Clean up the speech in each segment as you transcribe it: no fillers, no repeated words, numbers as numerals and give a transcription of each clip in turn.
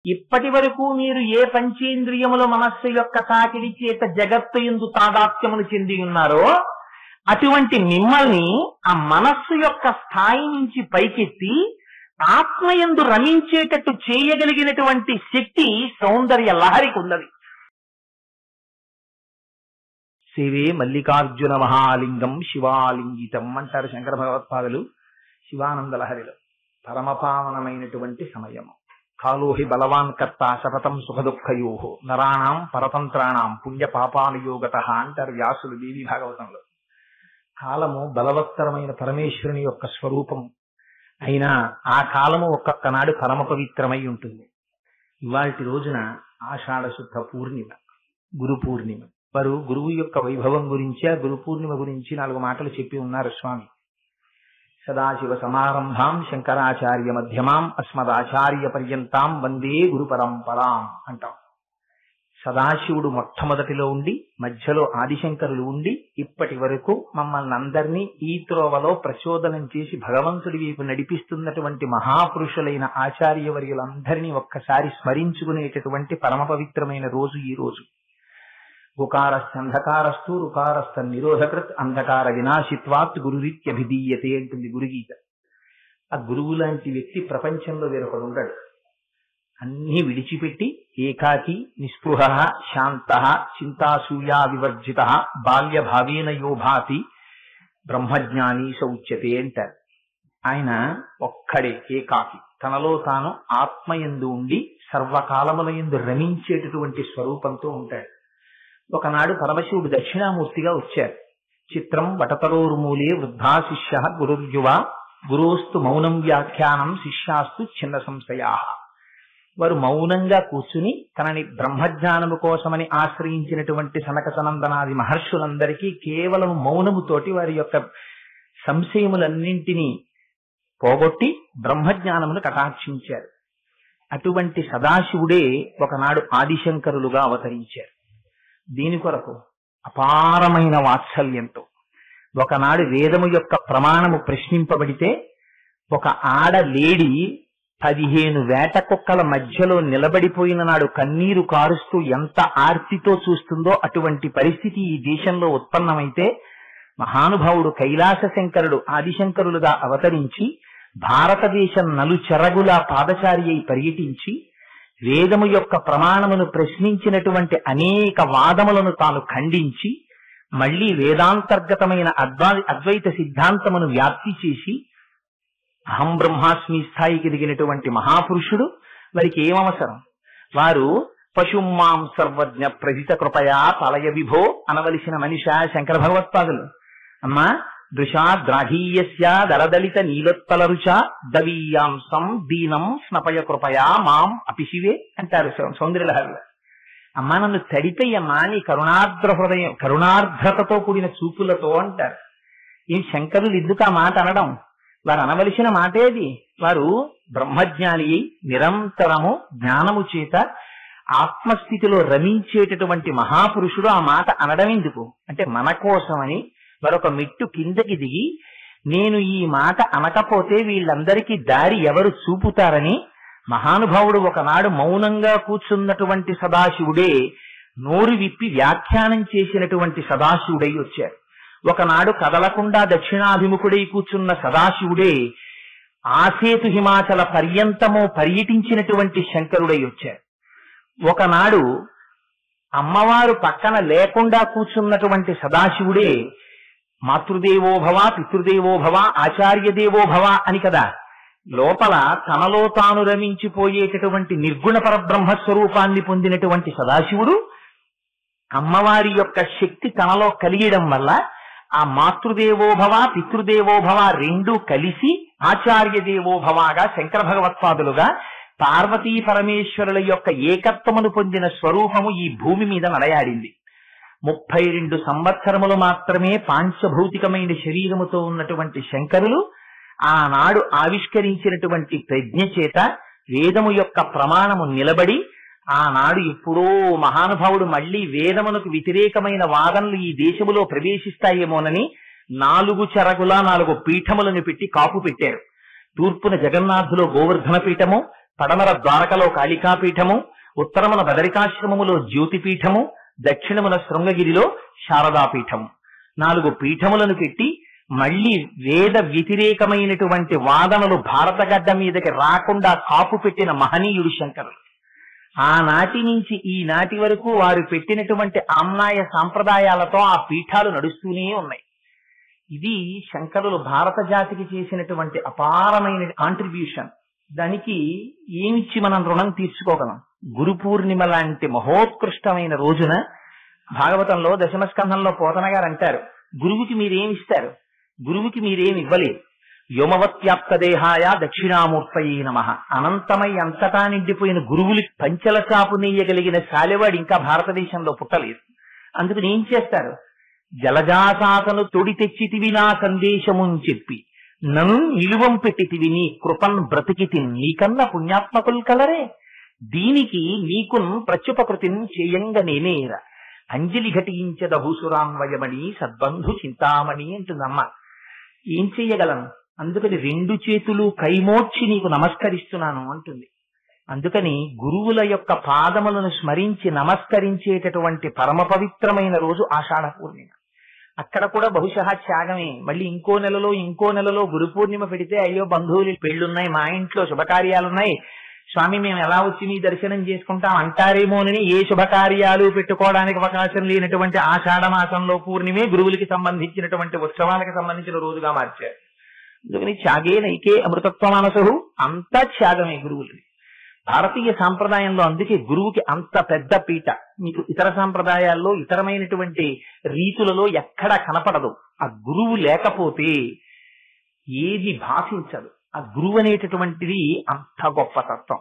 ఇప్పటి వరకు మీరు ఏ పంచేంద్రియముల మనస్సు యొక్క తాకిడి చేత జగత్తు యందు తాదాత్మ్యమును చెంది ఉన్నారో అటువంటి మిమ్మల్ని ఆ మనస్సు యొక్క స్థాయి నుంచి పైకెత్తి ఆత్మయందు రమించేటట్టు చేయగలిగినటువంటి శక్తి సౌందర్య లహరికి ఉన్నది. సేవే మల్లికార్జున మహాలింగం శివాలింగితం అంటారు శంకర భగవత్పాదులు శివానంద లహరిలో. పరమపావనమైనటువంటి సమయము. కాలోహి బలవాన్ కర్త శపథం సుఖదుఃఖయోహో నరాణం పరతంత్రాణం పుణ్య పాపానుయోగత అంటారు వ్యాసులు దేవి భాగవతంలో. కాలము బలవత్తరమైన పరమేశ్వరుని యొక్క స్వరూపము అయినా ఆ కాలము ఒక్కొక్క నాడు పరమ పవిత్రమై ఉంటుంది. ఇవాల్టి రోజున ఆషాఢ శుద్ధ పూర్ణిమ, గురు పూర్ణిమ. వారు గురువు యొక్క వైభవం గురించి ఆ గురు పూర్ణిమ గురించి 4 మాటలు చెప్పి ఉన్నారు స్వామి. సదాశివ సమారంభాం శంకరాచార్య మధ్యమాం అస్మదాచార్య పర్యంతాం వందే గురు పరంపరాం అంటాం. సదాశివుడు మొట్టమొదటిలో ఉండి మధ్యలో ఆదిశంకరులు ఉండి ఇప్పటి వరకు మమ్మల్ని అందరినీ ఈ త్రోవలో ప్రచోదనం చేసి భగవంతుడి వైపు నడిపిస్తున్నటువంటి మహాపురుషులైన ఆచార్యవర్యులందరినీ ఒక్కసారి స్మరించుకునేటటువంటి పరమ పవిత్రమైన రోజు ఈ రోజు. గుకారస్థంధకారస్తు రుకారస్థ నిరోధకృత్ అంధకార వినాశిత్వాత్ గురురీత్యభిధీయతే అంటుంది గురుగీత. ఆ గురువు లాంటి వ్యక్తి ప్రపంచంలో వేరొకడు ఉండడు. అన్ని విడిచిపెట్టి ఏకాకి నిస్పృహ శాంత చింతాసూయా వివర్జిత బాల్య భావేన యోభాతి బ్రహ్మజ్ఞాని సౌచ్యతే అంటారు. ఆయన ఒక్కడే ఏకాకి, తనలో తాను ఆత్మయందు ఉండి సర్వకాలములయందు రమించేటటువంటి స్వరూపంతో ఉంటాడు. ఒకనాడు పరమశివుడు దక్షిణామూర్తిగా వచ్చారు. చిత్రం వటతరోర్మూలే వృద్ధా శిష్య గురుర్యువ గురోస్తు మౌనం వ్యాఖ్యానం శిష్యాస్తు చిన్న సంశయా. వారు మౌనంగా కూర్చుని తనని బ్రహ్మజ్ఞానము కోసమని ఆశ్రయించినటువంటి సనక సనందనాది మహర్షులందరికీ కేవలం మౌనముతోటి వారి యొక్క సంశయములన్నింటినీ పోగొట్టి బ్రహ్మజ్ఞానమును కటాక్షించారు. అటువంటి సదాశివుడే ఒకనాడు ఆదిశంకరులుగా అవతరించారు. దీని కొరకు అపారమైన వాత్సల్యంతో ఒకనాడు వేదము యొక్క ప్రమాణము ప్రశ్నింపబడితే ఒక ఆడ లేడి 15 వేట కుక్కల మధ్యలో నిలబడిపోయిన నాడు కన్నీరు కారుస్తూ ఎంత ఆర్తితో చూస్తుందో అటువంటి పరిస్థితి ఈ దేశంలో ఉత్పన్నమైతే మహానుభావుడు కైలాస శంకరుడు ఆదిశంకరులుగా అవతరించి భారతదేశం నలుచెరగులా పాదచారి అయి పర్యటించి వేదము యొక్క ప్రమాణమును ప్రశ్నించినటువంటి అనేక వాదములను తాను ఖండించి మళ్లీ వేదాంతర్గతమైన అద్వైత సిద్ధాంతమును వ్యాప్తి చేసి అహం బ్రహ్మాస్మి స్థాయికి దిగినటువంటి మహాపురుషుడు. వారికి ఏమవసరం? వారు పశుమాం సర్వజ్ఞ ప్రజిత కృపయా పలయ విభో అనవలసిన మనిషా శంకర భగవత్పాదులు. అమ్మా దృశా ద్రాఘీయస్య దరదలిత నీలోత్పల రుచ దవీయాంసం దీనం స్నపయ కృపయా మాం అపిశివే అంటారు సౌందర్యలహరిలో. అమ్మా నన్ను తడిపయ్యమ్మా నీ కరుణార్ద్ర హృదయం కరుణార్ద్రతతో కూడిన చూపులతో అంటారు. ఈ శంకరులు ఎందుకు ఆ మాట అనడం? వారు అనవలసిన మాటేది. వారు బ్రహ్మజ్ఞాని నిరంతరము జ్ఞానము చేత ఆత్మస్థితిలో రమించేటటువంటి మహాపురుషుడు ఆ మాట అనడం ఎందుకు అంటే మన కోసమని మరొక మెట్టు కిందకి దిగి నేను ఈ మాట అనకపోతే వీళ్ళందరికీ దారి ఎవరు చూపుతారని మహానుభావుడు ఒకనాడు మౌనంగా కూర్చున్నటువంటి సదాశివుడే నోరు విప్పి వ్యాఖ్యానం చేసినటువంటి సదాశివుడై వచ్చారు. ఒకనాడు కదలకుండా దక్షిణాభిముఖుడై కూర్చున్న సదాశివుడే ఆసేతు హిమాచల పర్యంతము పర్యటించినటువంటి శంకరుడై వచ్చారు. ఒకనాడు అమ్మవారు పక్కన లేకుండా కూర్చున్నటువంటి సదాశివుడే మాతృదేవోభవ పితృదేవోభవ ఆచార్యదేవోభవ అని కదా లోపల తనలో తాను రమించిపోయేటటువంటి నిర్గుణ పరబ్రహ్మస్వరూపాన్ని పొందినటువంటి సదాశివుడు అమ్మవారి యొక్క శక్తి తనలో కలియడం వల్ల ఆ మాతృదేవోభవ పితృదేవోభవ రెండూ కలిసి ఆచార్యదేవోభవగా శంకర భగవత్పాదులుగా పార్వతీ పరమేశ్వరుల యొక్క ఏకత్వమును పొందిన స్వరూపము ఈ భూమి మీద నడయాడింది. 32 సంవత్సరములు మాత్రమే పాంచభౌతికమైన శరీరముతో ఉన్నటువంటి శంకరులు ఆనాడు ఆవిష్కరించినటువంటి ప్రజ్ఞ చేత వేదము యొక్క ప్రమాణము నిలబడి ఆనాడు ఎప్పుడో మహానుభావుడు మళ్లీ వేదమునకు వ్యతిరేకమైన వాదనలు ఈ దేశములో ప్రవేశిస్తాయేమోనని 4 చెరగులా 4 పీఠములను పెట్టి కాపు పెట్టారు. తూర్పున జగన్నాథులో గోవర్ధన పీఠము, పడమర ద్వారకలో కాళికాపీఠము, ఉత్తరమున బదరికాశ్రమములో జ్యోతిపీఠము, దక్షిణమున శృంగగిరిలో శారదాపీఠము, 4 పీఠములను పెట్టి మళ్లీ వేద వ్యతిరేకమైనటువంటి వాదనలు భారతగడ్డ మీదకి రాకుండా కాపు పెట్టిన మహనీయుడు శంకరులు. ఆనాటి నుంచి ఈనాటి వరకు వారు పెట్టినటువంటి ఆమ్నాయ సాంప్రదాయాలతో ఆ పీఠాలు నడుస్తూనే ఉన్నాయి. ఇది శంకరులు భారత జాతికి చేసినటువంటి అపారమైన కాంట్రిబ్యూషన్. దానికి ఏమిచ్చి మనం రుణం తీర్చుకోగలం? గురు పూర్ణిమ లాంటి మహోత్కృష్టమైన రోజున భాగవతంలో దశమస్కంధంలో పోతన గారు అంటారు, గురువుకి మీరేమిస్తారు? గురువుకి మీరేమి ఇవ్వలేదు. వ్యోమవత్యాప్త దేహాయ దక్షిణామూర్తయే నమః. అనంతమై అంతటా నిండిపోయిన గురువులకి పంచల చాపు నెయ్యగలిగిన శాలివాడు ఇంకా భారతదేశంలో పుట్టలేదు. అందుకని ఏం చేస్తారు? జలజాసాతను తొడి తెచ్చితివి నా సందేశముని చెప్పి, నన్ను నిలువం పెట్టితివి నీ కృపన్ బ్రతికితి, నీకన్న పుణ్యాత్మకులు కలరే, దీనికి నీకున్ ప్రత్యుపకృతిని చేయంగా నేనేరా, అంజలి ఘటించద భూసురాన్వయమణి సద్బంధు చింతామణి అంటుందమ్మ. ఏం చెయ్యగలను? అందుకని 2 చేతులు కైమోడ్చి నీకు నమస్కరిస్తున్నాను అంటుంది. అందుకని గురువుల యొక్క పాదములను స్మరించి నమస్కరించేటటువంటి పరమ పవిత్రమైన రోజు ఆషాఢ పూర్ణిమ. అక్కడ కూడా బహుశా త్యాగమే. మళ్ళీ ఇంకో నెలలో గురు పూర్ణిమ పెడితే, అయ్యో బంధువులు పెళ్లున్నాయి, మా ఇంట్లో శుభకార్యాలున్నాయి, స్వామి మేము ఎలా వచ్చి మీ దర్శనం చేసుకుంటాం అంటారేమోనని ఏ శుభకార్యాలు పెట్టుకోవడానికి అవకాశం లేనటువంటి ఆషాఢ మాసంలో పూర్ణిమే గురువులకి సంబంధించినటువంటి ఉత్సవాలకు సంబంధించిన రోజుగా మార్చారు. అందుకని త్యాగే నైకే అమృతత్వ మనసు, అంతా త్యాగమే గురువులది. భారతీయ సాంప్రదాయంలో అందుకే గురువుకి అంత పెద్ద పీట. మీకు ఇతర సాంప్రదాయాల్లో ఇతరమైనటువంటి రీతులలో ఎక్కడా కనపడదు. ఆ గురువు లేకపోతే ఏది భాషించదు. ఆ గురువు అనేటటువంటిది అంత గొప్ప తత్వం.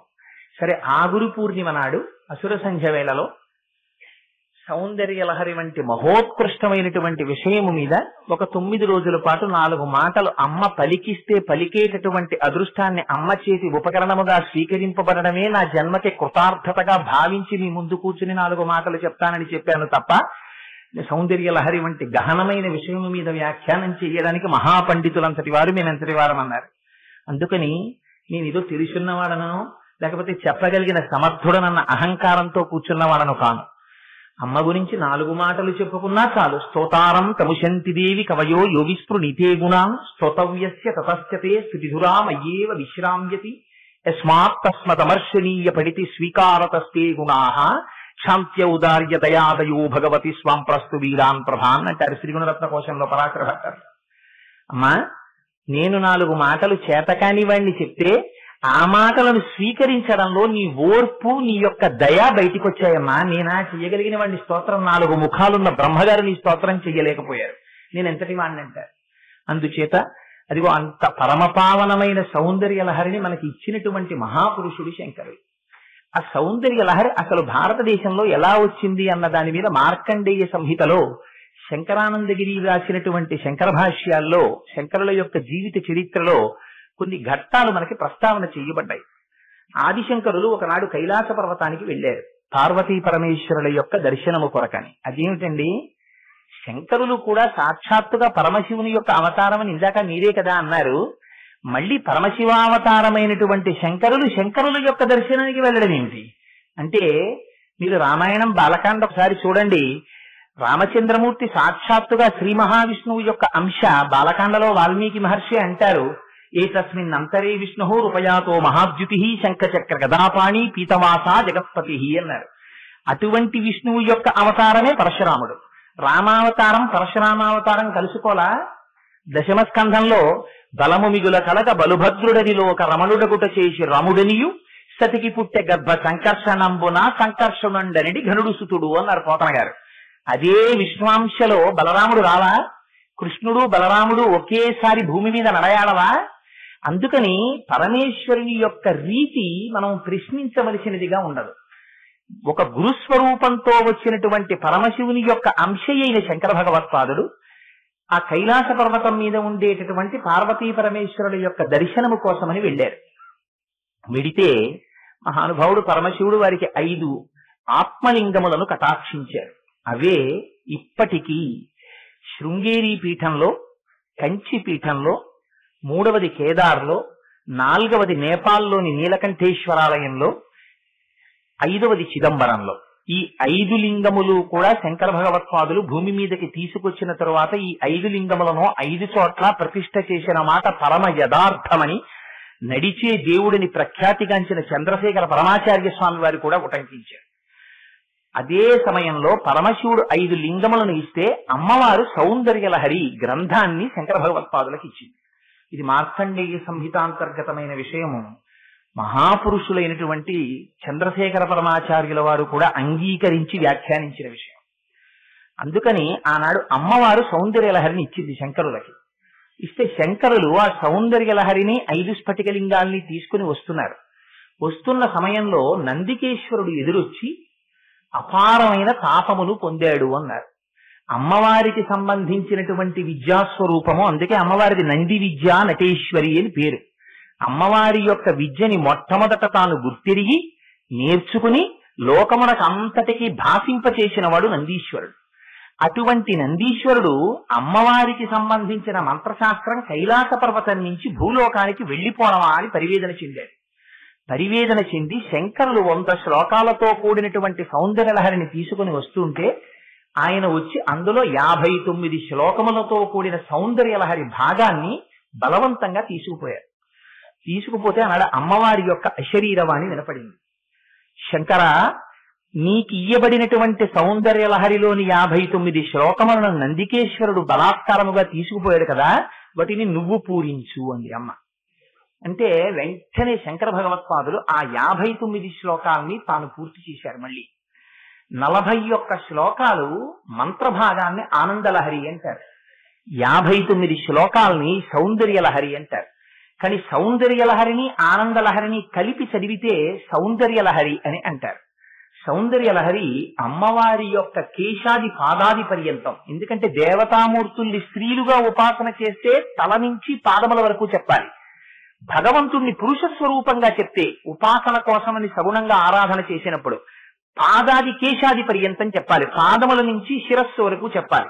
సరే, ఆ గురు పూర్ణిమ నాడు అసుర సంధ్య వేళలో సౌందర్యలహరి వంటి మహోత్కృష్టమైనటువంటి విషయము మీద ఒక 9 రోజుల పాటు 4 మాటలు అమ్మ పలికిస్తే పలికేటటువంటి అదృష్టాన్ని అమ్మ చేతి ఉపకరణముగా స్వీకరింపబడమే నా జన్మకి కృతార్థతగా భావించి మీ ముందు కూర్చుని 4 మాటలు చెప్తానని చెప్పాను తప్ప సౌందర్యలహరి వంటి గహనమైన విషయము మీద వ్యాఖ్యానం చేయడానికి మహాపండితులంతటి వారు మేమెంతటి వారమన్నారు. అందుకని నేను ఏదో తెలుసున్నవాడనో లేకపోతే చెప్పగలిగిన సమర్థుడనన్న అహంకారంతో కూర్చున్నవాడను కాను. అమ్మ గురించి 4 మాటలు చెప్పుకున్నా చాలు. స్తోతారం తముశంతి దేవి కవయో యోగిస్పృణితే గుణాం స్తోతవ్యస్య తతశ్చతే స్థితిధురామయ్యేవ విశ్రామ్యతి యస్మాత్ తస్మతమర్శనీయ పడితి స్వీకారతస్తే గుణాః శాంత్యౌదార్య దయాదయో భగవతి స్వాం ప్రస్తు వీరాన్ ప్రభాన్ అంటారు శ్రీగుణరత్న కోశంలో పరాశర భట్టారు. అమ్మా, నేను 4 మాటలు చేతకాని వాడిని చెప్తే ఆ మాటలను స్వీకరించడంలో నీ ఓర్పు, నీ యొక్క దయ బయటికి వచ్చాయమ్మా. నేనా చెయ్యగలిగిన వాడిని స్తోత్రం? 4 ముఖాలున్న బ్రహ్మగారు నీ స్తోత్రం చెయ్యలేకపోయారు. నేను ఎంతటి వాడిని అంటారు. అందుచేత అదిగో అంత పరమపావనమైన సౌందర్య లహరిని మనకి ఇచ్చినటువంటి మహాపురుషుడు శంకరుడు. ఆ సౌందర్య లహరి అసలు భారతదేశంలో ఎలా వచ్చింది అన్న దాని మీద మార్కండేయ సంహితలో శంకరానందగిరి రాసినటువంటి శంకర భాష్యాల్లో శంకరుల యొక్క జీవిత చరిత్రలో కొన్ని ఘట్టాలు మనకి ప్రస్తావన చేయబడ్డాయి. ఆదిశంకరులు ఒకనాడు కైలాస పర్వతానికి వెళ్లారు పార్వతీ పరమేశ్వరుల యొక్క దర్శనము కొరకని. అదేమిటండి, శంకరులు కూడా సాక్షాత్తుగా పరమశివుని యొక్క అవతారం అని ఇందాక మీరే కదా అన్నారు. మళ్ళీ పరమశివావతారమైనటువంటి శంకరుల యొక్క దర్శనానికి వెళ్ళడం ఏమిటి అంటే, మీరు రామాయణం బాలకాండ ఒకసారి చూడండి. రామచంద్రమూర్తి సాక్షాత్తుగా శ్రీ మహావిష్ణువు యొక్క అంశ. బాలకాండలో వాల్మీకి మహర్షి అంటారు, ఏతస్మిన్ అంతరే విష్ణు రూపయాతో మహాద్యుతి శంఖచక్ర గదాపాణి పీతవాస జగత్పతి అన్నారు. అటువంటి విష్ణువు యొక్క అవతారమే పరశురాముడు. రామావతారం పరశురామావతారం కలుసుకోలా? దశమస్కంధంలో బలము మిగుల కలగ బలుభద్రుడనిలో ఒక రమణుడగుట చేసి రముడనియు సతికి పుట్టె గర్భ సంకర్షణంబున సంకర్షణుండనిడి ఘనుడు సుతుడు అన్నారు పోతన గారు. అదే విష్ణువాంశలో బలరాముడు రావా? కృష్ణుడు బలరాముడు ఒకేసారి భూమి మీద నడయాడవా? అందుకని పరమేశ్వరుని యొక్క రీతి మనం ప్రశ్నించవలసినదిగా ఉండదు. ఒక గురుస్వరూపంతో వచ్చినటువంటి పరమశివుని యొక్క అంశ అయిన శంకర భగవత్పాదుడు ఆ కైలాస పర్వతం మీద ఉండేటటువంటి పార్వతీ పరమేశ్వరుల యొక్క దర్శనము కోసమని వెళ్ళారు. వెడితే మహానుభావుడు పరమశివుడు వారికి 5 ఆత్మలింగములను కటాక్షించారు. అవే ఇప్పటికీ శృంగేరి పీఠంలో, కంచి పీఠంలో, 3వది కేదార్లో, 4వది నేపాల్లోని నీలకంఠేశ్వరాలయంలో, 5వది చిదంబరంలో. ఈ 5 లింగములు కూడా శంకర భగవత్పాదులు భూమి మీదకి తీసుకొచ్చిన తరువాత ఈ 5 లింగములను 5 చోట్ల ప్రతిష్ఠ చేసిన మాట పరమ యథార్థమని నడిచే దేవుడిని ప్రఖ్యాతిగాంచిన చంద్రశేఖర పరమాచార్య స్వామి వారు కూడా ఉటంకించారు. అదే సమయంలో పరమశివుడు 5 లింగములను ఇస్తే అమ్మవారు సౌందర్యలహరి గ్రంథాన్ని శంకర భగవత్పాదులకు ఇచ్చింది. ఇది మార్కండేయ సంహితాంతర్గతమైన విషయము. మహాపురుషులైనటువంటి చంద్రశేఖర పరమాచార్యుల వారు కూడా అంగీకరించి వ్యాఖ్యానించిన విషయం. అందుకని ఆనాడు అమ్మవారు సౌందర్యలహరిని ఇచ్చింది శంకరులకి. ఇస్తే శంకరులు ఆ సౌందర్యలహరిని 5 స్ఫటికలింగాల్ని తీసుకుని వస్తున్నారు. వస్తున్న సమయంలో నందికేశ్వరుడు ఎదురొచ్చి అపారమైన తాపమును పొందాడు అన్నారు. అమ్మవారికి సంబంధించినటువంటి విద్యాస్వరూపము, అందుకే అమ్మవారిది నంది విద్యా నటేశ్వరి అని పేరు. అమ్మవారి యొక్క విద్యని మొట్టమొదట తాను గుర్తిరిగి నేర్చుకుని లోకమునకు అంతటికీ భాషింపచేసిన వాడు నందీశ్వరుడు. అటువంటి నందీశ్వరుడు అమ్మవారికి సంబంధించిన మంత్రశాస్త్రం కైలాస పర్వతం నుంచి భూలోకానికి వెళ్లిపోవడమా అని పరివేదన చెందాడు. పరివేదన చెంది శంకరులు 100 శ్లోకాలతో కూడినటువంటి సౌందర్యలహరిని తీసుకుని వస్తుంటే ఆయన వచ్చి అందులో 59 శ్లోకములతో కూడిన సౌందర్యలహరి భాగాన్ని బలవంతంగా తీసుకుపోయారు. తీసుకుపోతే అన్నాడు అమ్మవారి యొక్క అశరీరవాణి వినపడింది. శంకర, నీకు ఇయ్యబడినటువంటి సౌందర్యలహరిలోని 59 శ్లోకములను నందికేశ్వరుడు బలాత్కారముగా తీసుకుపోయాడు కదా, వాటిని నువ్వు పూరించు అంది అమ్మ. అంటే వెంటనే శంకర భగవత్పాదులు ఆ 59 శ్లోకాలని తాను పూర్తి చేశారు. మళ్ళీ 41 శ్లోకాలు మంత్రభాగాన్ని ఆనందలహరి అంటారు, 59 శ్లోకాలని సౌందర్యలహరి అంటారు. కానీ సౌందర్యలహరిని ఆనందలహరిని కలిపి చదివితే సౌందర్యలహరి అని అంటారు. సౌందర్యలహరి అమ్మవారి యొక్క కేశాది పాదాది పర్యంతం. ఎందుకంటే దేవతామూర్తుల్ని స్త్రీలుగా ఉపాసన చేస్తే తల నుంచి పాదముల వరకు చెప్పాలి. భగవంతుణ్ణి పురుష స్వరూపంగా చెప్తే ఉపాసన కోసమని సగుణంగా ఆరాధన చేసినప్పుడు పాదాది కేశాది పర్యంతం చెప్పాలి, పాదముల నుంచి శిరస్సు వరకు చెప్పాలి.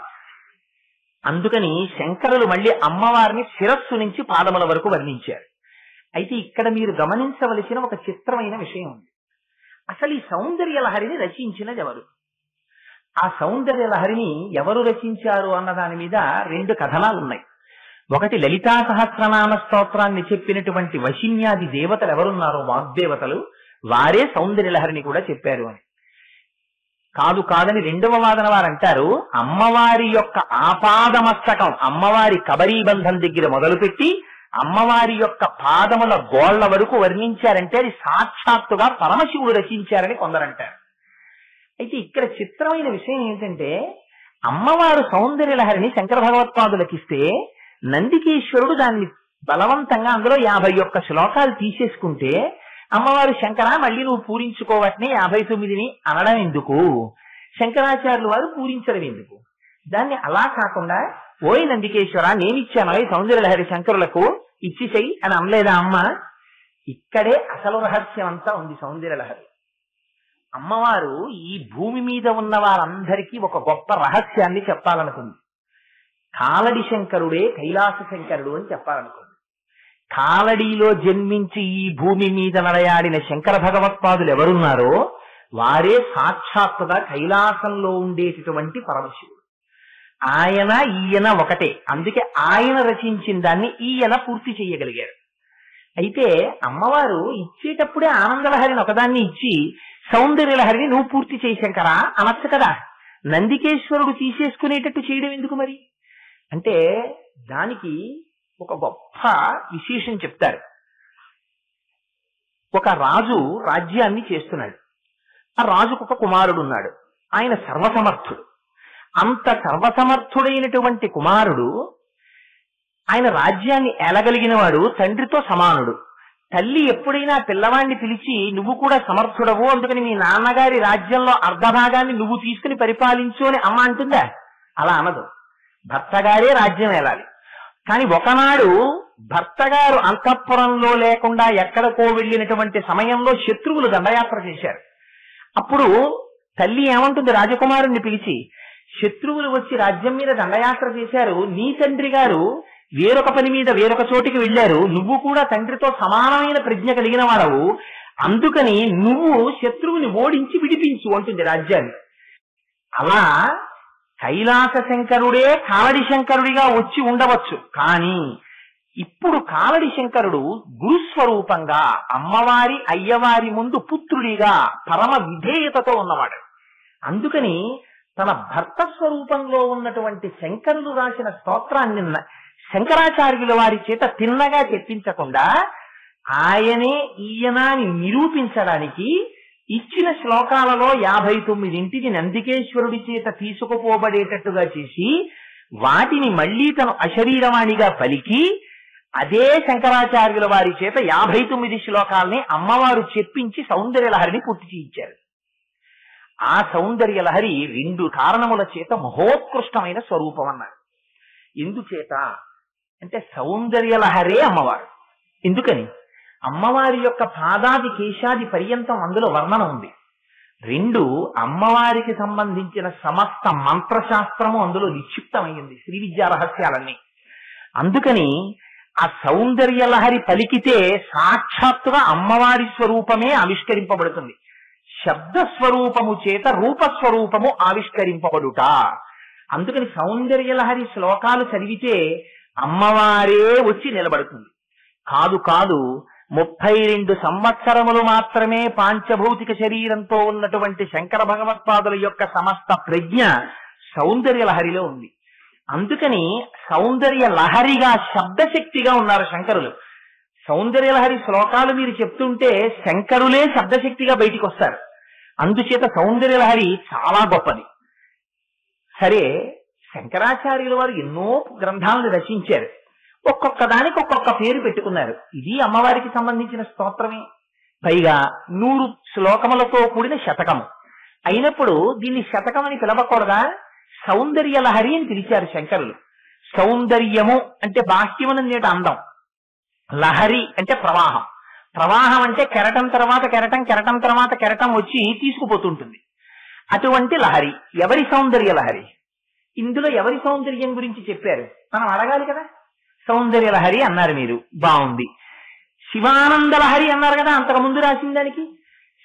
అందుకని శంకరులు మళ్ళీ అమ్మవారిని శిరస్సు నుంచి పాదముల వరకు వర్ణించారు. అయితే ఇక్కడ మీరు గమనించవలసిన ఒక చిత్రమైన విషయం ఉంది. అసలు ఈ సౌందర్యలహరిని రచించినది ఎవరు? ఆ సౌందర్యలహరిని ఎవరు రచించారు అన్న దాని మీద 2 కథనాలు ఉన్నాయి. ఒకటి లలితా సహస్రనామ స్తోత్రాన్ని చెప్పినటువంటి వశిన్యాది దేవతలు ఎవరున్నారో వాగ్దేవతలు, వారే సౌందర్యలహరిని కూడా చెప్పారు అని. కాదని 2వ వాదన వారంటారు, అమ్మవారి యొక్క ఆపాదమస్తకం అమ్మవారి కబరీబంధం దగ్గర మొదలుపెట్టి అమ్మవారి యొక్క పాదముల గోళ్ల వరకు వర్ణించారంటే అది సాక్షాత్తుగా పరమశివుడు రచించారని కొందరంటారు. అయితే ఇక్కడ చిత్రమైన విషయం ఏంటంటే అమ్మవారు సౌందర్యలహరిని శంకర భగవత్పాదులకిస్తే నందికేశ్వరుడు దాన్ని బలవంతంగా అందులో 51 శ్లోకాలు తీసేసుకుంటే అమ్మవారు శంకర మళ్ళీ నువ్వు పూరించుకోవట్నే 59ని అనడం ఎందుకు, శంకరాచార్యులు వారు పూరించడం ఎందుకు? దాన్ని అలా కాకుండా ఓయ్ నందికేశ్వర నేనిచ్చాను ఈ సౌందర్యలహరి శంకరులకు ఇచ్చిచెయ్యి అని అనలేదా అమ్మ? ఇక్కడే అసలు రహస్యం అంతా ఉంది. సౌందర్యలహరి అమ్మవారు ఈ భూమి మీద ఉన్న వారందరికీ ఒక గొప్ప రహస్యాన్ని చెప్పాలనుకుంది. కాలడి శంకరుడే కైలాస శంకరుడు అని చెప్పాలనుకుంది. కాలడిలో జన్మించి ఈ భూమి మీద నడయాడిన శంకర భగవత్పాదులు ఎవరున్నారో వారే సాక్షాత్తుగా కైలాసంలో ఉండేటటువంటి పరమశివుడు. ఆయన ఈయన ఒకటే, అందుకే ఆయన రచించిన దాన్ని ఈయన పూర్తి చేయగలిగారు. అయితే అమ్మవారు ఇచ్చేటప్పుడే ఆనందలహరిని ఒకదాన్ని ఇచ్చి సౌందర్యలహరిని నువ్వు పూర్తి చేయి శంకరా అనొచ్చు కదా, నందికేశ్వరుడు తీసేసుకునేటట్టు చేయడం ఎందుకు మరి అంటే దానికి ఒక గొప్ప విశేషం చెప్తారు. ఒక రాజు రాజ్యాన్ని చేస్తున్నాడు. ఆ రాజుకు ఒక కుమారుడు ఉన్నాడు. ఆయన సర్వసమర్థుడు. అంత సర్వసమర్థుడైనటువంటి కుమారుడు ఆయన రాజ్యాన్ని ఏలగలిగిన వాడు, తండ్రితో సమానుడు. తల్లి ఎప్పుడైనా పిల్లవాడిని పిలిచి నువ్వు కూడా సమర్థుడవు, అందుకని మీ నాన్నగారి రాజ్యంలో అర్ధభాగాన్ని నువ్వు తీసుకుని పరిపాలించు అని అమ్మ అంటుందా? అలా అనదు. భర్తగారే రాజ్యం ఏలాలి. కానీ ఒకనాడు భర్తగారు అంతఃపురంలో లేకుండా ఎక్కడికో వెళ్ళినటువంటి సమయంలో శత్రువులు దండయాత్ర చేశారు. అప్పుడు తల్లి ఏమంటుంది రాజకుమారుణ్ణి పిలిచి, శత్రువులు వచ్చి రాజ్యం మీద దండయాత్ర చేశారు, నీ తండ్రి గారు వేరొక పని మీద వేరొక చోటికి వెళ్ళారు. నువ్వు కూడా తండ్రితో సమానమైన ప్రజ్ఞ కలిగిన వాడవు, అందుకని నువ్వు శత్రువుని ఓడించి విడిపించు అంటుంది రాజ్యాన్ని. అలా కైలాస శంకరుడే కాలడి శంకరుడిగా వచ్చి ఉండవచ్చు, కానీ ఇప్పుడు కాలడి శంకరుడు గురుస్వరూపంగా అమ్మవారి అయ్యవారి ముందు పుత్రుడిగా పరమ విధేయతతో ఉన్నవాడు. అందుకని తన భర్త స్వరూపంలో ఉన్నటువంటి శంకరులు రాసిన స్తోత్రాన్ని శంకరాచార్యుల వారి చేత తిన్నగా చెప్పించకుండా ఆయనే ఈయన అని నిరూపించడానికి ఇచ్చిన శ్లోకాలలో 59 నందికేశ్వరుడి చేత తీసుకుపోబడేటట్టుగా చేసి వాటిని మళ్లీ తను అశరీరవాణిగా పలికి అదే శంకరాచార్యుల వారి చేత 59 శ్లోకాల్ని అమ్మవారు చెప్పించి సౌందర్యలహరిని పూర్తి చేయించారు. ఆ సౌందర్యలహరి 2 కారణముల చేత మహోత్కృష్టమైన స్వరూపం అన్నారు. ఎందుచేత అంటే సౌందర్యలహరే అమ్మవారు. ఎందుకని? అమ్మవారి యొక్క పాదాది కేశాది పర్యంతం అందులో వర్ణన ఉంది. 2 అమ్మవారికి సంబంధించిన సమస్త మంత్రశాస్త్రము అందులో నిక్షిప్తమైంది, శ్రీ విద్యా రహస్యాలన్నీ. అందుకని ఆ సౌందర్యలహరి పలికితే సాక్షాత్తుగా అమ్మవారి స్వరూపమే ఆవిష్కరింపబడుతుంది. శబ్ద స్వరూపము చేత రూపస్వరూపము ఆవిష్కరింపబడుట. అందుకని సౌందర్యలహరి శ్లోకాలు చదివితే అమ్మవారే వచ్చి నిలబడుతుంది. కాదు 32 సంవత్సరములు మాత్రమే పాంచభౌతిక శరీరంతో ఉన్నటువంటి శంకర భగవత్పాదుల యొక్క సమస్త ప్రజ్ఞ సౌందర్యలహరిలో ఉంది. అందుకని సౌందర్యలహరిగా శబ్దశక్తిగా ఉన్నారు శంకరులు. సౌందర్యలహరి శ్లోకాలు మీరు చెప్తుంటే శంకరులే శబ్దశక్తిగా బయటికి వస్తారు. అందుచేత సౌందర్యలహరి చాలా గొప్పది. సరే, శంకరాచార్యుల వారు ఎన్నో గ్రంథాలను రచించారు, ఒక్కొక్క దానికి ఒక్కొక్క పేరు పెట్టుకున్నారు. ఇది అమ్మవారికి సంబంధించిన స్తోత్రమే, పైగా 100 శ్లోకములతో కూడిన శతకము అయినప్పుడు దీన్ని శతకం అని పిలవకూడదా? సౌందర్యలహరి అని పిలిచారు శంకరులు. సౌందర్యము అంటే బాహ్యమునందేట అందం, లహరి అంటే ప్రవాహం, ప్రవాహం అంటే కెరటం తర్వాత కెరటం, కెరటం తర్వాత కెరటం వచ్చి తీసుకుపోతుంటుంది. అటువంటి లహరి ఎవరి సౌందర్యలహరి? ఇందులో ఎవరి సౌందర్యం గురించి చెప్పారు మనం అడగాలి కదా. సౌందర్యలహరి అన్నారు మీరు, బాగుంది. శివానందలహరి అన్నారు కదా అంతకు ముందు రాసిన దానికి.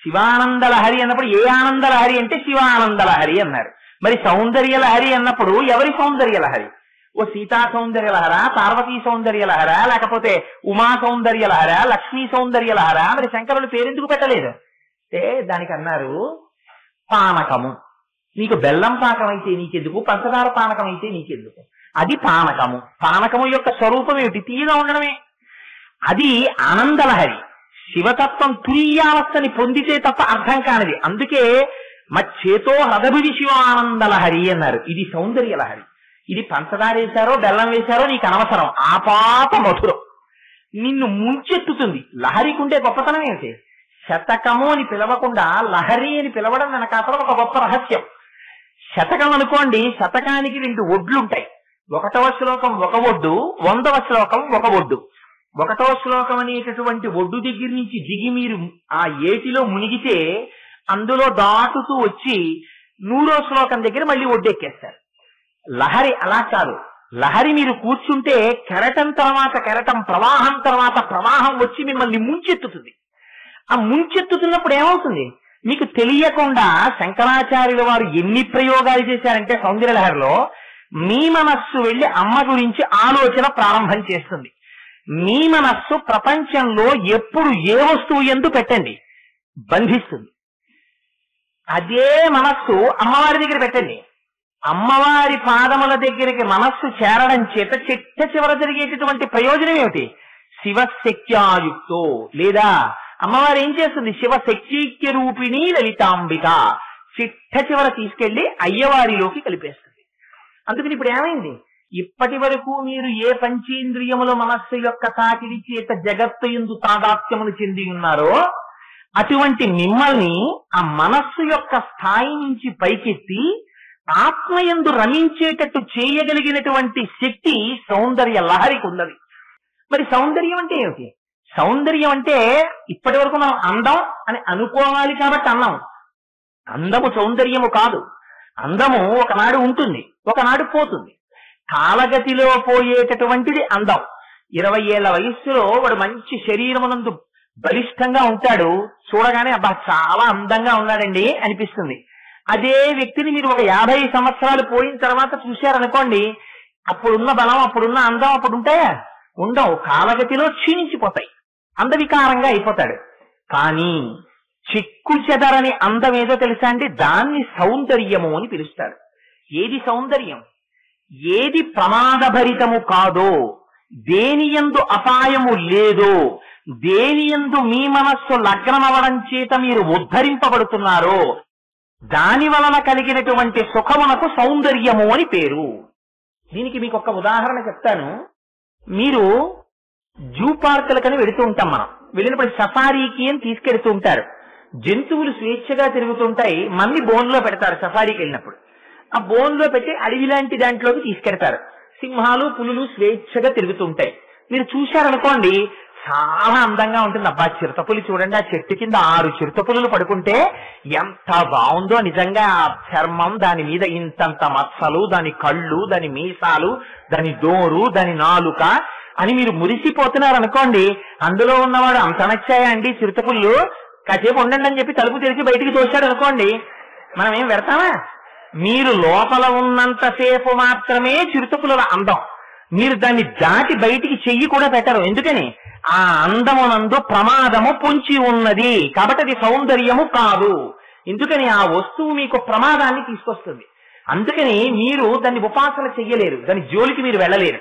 శివానందలహరి అన్నప్పుడు ఏ ఆనందలహరి అంటే శివానందలహరి అన్నారు. మరి సౌందర్యలహరి అన్నప్పుడు ఎవరి సౌందర్యలహరి? ఓ సీతా సౌందర్యలహరా, పార్వతీ సౌందర్యలహరా, లేకపోతే ఉమా సౌందర్యలహరా, లక్ష్మీ సౌందర్యలహరా? మరి శంకరులు పేరెందుకు పెట్టలేదు అంటే దానికి అన్నారు పానకము. నీకు బెల్లం పాకం అయితే నీకెందుకు, పంచదార పానకం అయితే నీకెందుకు? అది పానకము. పానకము యొక్క స్వరూపం ఏమిటి? తీయగా ఉండడమే. అది ఆనందలహరి. శివతత్వం తురీయావస్థని పొందితే తప్ప అర్థం కానిది. అందుకే మచ్చేతో హృదభిది శివానందలహరి అన్నారు. ఇది సౌందర్యలహరి. ఇది పంచదార వేశారో బెల్లం వేశారో నీకు అనవసరం, ఆపాత మధురం, నిన్ను ముంచెత్తుతుంది. లహరికుంటే గొప్పతనం ఏమిటి? శతకము అని పిలవకుండా లహరి అని పిలవడం వెనకాతల ఒక గొప్ప రహస్యం. శతకం అనుకోండి, శతకానికి 2 ఒడ్లుంటాయి. 1వ శ్లోకం 1 ఒడ్డు, 100వ శ్లోకం 1 ఒడ్డు. 1వ శ్లోకం అనేటటువంటి ఒడ్డు దగ్గర నుంచి దిగి మీరు ఆ ఏటిలో మునిగితే అందులో దాటుతూ వచ్చి 100వ శ్లోకం దగ్గర మళ్ళీ ఒడ్డెక్కేస్తారు. లహరి అలా కాదు. లహరి మీరు కూర్చుంటే కెరటం తర్వాత కెరటం, ప్రవాహం తర్వాత ప్రవాహం వచ్చి మిమ్మల్ని ముంచెత్తుతుంది. ఆ ముంచెత్తుతున్నప్పుడు ఏమవుతుంది మీకు తెలియకుండా శంకరాచార్యుల వారు ఎన్ని ప్రయోగాలు చేశారంటే సౌందర్యలహరిలో మీ మనస్సు వెళ్లి అమ్మ గురించి ఆలోచన ప్రారంభం చేస్తుంది. మీ మనస్సు ప్రపంచంలో ఎప్పుడు ఏ వస్తువు ఎందు పెట్టండి బంధిస్తుంది. అదే మనస్సు అమ్మవారి దగ్గర పెట్టండి. అమ్మవారి పాదముల దగ్గరికి మనస్సు చేరడం చేత చిట్ట చివర జరిగేటటువంటి ప్రయోజనం ఏమిటి? శివశక్త్యాయుక్తో, లేదా అమ్మవారు ఏం చేస్తుంది? శివశక్తిక్య రూపిణి లలితాంబిక, చిట్ట చివర తీసుకెళ్లి అయ్యవారిలోకి కలిపేస్తుంది. అందుకని ఇప్పుడు ఏమైంది? ఇప్పటి వరకు మీరు ఏ పంచేంద్రియముల మనస్సు యొక్క తాకిడి చేత జగత్తు యందు తాదాత్మ్యమును చెంది ఉన్నారో అటువంటి మిమ్మల్ని ఆ మనస్సు యొక్క స్థాయి నుంచి పైకెత్తి ఆత్మయందు రమించేటట్టు చేయగలిగినటువంటి శక్తి సౌందర్య లహరికి ఉన్నది. మరి సౌందర్యం అంటే ఏమిటి? సౌందర్యం అంటే ఇప్పటి వరకు మనం అందం అని అనుకోవాలి కాబట్టి అన్నాం. అందము సౌందర్యము కాదు. అందము ఒకనాడు ఉంటుంది, ఒకనాడు పోతుంది. కాలగతిలో పోయేటటువంటిది అందం. 20 ఏళ్ల వయస్సులో వాడు మంచి శరీరమునందు బలిష్టంగా ఉంటాడు, చూడగానే అబ్బా చాలా అందంగా ఉన్నాడండి అనిపిస్తుంది. అదే వ్యక్తిని మీరు ఒక 50 సంవత్సరాలు పోయిన తర్వాత చూశారనుకోండి, అప్పుడున్న బలం, అప్పుడున్న అందం అప్పుడు ఉంటాయా? ఉండవు. కాలగతిలో క్షీణించిపోతాయి, అందవికారంగా అయిపోతాడు. కానీ చిక్కు చెదరని అందం ఏదో తెలుసా అండి? దాన్ని సౌందర్యము అని పిలుస్తాడు. ఏది సౌందర్యం? ఏది ప్రమాదభరితము కాదో, దేనియందు అపాయము లేదో, దేనియందు మీ మనస్సు లగ్నమవడం చేత మీరు ఉద్ధరింపబడుతున్నారో దాని వలన కలిగినటువంటి సుఖమునకు సౌందర్యము అని పేరు. దీనికి మీకు ఒక ఉదాహరణ చెప్తాను. మీరు జూ పార్కులకని వెళుతూ ఉంటాం. మనం వెళ్ళినప్పుడు సఫారీకి అని తీసుకెడుతూ ఉంటారు. జంతువులు స్వేచ్ఛగా తిరుగుతుంటాయి, మన్ని బోన్లో పెడతారు. సఫారీకి వెళ్ళినప్పుడు ఆ బోన్లో పెట్టి అడవి లాంటి దాంట్లోకి తీసుకెడతారు. సింహాలు, పులులు స్వేచ్ఛగా తిరుగుతుంటాయి. మీరు చూశారనుకోండి, చాలా అందంగా ఉంటుంది. అబ్బా చిరుతపులి చూడండి, ఆ చెట్టు కింద 6 చిరుతపులులు పడుకుంటే ఎంత బాగుందో నిజంగా. ఆ చర్మం, దాని మీద ఇంతంత మచ్చలు, దాని కళ్ళు, దాని మీసాలు, దాని దోరు, దాని నాలుక అని మీరు మురిసిపోతున్నారు అనుకోండి. అందులో ఉన్నవాడు అంత నచ్చాయా అండి చిరుతపుళ్ళు, కాసేపు ఉండండి అని చెప్పి తలుపు తెరిచి బయటికి తోశాడు అనుకోండి, మనం ఏం పెడతామా? మీరు లోపల ఉన్నంతసేపు మాత్రమే చిరుతపుల అందం. మీరు దాన్ని దాటి బయటికి చెయ్యి కూడా పెట్టరు. ఎందుకని? ఆ అందమునందు ప్రమాదము పొంచి ఉన్నది కాబట్టి అది సౌందర్యము కాదు. ఎందుకని? ఆ వస్తువు మీకు ప్రమాదాన్ని తీసుకొస్తుంది. అందుకని మీరు దాన్ని ఉపాసన చెయ్యలేరు, దాని జోలికి మీరు వెళ్ళలేరు.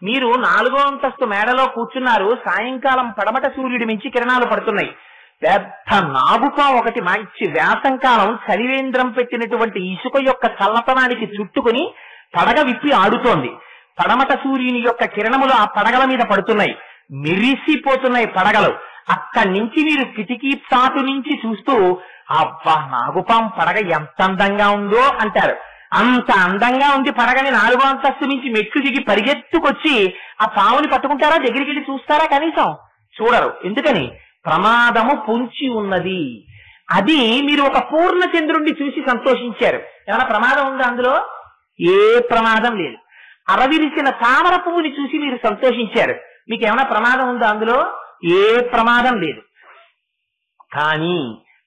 మీరు 4వ అంతస్తు మేడలో కూర్చున్నారు, సాయంకాలం పడమట సూర్యుడి మించి కిరణాలు పడుతున్నాయి. పెద్ద నాగుపాం ఒకటి మంచి వేసంకాలం చలివేంద్రం పెట్టినటువంటి ఇసుక యొక్క చల్లతనానికి చుట్టుకుని పడగ విప్పి ఆడుతోంది. పడమట సూర్యుని యొక్క కిరణములు ఆ పడగల మీద పడుతున్నాయి, మెరిసిపోతున్నాయి పడగలు. అక్కడి నుంచి మీరు కిటికీ చాటు నుంచి చూస్తూ అబ్బా నాగుపాం పడగ ఎంత అందంగా ఉందో అంటారు. అంత అందంగా ఉంది పడగని 4వ అంతస్తు నుంచి మెట్లు దిగి పరిగెత్తుకొచ్చి ఆ పావుని పట్టుకుంటారా? దగ్గరికి వెళ్ళి చూస్తారా? కనీసం చూడరు. ఎందుకని? ప్రమాదము పొంచి ఉన్నది. అది మీరు ఒక పూర్ణ చంద్రుణ్ణి చూసి సంతోషించారు. ఏమైనా ప్రమాదం ఉందా అందులో? ఏ ప్రమాదం లేదు. అరవిరిసిన తామర పువ్వుని చూసి మీరు సంతోషించారు. మీకు ఏమైనా ప్రమాదం ఉందా అందులో? ఏ ప్రమాదం లేదు. కానీ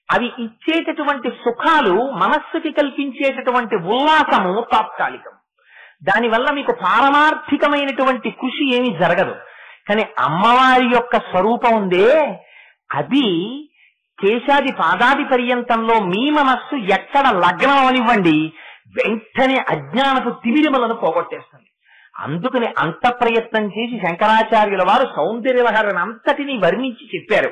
అవి ఇచ్చేటటువంటి సుఖాలు, మనస్సుకి కల్పించేటటువంటి ఉల్లాసము తాత్కాలికం. దానివల్ల మీకు పారమార్థికమైనటువంటి కృషి ఏమీ జరగదు. కానీ అమ్మవారి యొక్క స్వరూపం ఉందే, అది కేశాది పాదాది పర్యంతంలో మీ మనస్సు ఎక్కడ లగ్నం అనివ్వండి, వెంటనే అజ్ఞానపు తిమిరిమలను పోగొట్టేస్తుంది. అందుకని అంత ప్రయత్నం చేసి శంకరాచార్యుల వారు సౌందర్యలహరిని అంతటినీ వర్ణించి చెప్పారు.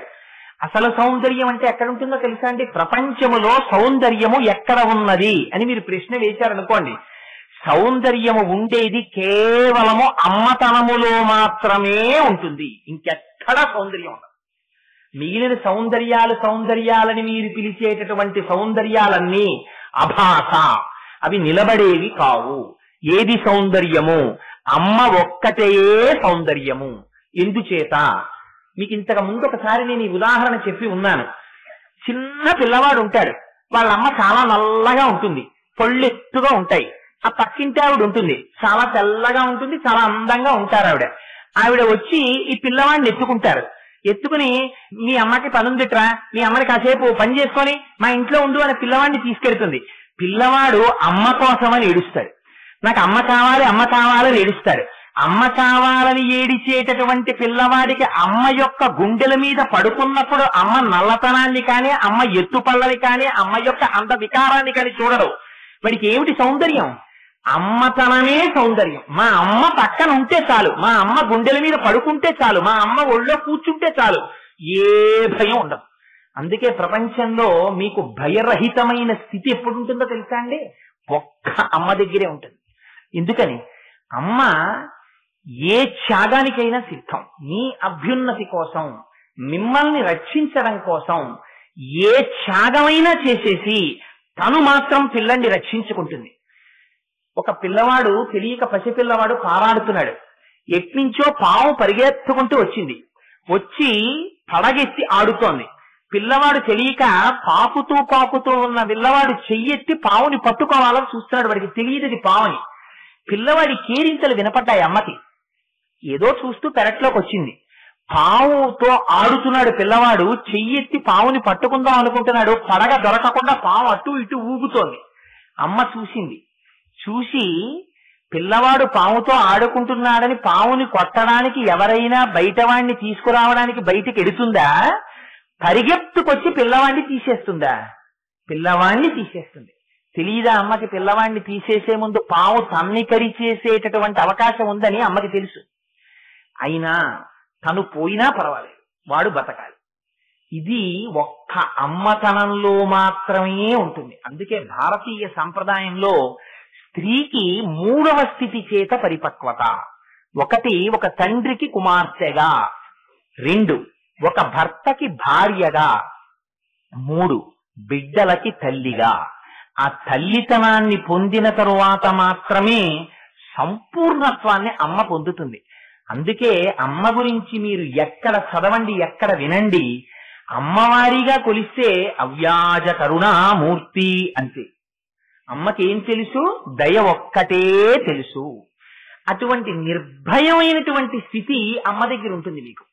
అసలు సౌందర్యం అంటే ఎక్కడ ఉంటుందో తెలుసా అండి? ప్రపంచములో సౌందర్యము ఎక్కడ ఉన్నది అని మీరు ప్రశ్న వేశారనుకోండి, సౌందర్యము ఉండేది కేవలము అమ్మతనములో మాత్రమే ఉంటుంది. ఇంకెక్కడా సౌందర్యం ఉండదు. మిగిలిన సౌందర్యాలని మీరు పిలిచేటటువంటి సౌందర్యాలన్నీ అభాస, అవి నిలబడేవి కావు. ఏది సౌందర్యము? అమ్మ ఒక్కటే సౌందర్యము. ఎందుచేత? మీకు ఇంతకు ముందు ఒకసారి నేను ఈ ఉదాహరణ చెప్పి ఉన్నాను. చిన్న పిల్లవాడు ఉంటాడు, వాళ్ళ అమ్మ చాలా నల్లగా ఉంటుంది, పళ్ళు ఎత్తుగా ఉంటాయి. ఆ పక్కింటి ఆవిడ ఉంటుంది, చాలా తెల్లగా ఉంటుంది, చాలా అందంగా ఉంటారు. ఆవిడ వచ్చి ఈ పిల్లవాడిని ఎత్తుకుంటారు. ఎత్తుకుని మీ అమ్మకి పనుందిట్రా, మీ అమ్మని కాసేపు పని చేసుకొని మా ఇంట్లో ఉండు అని పిల్లవాడిని తీసుకెళ్తుంది. పిల్లవాడు అమ్మ కోసమని ఏడుస్తాడు. నాకు అమ్మ కావాలి, అమ్మ కావాలని ఏడుస్తాడు. అమ్మ కావాలని ఏడిచేటటువంటి పిల్లవాడికి అమ్మ యొక్క గుండెల మీద పడుకున్నప్పుడు అమ్మ నల్లతనాన్ని కానీ, అమ్మ ఎత్తుపళ్ళని కానీ, అమ్మ యొక్క అంద వికారాన్ని కానీ చూడరు. వాడికి ఏమిటి సౌందర్యం? అమ్మతనమే సౌందర్యం. మా అమ్మ పక్కన ఉంటే చాలు, మా అమ్మ గుండెల మీద పడుకుంటే చాలు, మా అమ్మ ఒళ్ళో కూర్చుంటే చాలు, ఏ భయం ఉండదు. అందుకే ప్రపంచంలో మీకు భయరహితమైన స్థితి ఎప్పుడు ఉంటుందో తెలుసా అండి? ఒక్క అమ్మ దగ్గరే ఉంటుంది. ఎందుకని? అమ్మ ఏ త్యాగానికైనా సిద్ధం. మీ అభ్యున్నతి కోసం, మిమ్మల్ని రక్షించడం కోసం ఏ త్యాగమైనా చేసేసి తను మాత్రం పిల్లాన్ని రక్షించుకుంటుంది. ఒక పిల్లవాడు, తెలియక పసిపిల్లవాడు పారాడుతున్నాడు. ఎట్నుంచో పాము పరిగెత్తుకుంటూ వచ్చింది. వచ్చి పడగెత్తి ఆడుతోంది. పిల్లవాడు తెలియక పాకుతూ ఉన్న పిల్లవాడు చెయ్యెత్తి పావుని పట్టుకోవాలని చూస్తున్నాడు. వాడికి తెలియదు పావుని. పిల్లవాడి కేరింతలు వినపడ్డాయి అమ్మకి. ఏదో చూస్తూ పెరట్లోకి వచ్చింది. పావుతో ఆడుతున్నాడు పిల్లవాడు. చెయ్యెత్తి పావుని పట్టుకుందాం అనుకుంటున్నాడు. పడగ దొరకకుండా పావు అటు ఇటు ఊగుతోంది. అమ్మ చూసింది. చూసి పిల్లవాడు పావుతో ఆడుకుంటున్నాడని పావుని కొట్టడానికి ఎవరైనా బయటవాణ్ణి తీసుకురావడానికి బయటికి ఎడుతుందా? పరిగెత్తుకొచ్చి పిల్లవాణ్ణి తీసేస్తుందా? పిల్లవాణ్ణి తీసేస్తుంది. తెలీదా అమ్మకి పిల్లవాణ్ణి తీసేసే ముందు పావు తన్నికరి చేసేటటువంటి అవకాశం ఉందని అమ్మకి తెలుసు. అయినా తను పోయినా పర్వాలేదు, వాడు బతకాలి. ఇది ఒక్క అమ్మతనంలో మాత్రమే ఉంటుంది. అందుకే భారతీయ సంప్రదాయంలో స్త్రీకి 3వ స్థితి చేత పరిపక్వత. 1 ఒక తండ్రికి కుమార్తెగా, 2 ఒక భర్తకి భార్యగా, 3 బిడ్డలకి తల్లిగా. ఆ తల్లితనాన్ని పొందిన తరువాత మాత్రమే సంపూర్ణత్వాన్ని అమ్మ పొందుతుంది. అందుకే అమ్మ గురించి మీరు ఎక్కడ చదవండి, ఎక్కడ వినండి, అమ్మవారిగా కొలిస్తే అవ్యాజ కరుణామూర్తి అంతే. అమ్మకేం తెలుసు? దయ ఒక్కటే తెలుసు. అటువంటి నిర్భయమైనటువంటి స్థితి అమ్మ దగ్గర ఉంటుంది మీకు.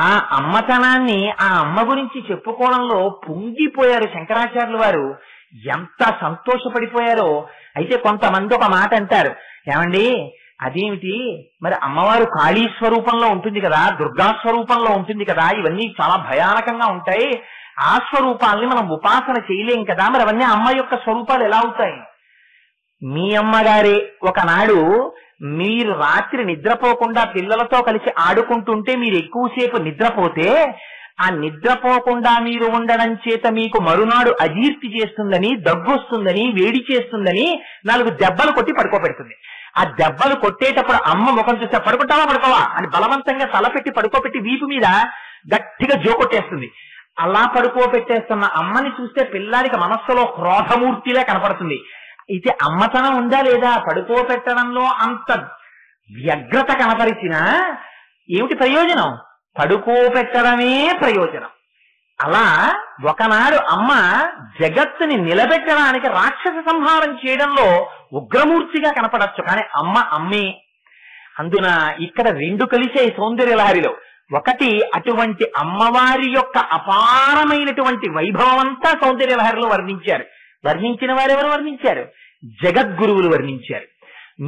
ఆ అమ్మతనాన్ని ఆ అమ్మ గురించి చెప్పుకోవడంలో పొంగిపోయారు శంకరాచార్యుల వారు. ఎంత సంతోషపడిపోయారో. అయితే కొంతమంది ఒక మాట అంటారు, ఏమండి అదేమిటి మరి అమ్మవారు కాళీ స్వరూపంలో ఉంటుంది కదా, దుర్గా స్వరూపంలో ఉంటుంది కదా, ఇవన్నీ చాలా భయానకంగా ఉంటాయి, ఆ స్వరూపాలని మనం ఉపాసన చేయలేం కదా, మరి అవన్నీ అమ్మ యొక్క స్వరూపాలు ఎలా అవుతాయి? మీ అమ్మగారే ఒకనాడు మీరు రాత్రి నిద్రపోకుండా పిల్లలతో కలిసి ఆడుకుంటుంటే మీరు ఎక్కువసేపు నిద్రపోతే ఆ నిద్రపోకుండా మీరు ఉండడం చేత మీకు మరునాడు అజీర్తి చేస్తుందని, దగ్గొస్తుందని, వేడి చేస్తుందని 4 దెబ్బలు కొట్టి పడుకోబెడుతుంది. ఆ దెబ్బలు కొట్టేటప్పుడు అమ్మ ముఖం చూస్తే పడుకుంటావా పడుకోవా అని బలవంతంగా తలపెట్టి పడుకోబెట్టి వీపు మీద గట్టిగా జోకొట్టేస్తుంది. అలా పడుకోబెట్టేస్తున్న అమ్మని చూస్తే పిల్లాడికి మనస్సులో క్రోధమూర్తిలా కనపడుతుంది. అయితే అమ్మతనం ఉందా లేదా? పడుకోబెట్టడంలో అంత వ్యగ్రత కనపరిచినా ఏమిటి ప్రయోజనం? పడుకోబెట్టడమే ప్రయోజనం. అలా ఒకనాడు అమ్మ జగత్తుని నిలబెట్టడానికి రాక్షస సంహారం చేయడంలో ఉగ్రమూర్తిగా కనపడచ్చు, కానీ అమ్మ అమ్మే. అందున ఇక్కడ 2 కలిసే సౌందర్యలహరిలో. 1 అటువంటి అమ్మవారి యొక్క అపారమైనటువంటి వైభవం అంతా సౌందర్యలహరిలో వర్ణించారు. వర్ణించిన వారెవరు వర్ణించారు? జగద్గురువులు వర్ణించారు.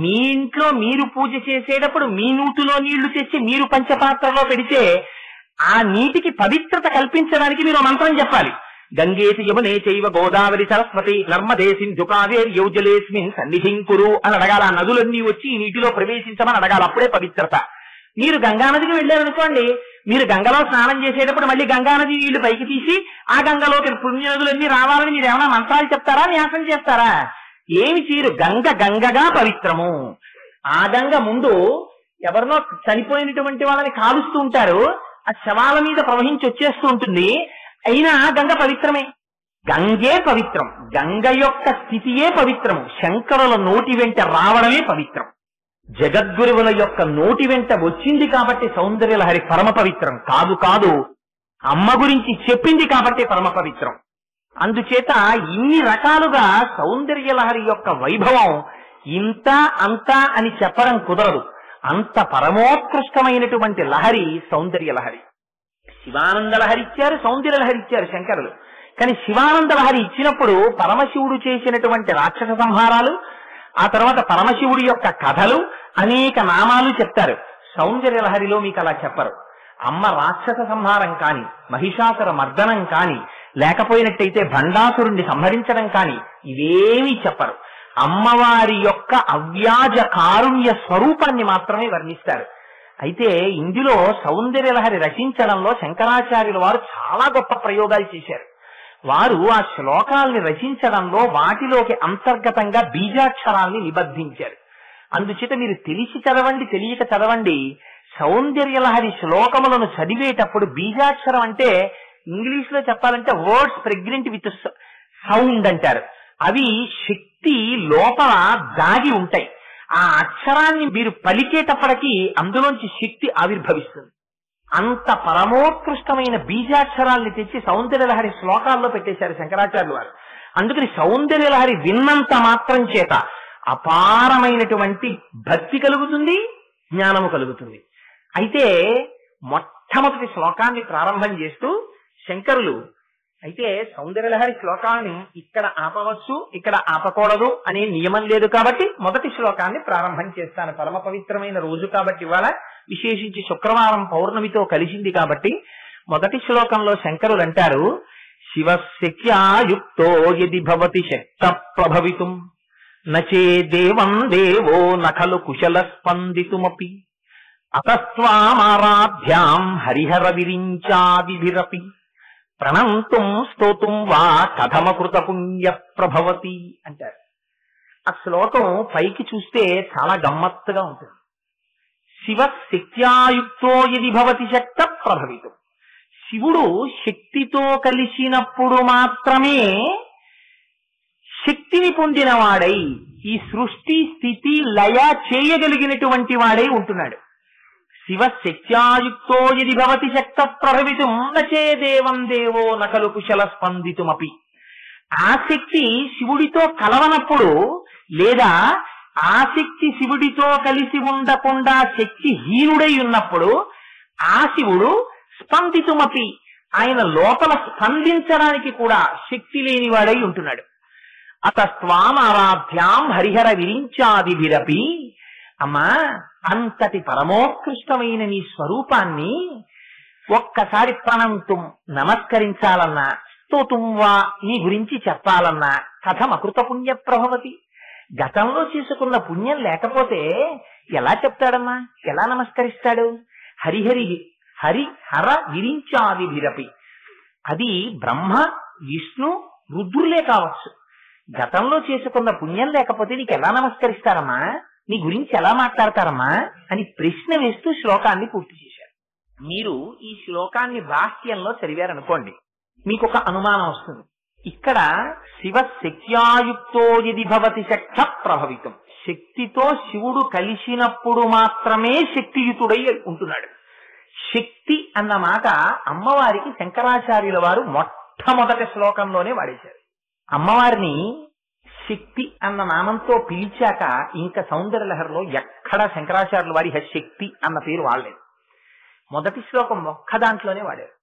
మీ ఇంట్లో మీరు పూజ చేసేటప్పుడు మీ నూటిలో నీళ్లు తెచ్చి మీరు పంచపాత్రలో పెడితే ఆ నీటికి పవిత్రత కల్పించడానికి మీరు మంత్రం చెప్పాలి. గంగేతి యమునే చైవ గోదావరి సరస్వతి నర్మదే సింధు కావేరి యౌజలేస్మిన్ సన్నిధిం కురు అని అడగాల. ఆ నదులన్నీ వచ్చి ఈ నీటిలో ప్రవేశించమని అడగాలి. అప్పుడే పవిత్రత. మీరు గంగానదికి వెళ్ళారనుకోండి, మీరు గంగలో స్నానం చేసేటప్పుడు మళ్ళీ గంగానది నీళ్లు పైకి తీసి ఆ గంగలోకి పుణ్య నదులన్నీ రావాలని మీరు ఏమైనా మంత్రాలు చెప్తారా, న్యాసం చేస్తారా? ఏమి చేయరు. గంగగా పవిత్రము. ఆ గంగ ముందు ఎవరినో చనిపోయినటువంటి వాళ్ళని కాలుస్తూ ఉంటారు, ఆ శవాల మీద ప్రవహించి వచ్చేస్తూ ఉంటుంది. అయినా గంగ పవిత్రమే. గంగే పవిత్రం. గంగ యొక్క స్థితియే పవిత్రము. శంకరుల నోటి వెంట రావడమే పవిత్రం. జగద్గురువుల యొక్క నోటి వెంట వచ్చింది కాబట్టి సౌందర్యలహరి పరమ పవిత్రం కాదు. అమ్మ గురించి చెప్పింది కాబట్టి పరమ పవిత్రం. అందుచేత ఇన్ని రకాలుగా సౌందర్యలహరి యొక్క వైభవం ఇంత అంత అని చెప్పడం కుదరదు. అంత పరమోత్కృష్టమైనటువంటి లహరి సౌందర్యలహరి. శివానంద లహరి ఇచ్చారు, సౌందర్యలహరి ఇచ్చారు శంకరులు. కానీ శివానంద లహరి ఇచ్చినప్పుడు పరమశివుడు చేసినటువంటి రాక్షస సంహారాలు, ఆ తర్వాత పరమశివుడి యొక్క కథలు, అనేక నామాలు చెప్తారు. సౌందర్యలహరిలో మీకు అలా చెప్పరు. అమ్మ రాక్షస సంహారం కాని, మహిషాసుర మర్దనం కాని, లేకపోయినట్టయితే భండాసురుణ్ణి సంహరించడం కాని ఇవేమీ చెప్పరు. అమ్మవారి యొక్క అవ్యాజ కారుణ్య స్వరూపాన్ని మాత్రమే వర్ణిస్తారు. అయితే ఇందులో సౌందర్యలహరి రచించడంలో శంకరాచార్యుల వారు చాలా గొప్ప ప్రయోగాలు చేశారు. వారు ఆ శ్లోకాల్ని రచించడంలో వాటిలోకి అంతర్గతంగా బీజాక్షరాల్ని నిబద్ధించారు. అందుచేత మీరు తెలిసి చదవండి, తెలియక చదవండి, సౌందర్యలహరి శ్లోకములను చదివేటప్పుడు బీజాక్షరం అంటే ఇంగ్లీష్ లో చెప్పాలంటే వర్డ్స్ ప్రెగ్నెంట్ విత్ సౌండ్ అంటారు. అవి శక్తి లోపల దాగి ఉంటాయి. ఆ అక్షరాన్ని మీరు పలికేటప్పటికీ అందులోంచి శక్తి ఆవిర్భవిస్తుంది. అంత పరమోత్కృష్టమైన బీజాక్షరాల్ని తెచ్చి సౌందర్యలహరి శ్లోకాల్లో పెట్టేశారు శంకరాచార్యులు వారు. అందుకని సౌందర్యలహరి విన్నంత మాత్రం చేత అపారమైనటువంటి భక్తి కలుగుతుంది, జ్ఞానము కలుగుతుంది. అయితే మొట్టమొదటి శ్లోకాన్ని ప్రారంభం చేస్తూ శంకరులు అయితే సౌందర్యలహరి శ్లోకాన్ని ఇక్కడ ఆపవచ్చు, ఇక్కడ ఆపకూడదు అనే నియమం లేదు కాబట్టి మొదటి శ్లోకాన్ని ప్రారంభం చేస్తాను. పరమ పవిత్రమైన రోజు కాబట్టి ఇవాళ విశేషించి శుక్రవారం పౌర్ణమితో కలిసింది కాబట్టి మొదటి శ్లోకంలో శంకరులు అంటారు, శివశక్త్యాయుక్తో యది భవతి శక్త ప్రభవితుం నచే దేవం దేవో నఖలు కుశల స్పందితుమపి అతస్త్వామారాధ్యాం హరిహర విరించాదిభిరపి ప్రణంతుం స్తోతుం వా కథమకృత పుణ్య ప్రభవతి అంటారు. ఆ శ్లోకం పైకి చూస్తే చాలా గమ్మత్తుగా ఉంటుంది. శివశక్త్యాయుక్తో యది భవతి శక్త ప్రభవితం. శివుడు శక్తితో కలిసినప్పుడు మాత్రమే శక్తిని పొందినవాడై ఈ సృష్టి స్థితి లయ చేయగలిగినటువంటి వాడై ఉంటున్నాడు. శివశక్త్యాయుక్తో యది భవతి శక్త ప్రభవితుం నచే దేవం దేవో నకలు కుశల స్పందితుమపి. ఆ శక్తి శివుడితో కలవనప్పుడు లేదా ఆ శక్తి శివుడితో కలిసి ఉండకుండా శక్తిహీనుడై ఉన్నప్పుడు ఆ శివుడు స్పందితుమపి ఆయన లోపల స్పందించడానికి కూడా శక్తి లేనివాడై ఉంటున్నాడు. అతస్త్వామారాధ్యాం హరిహర విరించాదిభిరపి. అమ్మా, అంతటి పరమోత్కృష్టమైన నీ స్వరూపాన్ని ఒక్కసారి ప్రణంతుం నమస్కరించాలన్నా, స్తోతుం వా నీ గురించి చెప్పాలన్నా కథమకృత పుణ్య ప్రభవతి. గతంలో చేసుకున్న పుణ్యం లేకపోతే ఎలా చెప్తాడమ్మా, ఎలా నమస్కరిస్తాడు? హరి హర విరించాదిభిరపి. అది బ్రహ్మ విష్ణు రుద్రులే కావచ్చు. గతంలో చేసుకున్న పుణ్యం లేకపోతే నీకు ఎలా నమస్కరిస్తారమ్మా, నీ గురించి ఎలా మాట్లాడతారమ్మా అని ప్రశ్న వేస్తూ శ్లోకాన్ని పూర్తి చేశారు. మీరు ఈ శ్లోకాన్ని భాష్యంలో చదివారనుకోండి, మీకు ఒక అనుమానం వస్తుంది. ఇక్కడ శివశక్త్యాయుక్తో యది భవతి శక్త ప్రభవితం, శక్తితో శివుడు కలిసినప్పుడు మాత్రమే శక్తియుతుడై ఉంటున్నాడు. శక్తి అన్న మాట అమ్మవారికి శంకరాచార్యుల వారు మొట్టమొదటి శ్లోకంలోనే వాడేశారు. అమ్మవారిని శక్తి అన్న నామంతో పిలిచాక ఇంకా సౌందర్యలహరిలో ఎక్కడా శంకరాచార్యుల వారి శక్తి అన్న పేరు వాడలేదు. మొదటి శ్లోకం ఒక్క దాంట్లోనే వాడారు.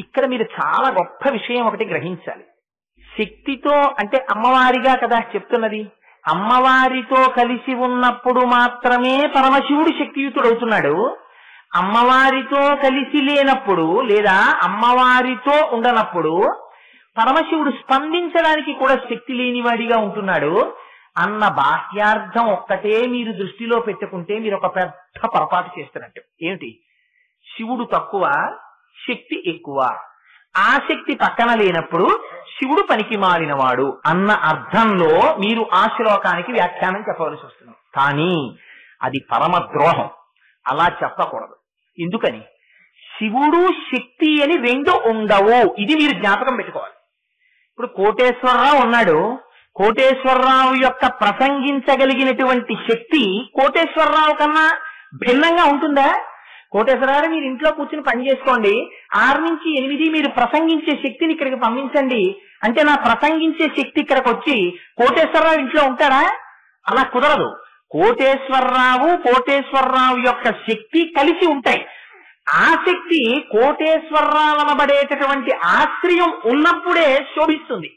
ఇక్కడ మీరు చాలా గొప్ప విషయం ఒకటి గ్రహించాలి. శక్తితో అంటే అమ్మవారిగా కదా చెప్తున్నది. అమ్మవారితో కలిసి ఉన్నప్పుడు మాత్రమే పరమశివుడు శక్తియుతుడవుతున్నాడు. అమ్మవారితో కలిసి లేనప్పుడు లేదా అమ్మవారితో ఉండనప్పుడు పరమశివుడు స్పందించడానికి కూడా శక్తి లేనివాడిగా ఉంటున్నాడు అన్న బాహ్యార్థం ఒక్కటే మీరు దృష్టిలో పెట్టుకుంటే మీరు ఒక పెద్ద పొరపాటు చేస్తున్నట్టు. ఏమిటి? శివుడు తక్కువ, శక్తి ఎక్కువ. ఆ శక్తి పక్కన లేనప్పుడు శివుడు పనికి మారినవాడు అన్న అర్థంలో మీరు ఆ శ్లోకానికి వ్యాఖ్యానం చెప్పవలసి వస్తుంది. కానీ అది పరమ ద్రోహం. అలా చెప్పకూడదు. ఎందుకని? శివుడు శక్తి అని రెండు ఉండవు. ఇది మీరు జ్ఞాపకం పెట్టుకోవాలి. ఇప్పుడు కోటేశ్వరరావు ఉన్నాడు. కోటేశ్వరరావు యొక్క ప్రసంగించగలిగినటువంటి శక్తి కోటేశ్వరరావు కన్నా భిన్నంగా ఉంటుందా? కోటేశ్వరరావు మీరు ఇంట్లో కూర్చుని పని చేసుకోండి, 6 నుంచి 8 మీరు ప్రసంగించే శక్తిని ఇక్కడికి పంపించండి అంటే నా ప్రసంగించే శక్తి ఇక్కడికి వచ్చి కోటేశ్వరరావు ఇంట్లో ఉంటాడా? అలా కుదరదు. కోటేశ్వరరావు యొక్క శక్తి కలిసి ఉంటాయి. ఆ శక్తి కోటేశ్వరరావు అనబడేటటువంటి ఆశ్రయం ఉన్నప్పుడే శోభిస్తుంది.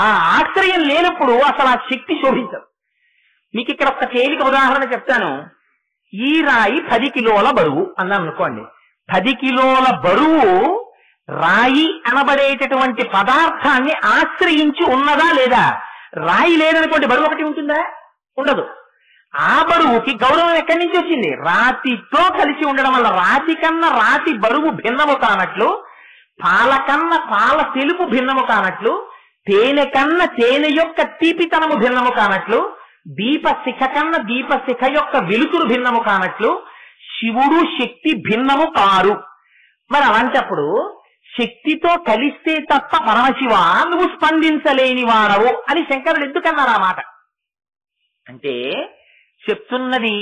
ఆ ఆశ్రయం లేనప్పుడు అసలు ఆ శక్తి శోభించదు. మీకు ఇక్కడ ఒక తేలిక ఉదాహరణ చెప్తాను. ఈ రాయి 10 కిలోల బరువు అన్నాను అనుకోండి. 10 కిలోల బరువు రాయి అనబడేటటువంటి పదార్థాన్ని ఆశ్రయించి ఉన్నదా లేదా? రాయి లేదనుకోండి, బరువు ఒకటి ఉంటుందా? ఉండదు. ఆ బరువుకి గౌరవం ఎక్కడి నుంచి వచ్చింది? రాతితో కలిసి ఉండడం వల్ల. రాతి కన్నా రాతి బరువు భిన్నము కానట్లు, పాల కన్నా పాల తెలుపు భిన్నము కానట్లు, తేనె కన్నా తేనె యొక్క తీపితనము భిన్నము కానట్లు, దీపశిఖ కన్నా దీపశిఖ యొక్క వెలుతురు భిన్నము కానట్లు శివుడు శక్తి భిన్నము కారు. మరి అలాంటప్పుడు శక్తితో కలిస్తే తప్ప పరమశివ నువ్వు స్పందించలేని వాడవు అని శంకరుడు ఎందుకన్నారు ఆ మాట? అంటే చెప్తున్నది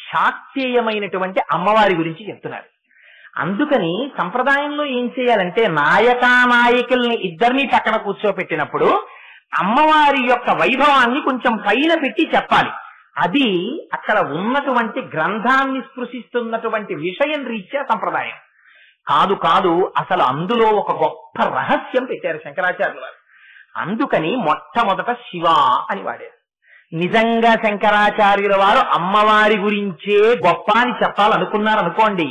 శాక్తేయమైనటువంటి అమ్మవారి గురించి చెప్తున్నారు. అందుకని సంప్రదాయంలో ఏం చేయాలంటే నాయకుల్ని ఇద్దరినీ పక్కన కూర్చోపెట్టినప్పుడు అమ్మవారి యొక్క వైభవాన్ని కొంచెం పైన పెట్టి చెప్పాలి. అది అక్కడ ఉన్నటువంటి గ్రంథాన్ని స్పృశిస్తున్నటువంటి విషయం రీత్యా సంప్రదాయం కాదు. కాదు అసలు అందులో ఒక గొప్ప రహస్యం పెట్టారు శంకరాచార్యుల వారు. అందుకని మొట్టమొదట శివ అని వాడారు. నిజంగా శంకరాచార్యుల వారు అమ్మవారి గురించే గొప్ప అని చెప్పాలనుకున్నారనుకోండి,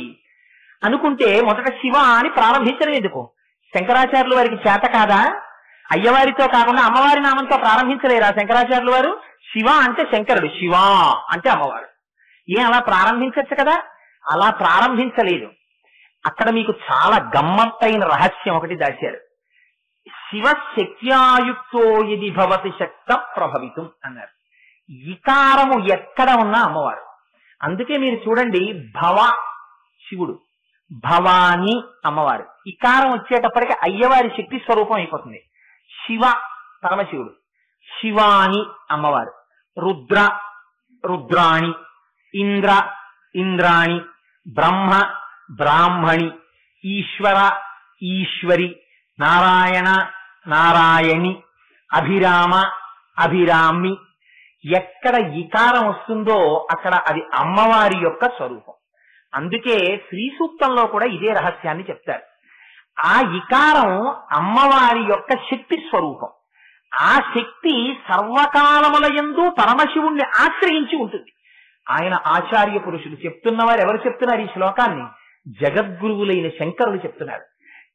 అనుకుంటే మొదట శివ అని ప్రారంభించడం ఎందుకు? శంకరాచార్యుల వారికి చేత కాదా? అయ్యవారితో కాకుండా అమ్మవారి నామంతో ప్రారంభించలేరా శంకరాచార్యుల వారు? శివ అంటే శంకరుడు, శివ అంటే అమ్మవారు. అలా ప్రారంభించచ్చు కదా. అలా ప్రారంభించలేదు. అక్కడ మీకు చాలా గమ్మత్తైన రహస్యం ఒకటి దాచారు. శివ శక్త్యాయుక్తో ఇది భవతి శక్త ప్రభవితం అన్నారు. ఇకారము ఎక్కడ ఉన్నా అమ్మవారు. అందుకే మీరు చూడండి, భవ శివుడు, భవాని అమ్మవారు. ఇకారం వచ్చేటప్పటికి అయ్యవారి శక్తి స్వరూపం అయిపోతుంది. శివ పరమశివుడు, శివాని అమ్మవారు, రుద్ర రుద్రాణి, ఇంద్ర ఇంద్రాణి, బ్రహ్మ బ్రాహ్మణి, ఈశ్వర ఈశ్వరి, నారాయణ నారాయణి, అభిరామ అభిరామి. ఎక్కడ ఇకారం వస్తుందో అక్కడ అది అమ్మవారి యొక్క స్వరూపం. అందుకే శ్రీ సూక్తంలో కూడా ఇదే రహస్యాన్ని చెప్తారు. ఆ ఇకారం అమ్మవారి యొక్క శక్తి స్వరూపం. ఆ శక్తి సర్వకాలముల యందు పరమశివుణ్ణి ఆశ్రయించి ఉంటుంది. ఆయన ఆచార్య పురుషుడు. చెప్తున్నవారు ఎవరు చెప్తున్నారు ఈ శ్లోకాన్ని? జగద్గురువులైన శంకరులు చెప్తున్నారు.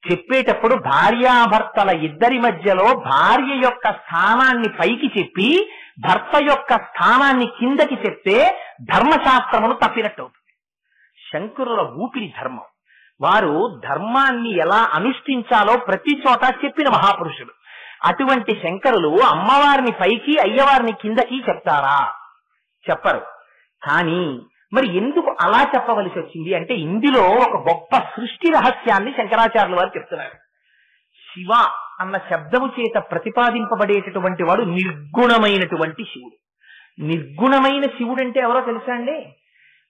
చెప్పేటప్పుడు భార్యాభర్తల ఇద్దరి మధ్యలో భార్య యొక్క స్థానాన్ని పైకి చెప్పి భర్త యొక్క స్థానాన్ని కిందకి చెప్తే ధర్మశాస్త్రమును తప్పినట్టు అవుతుంది. శంకరుల ఊపిరి ధర్మం. వారు ధర్మాన్ని ఎలా అనుష్ఠించాలో ప్రతి చోట చెప్పిన మహాపురుషుడు. అటువంటి శంకరులు అమ్మవారిని పైకి అయ్యవారిని కిందకి చెప్తారా? చెప్పరు. కానీ మరి ఎందుకు అలా చెప్పవలసి వచ్చింది అంటే ఇందులో ఒక గొప్ప సృష్టి రహస్యాన్ని శంకరాచార్యుల వారు చెప్తున్నారు. శివ అన్న శబ్దము చేత ప్రతిపాదింపబడేటటువంటి వాడు నిర్గుణమైనటువంటి శివుడు. నిర్గుణమైన శివుడు అంటే ఎవరో తెలుసా అండి?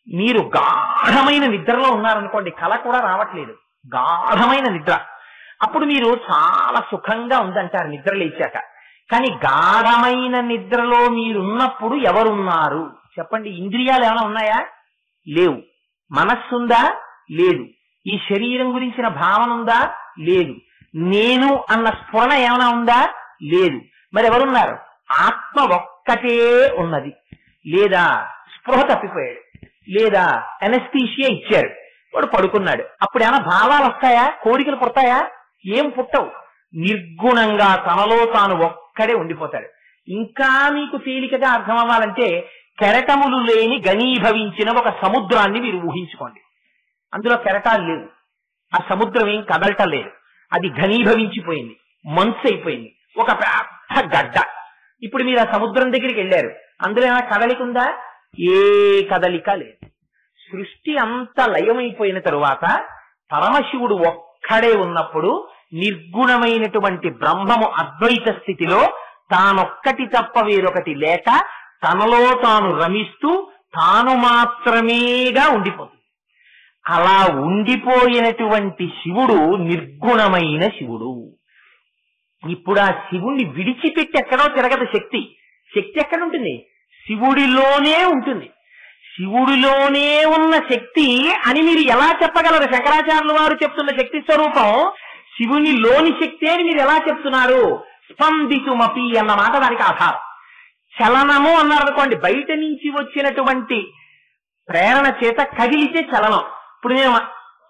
మీరు గాఢమైన నిద్రలో ఉన్నారనుకోండి, కళ కూడా రావట్లేదు, గాఢమైన నిద్ర. అప్పుడు మీరు చాలా సుఖంగా ఉందంటారు నిద్ర లేచాక. కానీ గాఢమైన నిద్రలో మీరున్నప్పుడు ఎవరున్నారు చెప్పండి? ఇంద్రియాలు ఏమైనా ఉన్నాయా? లేవు. మనస్సుందా? లేదు. ఈ శరీరం గురించిన భావన ఉందా? లేదు. నేను అన్న స్ఫురణ ఏమైనా ఉందా? లేదు. మరి ఎవరున్నారు? ఆత్మ ఒక్కటే ఉన్నది. లేదా స్పృహ తప్పిపోయాడు, లేదా ఎనస్థీషియా ఇచ్చారు, వాడు పడుకున్నాడు. అప్పుడు ఏమైనా భావాలు వస్తాయా? కోరికలు పుడతాయా? ఏం పుట్టవు. నిర్గుణంగా తనలో తాను ఒక్కడే ఉండిపోతాడు. ఇంకా మీకు తేలికగా అర్థం అవ్వాలంటే కెరటములు లేని ఘనీభవించిన ఒక సముద్రాన్ని మీరు ఊహించుకోండి. అందులో కెరటాలు లేవు, ఆ సముద్రం ఏం కదలటం లేదు, అది ఘనీభవించిపోయింది, మంచు అయిపోయింది, ఒక పెద్ద గడ్డ. ఇప్పుడు మీరు ఆ సముద్రం దగ్గరికి వెళ్ళారు, అందులో ఏమైనా కదలిక ఉందా? ఏ కదలిక లేదు. సృష్టి అంతా లయమైపోయిన తరువాత పరమశివుడు ఒక్కడే ఉన్నప్పుడు నిర్గుణమైనటువంటి బ్రహ్మము అద్వైత స్థితిలో తానొక్కటి తప్ప వేరొకటి లేక తనలో తాను రమిస్తూ తాను మాత్రమేగా ఉండిపోతుంది. అలా ఉండిపోయినటువంటి శివుడు నిర్గుణమైన శివుడు. ఇప్పుడు ఆ శివుణ్ణి విడిచిపెట్టి ఎక్కడో తిరగదు శక్తి. శక్తి ఎక్కడుంటుంది? శివుడిలోనే ఉంటుంది. శివుడిలోనే ఉన్న శక్తి అని మీరు ఎలా చెప్పగలరు? శంకరాచార్యుల వారు చెప్తున్న శక్తి స్వరూపం శివునిలోని శక్తి అని మీరు ఎలా చెప్తున్నారు? స్పందితుమపి అన్న మాట దానికి ఆధారం. చలనము అన్నారు అనుకోండి, బయట నుంచి వచ్చినటువంటి ప్రేరణ చేత కదిలితే చలనం. ఇప్పుడు నేను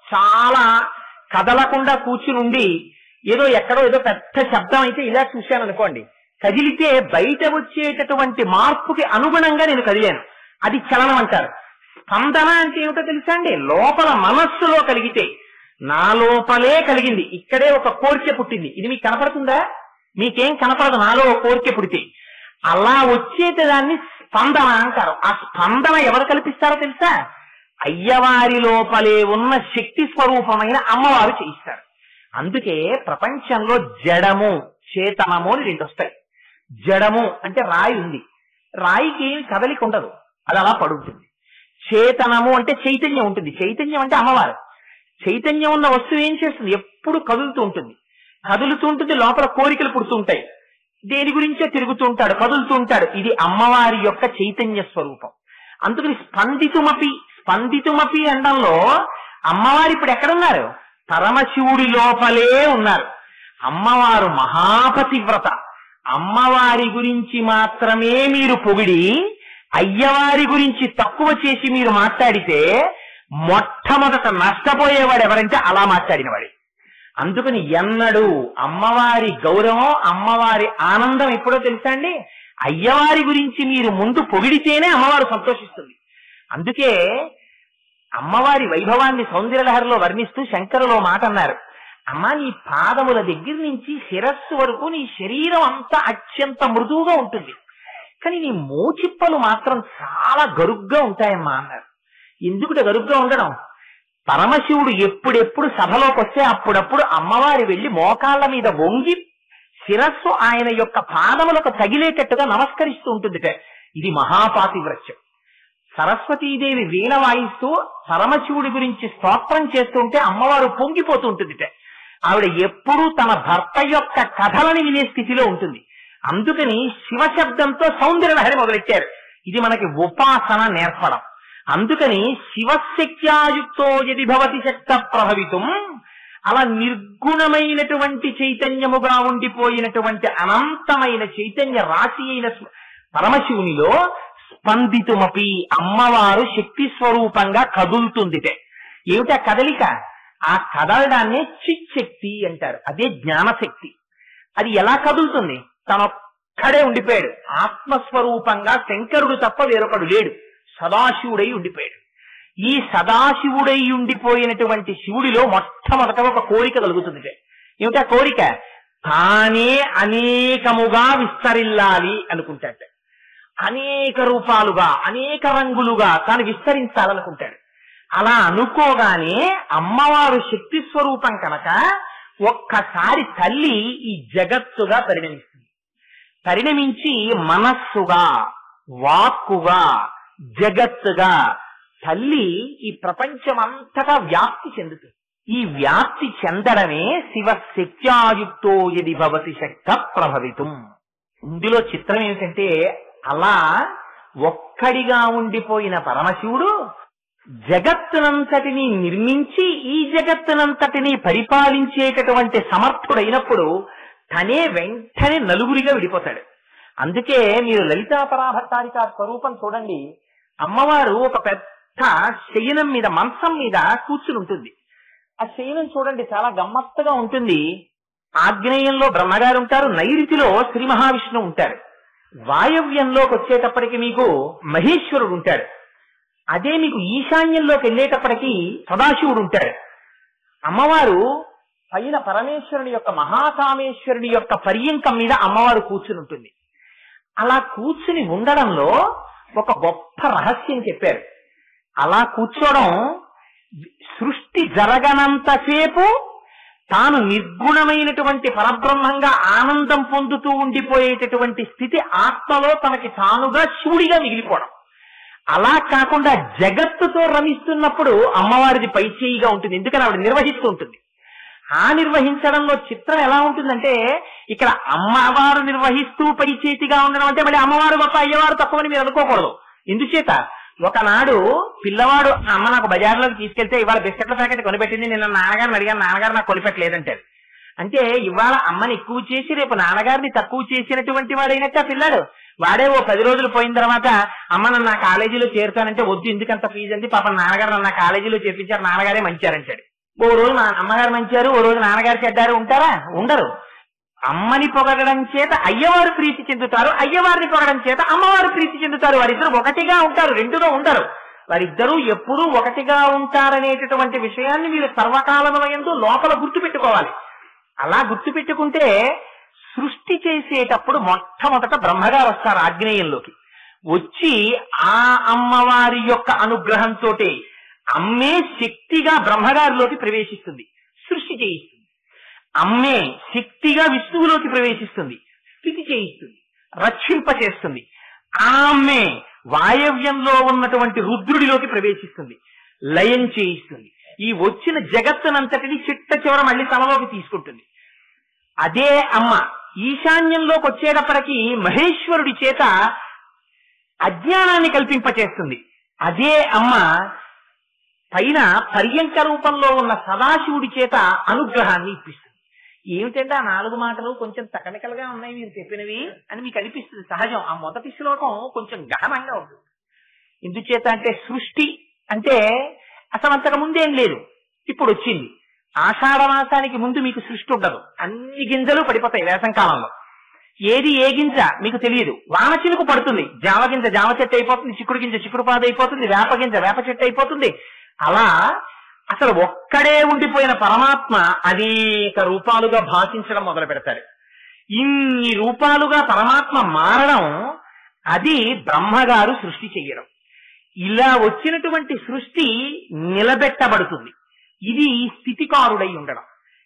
చాలా కదలకుండా కూర్చుని ఉండి ఎక్కడో ఏదో పెద్ద శబ్దం అయితే ఇలా చూశాను అనుకోండి, కదిలితే బయట వచ్చేటటువంటి మార్పుకి అనుగుణంగా నేను కదిలాను, అది చలనం అంటారు. స్పందన అంటే ఏమిటో తెలుసా అండి? లోపల మనస్సులో కలిగితే, నా లోపలే కలిగింది, ఇక్కడే ఒక కోరిక పుట్టింది, ఇది మీకు కనపడుతుందా? మీకేం కనపడదు నాలో ఒక కోరిక పుడితే. అలా వచ్చేట దాన్ని స్పందన అంటారు. ఆ స్పందన ఎవరు కల్పిస్తారో తెలుసా? అయ్యవారి లోపలే ఉన్న శక్తి స్వరూపమైన అమ్మవారు చేయిస్తారు. అందుకే ప్రపంచంలో జడము చేతనము అని రెండు వస్తాయి. జడము అంటే రాయి ఉంది, రాయికి ఏమి కదలిక ఉండదు, అది అలా పడుతుంది. చేతనము అంటే చైతన్యం ఉంటుంది, చైతన్యం అంటే అమ్మవారు. చైతన్యం ఉన్న వస్తువు ఏం చేస్తుంది? ఎప్పుడు కదులుతూ ఉంటుంది, కదులుతూ ఉంటుంది, లోపల కోరికలు పుడుతూ ఉంటాయి. దేని గురించో తిరుగుతుంటాడు, కదులుతుంటాడు. ఇది అమ్మవారి యొక్క చైతన్య స్వరూపం. అందుకని స్పందితుమపి అండంలో అమ్మవారు ఇప్పుడు ఎక్కడున్నారు? పరమశివుడి లోపలే ఉన్నారు. అమ్మవారు మహాపతివ్రత. అమ్మవారి గురించి మాత్రమే మీరు పొగిడి అయ్యవారి గురించి తక్కువ చేసి మీరు మాట్లాడితే మొట్టమొదట నష్టపోయేవాడు ఎవరంటే అలా మాట్లాడినవాడే. అందుకని ఎన్నడూ అమ్మవారి గౌరవం, అమ్మవారి ఆనందం ఎప్పుడో తెలుసా అండి? అయ్యవారి గురించి మీరు ముందు పొగిడితేనే అమ్మవారు సంతోషిస్తుంది. అందుకే అమ్మవారి వైభవాన్ని సౌందర్యలహరిలో వర్ణిస్తూ శంకరులో మాట అన్నారు, అమ్మా నీ పాదముల దగ్గర నుంచి శిరస్సు వరకు నీ శరీరం అంతా అత్యంత మృదువుగా ఉంటుంది, కానీ నీ మోచిప్పలు మాత్రం చాలా గరుగ్గా ఉంటాయమ్మా అన్నారు. ఎందుకుట గరుగ్గా ఉండడం? పరమశివుడు ఎప్పుడెప్పుడు సభలోకి వస్తే అప్పుడప్పుడు అమ్మవారి వెళ్లి మోకాళ్ళ మీద వంగి శిరస్సు ఆయన యొక్క పాదములకు తగిలేటట్టుగా నమస్కరిస్తూ ఉంటుంది. ఇది మహాపాతివ్రత్యం. సరస్వతీదేవి వీణ వాయిస్తూ పరమశివుడి గురించి స్తోత్రం చేస్తుంటే అమ్మవారు పొంగిపోతూ ఉంటుంది. ఆవిడ ఎప్పుడూ తన భర్త యొక్క కథలని వినే స్థితిలో ఉంటుంది. అందుకని శివశబ్దంతో సౌందర్యలహరి మొదలెట్టారు. ఇది మనకి ఉపాసన నేర్పడం. అందుకని శివశక్త్యాయుక్తో యది భవతి శక్త ప్రభవితం, అలా నిర్గుణమైనటువంటి చైతన్యముగా ఉండిపోయినటువంటి అనంతమైన చైతన్య రాశి అయిన పరమశివునిలో స్పందితుమపి అమ్మవారు శక్తి స్వరూపంగా కదులుతుందిటే. ఏమిటా కదలిక? ఆ కదలడాన్నే చిచ్చక్తి అంటారు. అదే జ్ఞానశక్తి. అది ఎలా కదులుతుంది? తనొక్కడే ఉండిపోయాడు. ఆత్మస్వరూపంగా శంకరుడు తప్ప వేరొకడు లేడు. సదాశివుడై ఉండిపోయాడు. ఈ సదాశివుడై ఉండిపోయినటువంటి శివుడిలో మొట్టమొదట ఒక కోరిక కలుగుతుంది. ఏమిటా కోరిక? తానే అనేకముగా విస్తరిల్లాలి అనుకుంటాడు. అనేక రూపాలుగా, అనేక రంగులుగా తాను విస్తరించాలనుకుంటాడు. అలా అనుకోగానే అమ్మవారు శక్తి స్వరూపం కనుక ఒక్కసారి తల్లి ఈ జగత్తుగా పరిణమిస్తుంది. పరిణమించి మనస్సుగా, వాక్కుగా, జగత్తుగా తల్లి ఈ ప్రపంచమంతటా వ్యాప్తి చెందుతుంది. ఈ వ్యాప్తి చెందడమే శివశక్త్యాయుక్తో యది భవతి శక్త ప్రభవితం. ఇందులో చిత్రం ఏమిటంటే, అలా ఒక్కడిగా ఉండిపోయిన పరమశివుడు జగత్తునంతటినీ నిర్మించి ఈ జగత్తునంతటినీ పరిపాలించేటటువంటి సమర్థుడైనప్పుడు తనే వెంటనే నలుగురిగా విడిపోతాడు. అందుకే మీరు లలితా పరాభట్టారిక స్వరూపం చూడండి. అమ్మవారు ఒక పెద్ద శయనం మీద, మంచం మీద కూర్చుని ఉంటుంది. ఆ శయనం చూడండి చాలా గమ్మత్తుగా ఉంటుంది. ఆగ్నేయంలో బ్రహ్మగారు ఉంటారు, నైరుతిలో శ్రీ మహావిష్ణువు ఉంటారు, వాయవ్యంలోకి వచ్చేటప్పటికి మీకు మహేశ్వరుడు ఉంటాడు, అదే మీకు ఈశాన్యంలోకి వెళ్ళేటప్పటికి సదాశివుడు ఉంటాడు. అమ్మవారు పైన పరమేశ్వరుని యొక్క, మహాకామేశ్వరుని యొక్క పర్యంకం మీద అమ్మవారు కూర్చుని ఉంటుంది. అలా కూర్చుని ఉండడంలో ఒక గొప్ప రహస్యం చెప్పారు. అలా కూర్చోవడం, సృష్టి జరగనంతసేపు తాను నిర్గుణమైనటువంటి పరబ్రహ్మంగా ఆనందం పొందుతూ ఉండిపోయేటటువంటి స్థితి ఆత్మలో తనకి తానుగా శివుడిగా మిగిలిపోవడం. అలా కాకుండా జగత్తుతో రమిస్తున్నప్పుడు అమ్మవారిది పైచేయిగా ఉంటుంది. ఎందుకని ఆవిడ నిర్వహిస్తూ ఉంటుంది. ఆ నిర్వహించడంలో చిత్రం ఎలా ఉంటుందంటే, ఇక్కడ అమ్మవారు నిర్వహిస్తూ పైచేతిగా ఉండడం అంటే మళ్ళీ అమ్మవారు గొప్ప అయ్యవారు తక్కువని మీరు అనుకోకూడదు. ఎందుచేత ఒకనాడు పిల్లవాడు అమ్మ నాకు బజార్లోకి తీసుకెళ్తే ఇవాళ బిస్కెట్ల ప్యాకెట్ కొనిపెట్టింది, నిన్న నాన్నగారిని అడిగాను, నాన్నగారు నాకు కొనిపెట్టలేదంటారు. అంటే ఇవాళ అమ్మని ఎక్కువ చేసి రేపు నాన్నగారిని తక్కువ చేసినటువంటి వాడైనట్టు ఆ పిల్లాడు. వాడే ఓ 10 రోజులు పోయిన తర్వాత అమ్మ నన్ను నా కాలేజీలో చేరుతానంటే వద్దు, ఎందుకంత ఫీజు అంది, పాప నాన్నగారు నన్ను కాలేజీలో చేర్పించారు, నాన్నగారే మంచారంటాడు. ఓ రోజు నా అమ్మగారు మంచారు, ఓ రోజు నాన్నగారు చెడ్డారు. ఉంటారా? ఉండరు. అమ్మని పొగడడం చేత అయ్యవారు ప్రీతి చెందుతారు, అయ్యవారిని పొగడడం చేత అమ్మవారు ప్రీతి చెందుతారు. వారిద్దరు ఒకటిగా ఉంటారు, రెండుగా ఉండరు. వారిద్దరూ ఎప్పుడూ ఒకటిగా ఉంటారనేటటువంటి విషయాన్ని మీరు సర్వకాలములందు లోపల గుర్తుపెట్టుకోవాలి. అలా గుర్తుపెట్టుకుంటే సృష్టి చేసేటప్పుడు మొట్టమొదట బ్రహ్మగారు వస్తారు ఆగ్నేయంలోకి. వచ్చి ఆ అమ్మవారి యొక్క అనుగ్రహంతో అమ్మే శక్తిగా బ్రహ్మగారిలోకి ప్రవేశిస్తుంది, సృష్టి చేయిస్తుంది. అమ్మే శక్తిగా విష్ణువులోకి ప్రవేశిస్తుంది, స్థితి చేయిస్తుంది, రక్షింపచేస్తుంది. ఆమె వాయవ్యంలో ఉన్నటువంటి రుద్రుడిలోకి ప్రవేశిస్తుంది, లయం చేయిస్తుంది. ఈ వచ్చిన జగత్తునంతటిని చిట్ట చివర మళ్ళీ తనలోకి తీసుకుంటుంది. అదే అమ్మ ఈశాన్యంలోకి వచ్చేటప్పటికి మహేశ్వరుడి చేత అజ్ఞానాన్ని కల్పింపచేస్తుంది. అదే అమ్మ పైన పర్యంక రూపంలో ఉన్న సదాశివుడి చేత అనుగ్రహాన్ని ఇప్పిస్తుంది. ఏమిటంటే ఆ 4 మాటలు కొంచెం టెక్నికల్ గా ఉన్నాయి మీరు చెప్పినవి అని మీకు అనిపిస్తుంది. సహజం. ఆ మొదటి శ్లోకం కొంచెం గహనంగా ఉంటుంది. ఎందుచేత అంటే సృష్టి అంటే అసలు అంతకు ముందేం లేదు, ఇప్పుడు వచ్చింది. ఆషాఢ మాసానికి ముందు మీకు సృష్టి ఉండదు. అన్ని గింజలు పడిపోతాయి వేసంకాలంలో. ఏది ఏ గింజ మీకు తెలియదు. వాన చినుకు పడుతుంది, జామ గింజ జామ చెట్టు అయిపోతుంది, చిక్కుడు గింజ చిక్కుడు పాదు అయిపోతుంది, వేప గింజ వేప చెట్టు అయిపోతుంది. అలా అసలు ఒక్కడే ఉండిపోయిన పరమాత్మ అనేక రూపాలుగా భాషించడం మొదలు పెడతాడు. ఇన్ని రూపాలుగా పరమాత్మ మారడం అది బ్రహ్మగారు సృష్టి చెయ్యడం. ఇలా వచ్చినటువంటి సృష్టి నిలబెట్టబడుతుంది. ఇది స్థితికారుడై ఉండడం.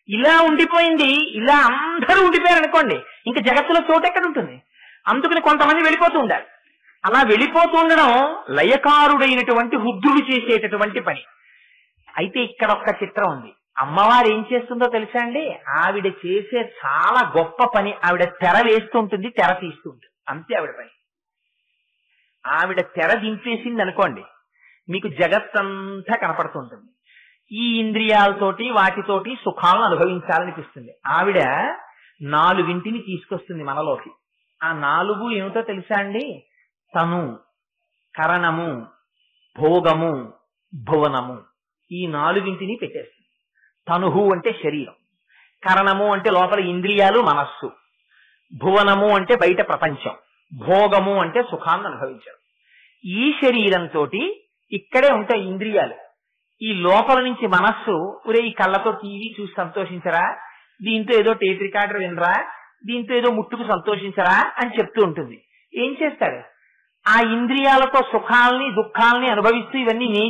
ఇలా ఉండిపోయింది, ఇలా అందరూ ఉండిపోయారు అనుకోండి, ఇంకా జగత్తులో చోటు ఎక్కడ ఉంటుంది? అందుకని కొంతమంది వెళ్ళిపోతూ ఉండాలి. అలా వెళ్ళిపోతూ ఉండడం లయకారుడైనటువంటి రుద్రుడు చేసేటటువంటి పని. అయితే ఇక్కడ ఒక్క చిత్రం ఉంది. అమ్మవారు ఏం చేస్తుందో తెలుసా అండి? ఆవిడ చేసే చాలా గొప్ప పని. ఆవిడ తెర వేస్తూ ఉంటుంది, తెర తీస్తూ ఉంటుంది. అంతే ఆవిడ పని. ఆవిడ తెర దింపేసింది అనుకోండి, మీకు జగత్తంతా కనపడుతుంటుంది. ఈ ఇంద్రియాలతోటి వాటితోటి సుఖాలను అనుభవించాలనిపిస్తుంది. ఆవిడ 4 తీసుకొస్తుంది మనలోకి. ఆ 4 ఏమిటో తెలుసా అండి? తను, కరణము, భోగము, భువనము. ఈ 4 పెట్టేస్తుంది. తనుహు అంటే శరీరం, కరణము అంటే లోపల ఇంద్రియాలు మనస్సు, భువనము అంటే బయట ప్రపంచం, భోగము అంటే సుఖాన్ని అనుభవించడం. ఈ శరీరంతో ఇక్కడే ఉంటాయి ఇంద్రియాలు. ఈ లోపల నుంచి మనస్సు, ఒరే ఈ కళ్ళతో టీవీ చూసి సంతోషించరా, దీంతో ఏదో టేప్ రికార్డర్ వినరా, దీంతో ఏదో ముట్టుకు సంతోషించరా అని చెప్తూ ఉంటుంది. ఏం చేస్తాడు? ఆ ఇంద్రియాలతో సుఖాలని దుఃఖాలని అనుభవిస్తూ ఇవన్నీ నే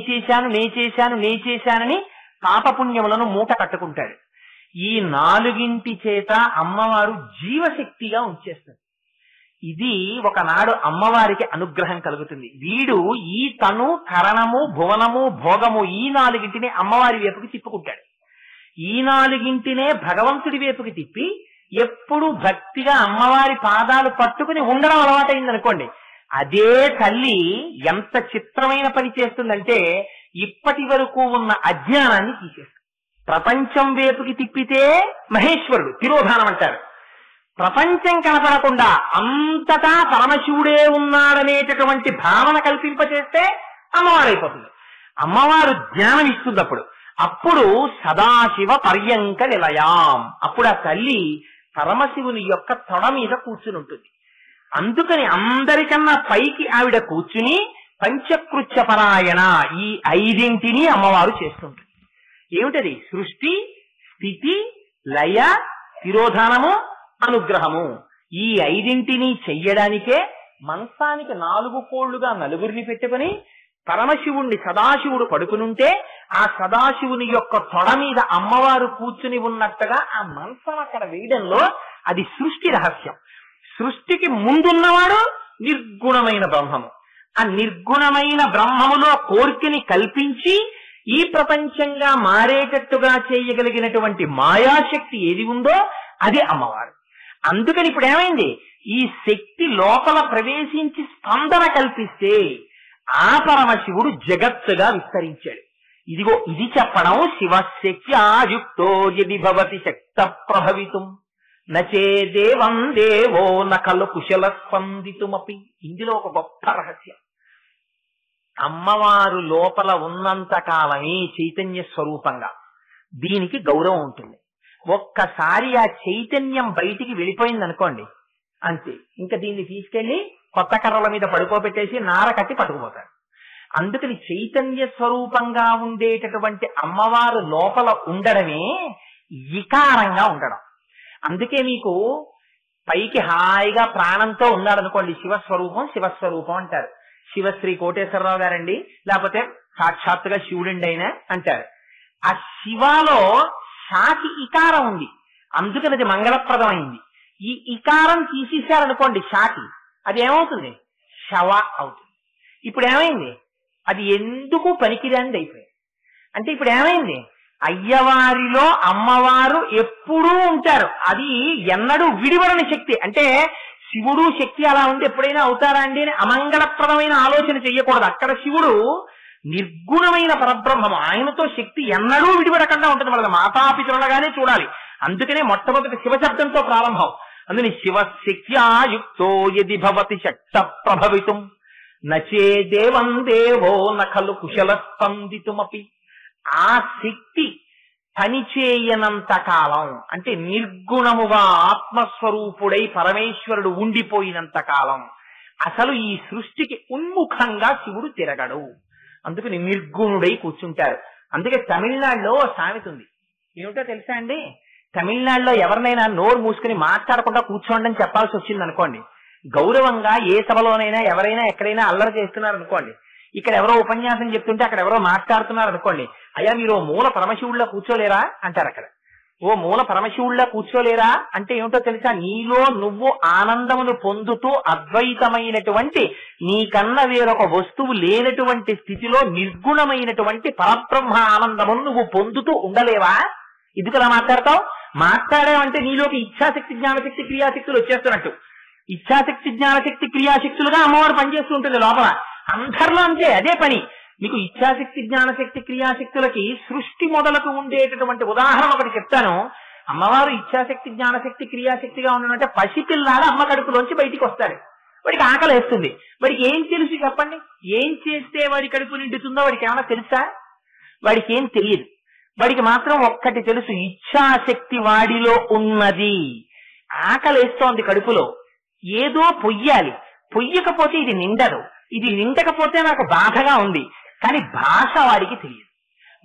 చేశానని పాపపుణ్యములను మూట కట్టుకుంటాడు. ఈ 4 చేత అమ్మవారు జీవశక్తిగా ఉంచేస్తుంది. ఇది ఒకనాడు అమ్మవారికి అనుగ్రహం కలుగుతుంది. వీడు ఈ తను, కరణము, భువనము, భోగము ఈ 4 అమ్మవారి వైపుకి తిప్పుకుంటాడు. ఈ 4 భగవంతుడి వైపుకి తిప్పి ఎప్పుడు భక్తిగా అమ్మవారి పాదాలు పట్టుకుని ఉండడం అలవాటైందనుకోండి, అదే తల్లి ఎంత చిత్రమైన పని చేస్తుందంటే ఇప్పటి వరకు ఉన్న అజ్ఞానాన్ని తీసేస్తుంది. ప్రపంచం వైపుకి తిప్పితే మహేశ్వరుడు తిరోధానం అంటారు. ప్రపంచం కనపడకుండా అంతటా పరమశివుడే ఉన్నాడనేటటువంటి భావన కల్పింపచేస్తే అమ్మవారైపోతుంది. అమ్మవారు జ్ఞానం ఇస్తుంది. అప్పుడు సదాశివ పర్యంక నిలయాం. అప్పుడు ఆ తల్లి పరమశివుని యొక్క తొడ మీద కూర్చుని ఉంటుంది. అందుకని అందరికన్నా పైకి ఆవిడ కూర్చుని పంచకృత్య పరాయణ ఈ 5 అమ్మవారు చేస్తుంటుంది. ఏమిటది? సృష్టి, స్థితి, లయ, తిరోధానము, అనుగ్రహము. ఈ 5 చెయ్యడానికే మంచానికి 4 కోళ్లుగా 4 పెట్టుకుని పరమశివుణ్ణి సదాశివుడు పడుకునుంటే ఆ సదాశివుని యొక్క తొడ మీద అమ్మవారు కూర్చుని ఉన్నట్టుగా ఆ మంచం అక్కడ వేయడంలో అది సృష్టి రహస్యం. సృష్టికి ముందున్నవాడు నిర్గుణమైన బ్రహ్మము. ఆ నిర్గుణమైన బ్రహ్మములో కోరికని కల్పించి ఈ ప్రపంచంగా మారేటట్టుగా చేయగలిగినటువంటి మాయాశక్తి ఏది ఉందో అది అమ్మవారు. అందుకని ఇప్పుడు ఏమైంది? ఈ శక్తి లోపల ప్రవేశించి స్పందన కల్పిస్తే ఆ పరమశివుడు జగత్తుగా విస్తరించాడు. ఇదిగో ఇది చెప్పడం శివశక్త్యాయుక్తో యది భవతి శక్త ప్రభవితుం నచే దేవం దేవో నకలు కుశల స్పందితుమపి. ఇందులో ఒక గొప్ప రహస్యం. అమ్మవారు లోపల ఉన్నంత కాలమే చైతన్య స్వరూపంగా దీనికి గౌరవం ఉంటుంది. ఒక్కసారి ఆ చైతన్యం బయటికి వెళ్ళిపోయింది అనుకోండి, అంతే. ఇంకా దీన్ని తీసుకెళ్లి కొత్త కర్రల మీద పడుకోబెట్టేసి నార కట్టి పట్టుకుపోతారు. అందుకని చైతన్య స్వరూపంగా ఉండేటటువంటి అమ్మవారు లోపల ఉండడమే వికారంగా ఉండడం. అందుకే మీకు పైకి హాయిగా ప్రాణంతో ఉన్నాడు అనుకోండి, శివస్వరూపం అంటారు. శివశ్రీ కోటేశ్వరరావు గారండి, లేకపోతే సాక్షాత్తుగా శివుడండి అయినా అంటారు. ఆ శివాలో శాకి ఇకారం ఉంది, అందుకని అది మంగళప్రదమైంది. ఈ ఇకారం తీసేశారనుకోండి శాకి, అది ఏమవుతుంది? శవ అవుతుంది. ఇప్పుడు ఏమైంది? అది ఎందుకు పనికిరానిది అయిపోయింది. అంటే ఇప్పుడు ఏమైంది? అయ్యవారిలో అమ్మవారు ఎప్పుడూ ఉంటారు. అది ఎన్నడూ విడివడని శక్తి. అంటే శివుడు శక్తి అలా ఉండి ఎప్పుడైనా అవుతారా అండి అని అమంగళప్రదమైన ఆలోచన చెయ్యకూడదు. అక్కడ శివుడు నిర్గుణమైన పరబ్రహ్మము. ఆయనతో శక్తి ఎన్నడూ విడిపడకుండా ఉంటుంది. మన మాతాపితరులుగానే చూడాలి. అందుకనే మొట్టమొదటి శివశబ్దంతో ప్రారంభం. అందుని శివశక్త్యాయుక్తో యది భవతి శక్త ప్రభవితుం నచే దేవం దేవో నఖలు కుశల స్పందితుమపి. ఆ శక్తి పనిచేయనంత కాలం, అంటే నిర్గుణముగా ఆత్మస్వరూపుడై పరమేశ్వరుడు ఉండిపోయినంత కాలం అసలు ఈ సృష్టికి ఉన్ముఖంగా శివుడు తిరగడు. అందుకని నిర్గుణుడై కూర్చుంటారు. అందుకే తమిళనాడులో సామెత ఉంది. ఏమిటో తెలుసా అండి? తమిళనాడులో ఎవరినైనా నోరు మూసుకుని మాట్లాడకుండా కూర్చోండి అని చెప్పాల్సి వచ్చింది అనుకోండి, గౌరవంగా ఏ సభలోనైనా ఎవరైనా ఎక్కడైనా అల్లరి చేస్తున్నారు అనుకోండి, ఇక్కడ ఎవరో ఉపన్యాసం చెప్తుంటే అక్కడ ఎవరో మాట్లాడుతున్నారు అనుకోండి, అయ్యా మీరు ఓ మూల పరమశివుళ్ళ కూర్చోలేరా అంటారు. అక్కడ ఓ మూల పరమశివుళ్ళ కూర్చోలేరా అంటే ఏమిటో తెలుసా? నీలో నువ్వు ఆనందమును పొందుతూ అద్వైతమైనటువంటి నీకన్నా వేరొక వస్తువు లేనటువంటి స్థితిలో నిర్గుణమైనటువంటి పరబ్రహ్మ ఆనందమును నువ్వు పొందుతూ ఉండలేవా? ఇది కదా మాట్లాడతావు. మాట్లాడావంటే నీలోకి ఇచ్ఛాశక్తి జ్ఞానశక్తి క్రియాశక్తులు వచ్చేస్తున్నట్టు. ఇచ్ఛాశక్తి జ్ఞానశక్తి క్రియాశక్తులుగా అమ్మవారు పనిచేస్తూ ఉంటుంది లోపల. అందరిలో అంతే, అదే పని. మీకు ఇచ్ఛాశక్తి జ్ఞానశక్తి క్రియాశక్తులకి సృష్టి మొదలకు ఉండేటటువంటి ఉదాహరణ ఒకటి చెప్తాను. అమ్మవారు ఇచ్ఛాశక్తి జ్ఞానశక్తి క్రియాశక్తిగా ఉండనంటే పసిపిల్లాడు అమ్మ కడుపులోంచి బయటికి వస్తాడు. వాడికి ఆకలి వేస్తుంది. వాడికి ఏం తెలుసు చెప్పండి? ఏం చేస్తే వాడి కడుపు నిండుతుందో వాడికి ఏమైనా తెలుసా? వాడికి ఏం తెలియదు. వాడికి మాత్రం ఒక్కటి తెలుసు, ఇచ్ఛాశక్తి వాడిలో ఉన్నది. ఆకలి వేస్తోంది కడుపులో, ఏదో పొయ్యాలి, పొయ్యకపోతే ఇది నిండదు, ఇది నిండకపోతే నాకు బాధగా ఉంది. కానీ భాష వాడికి తెలియదు.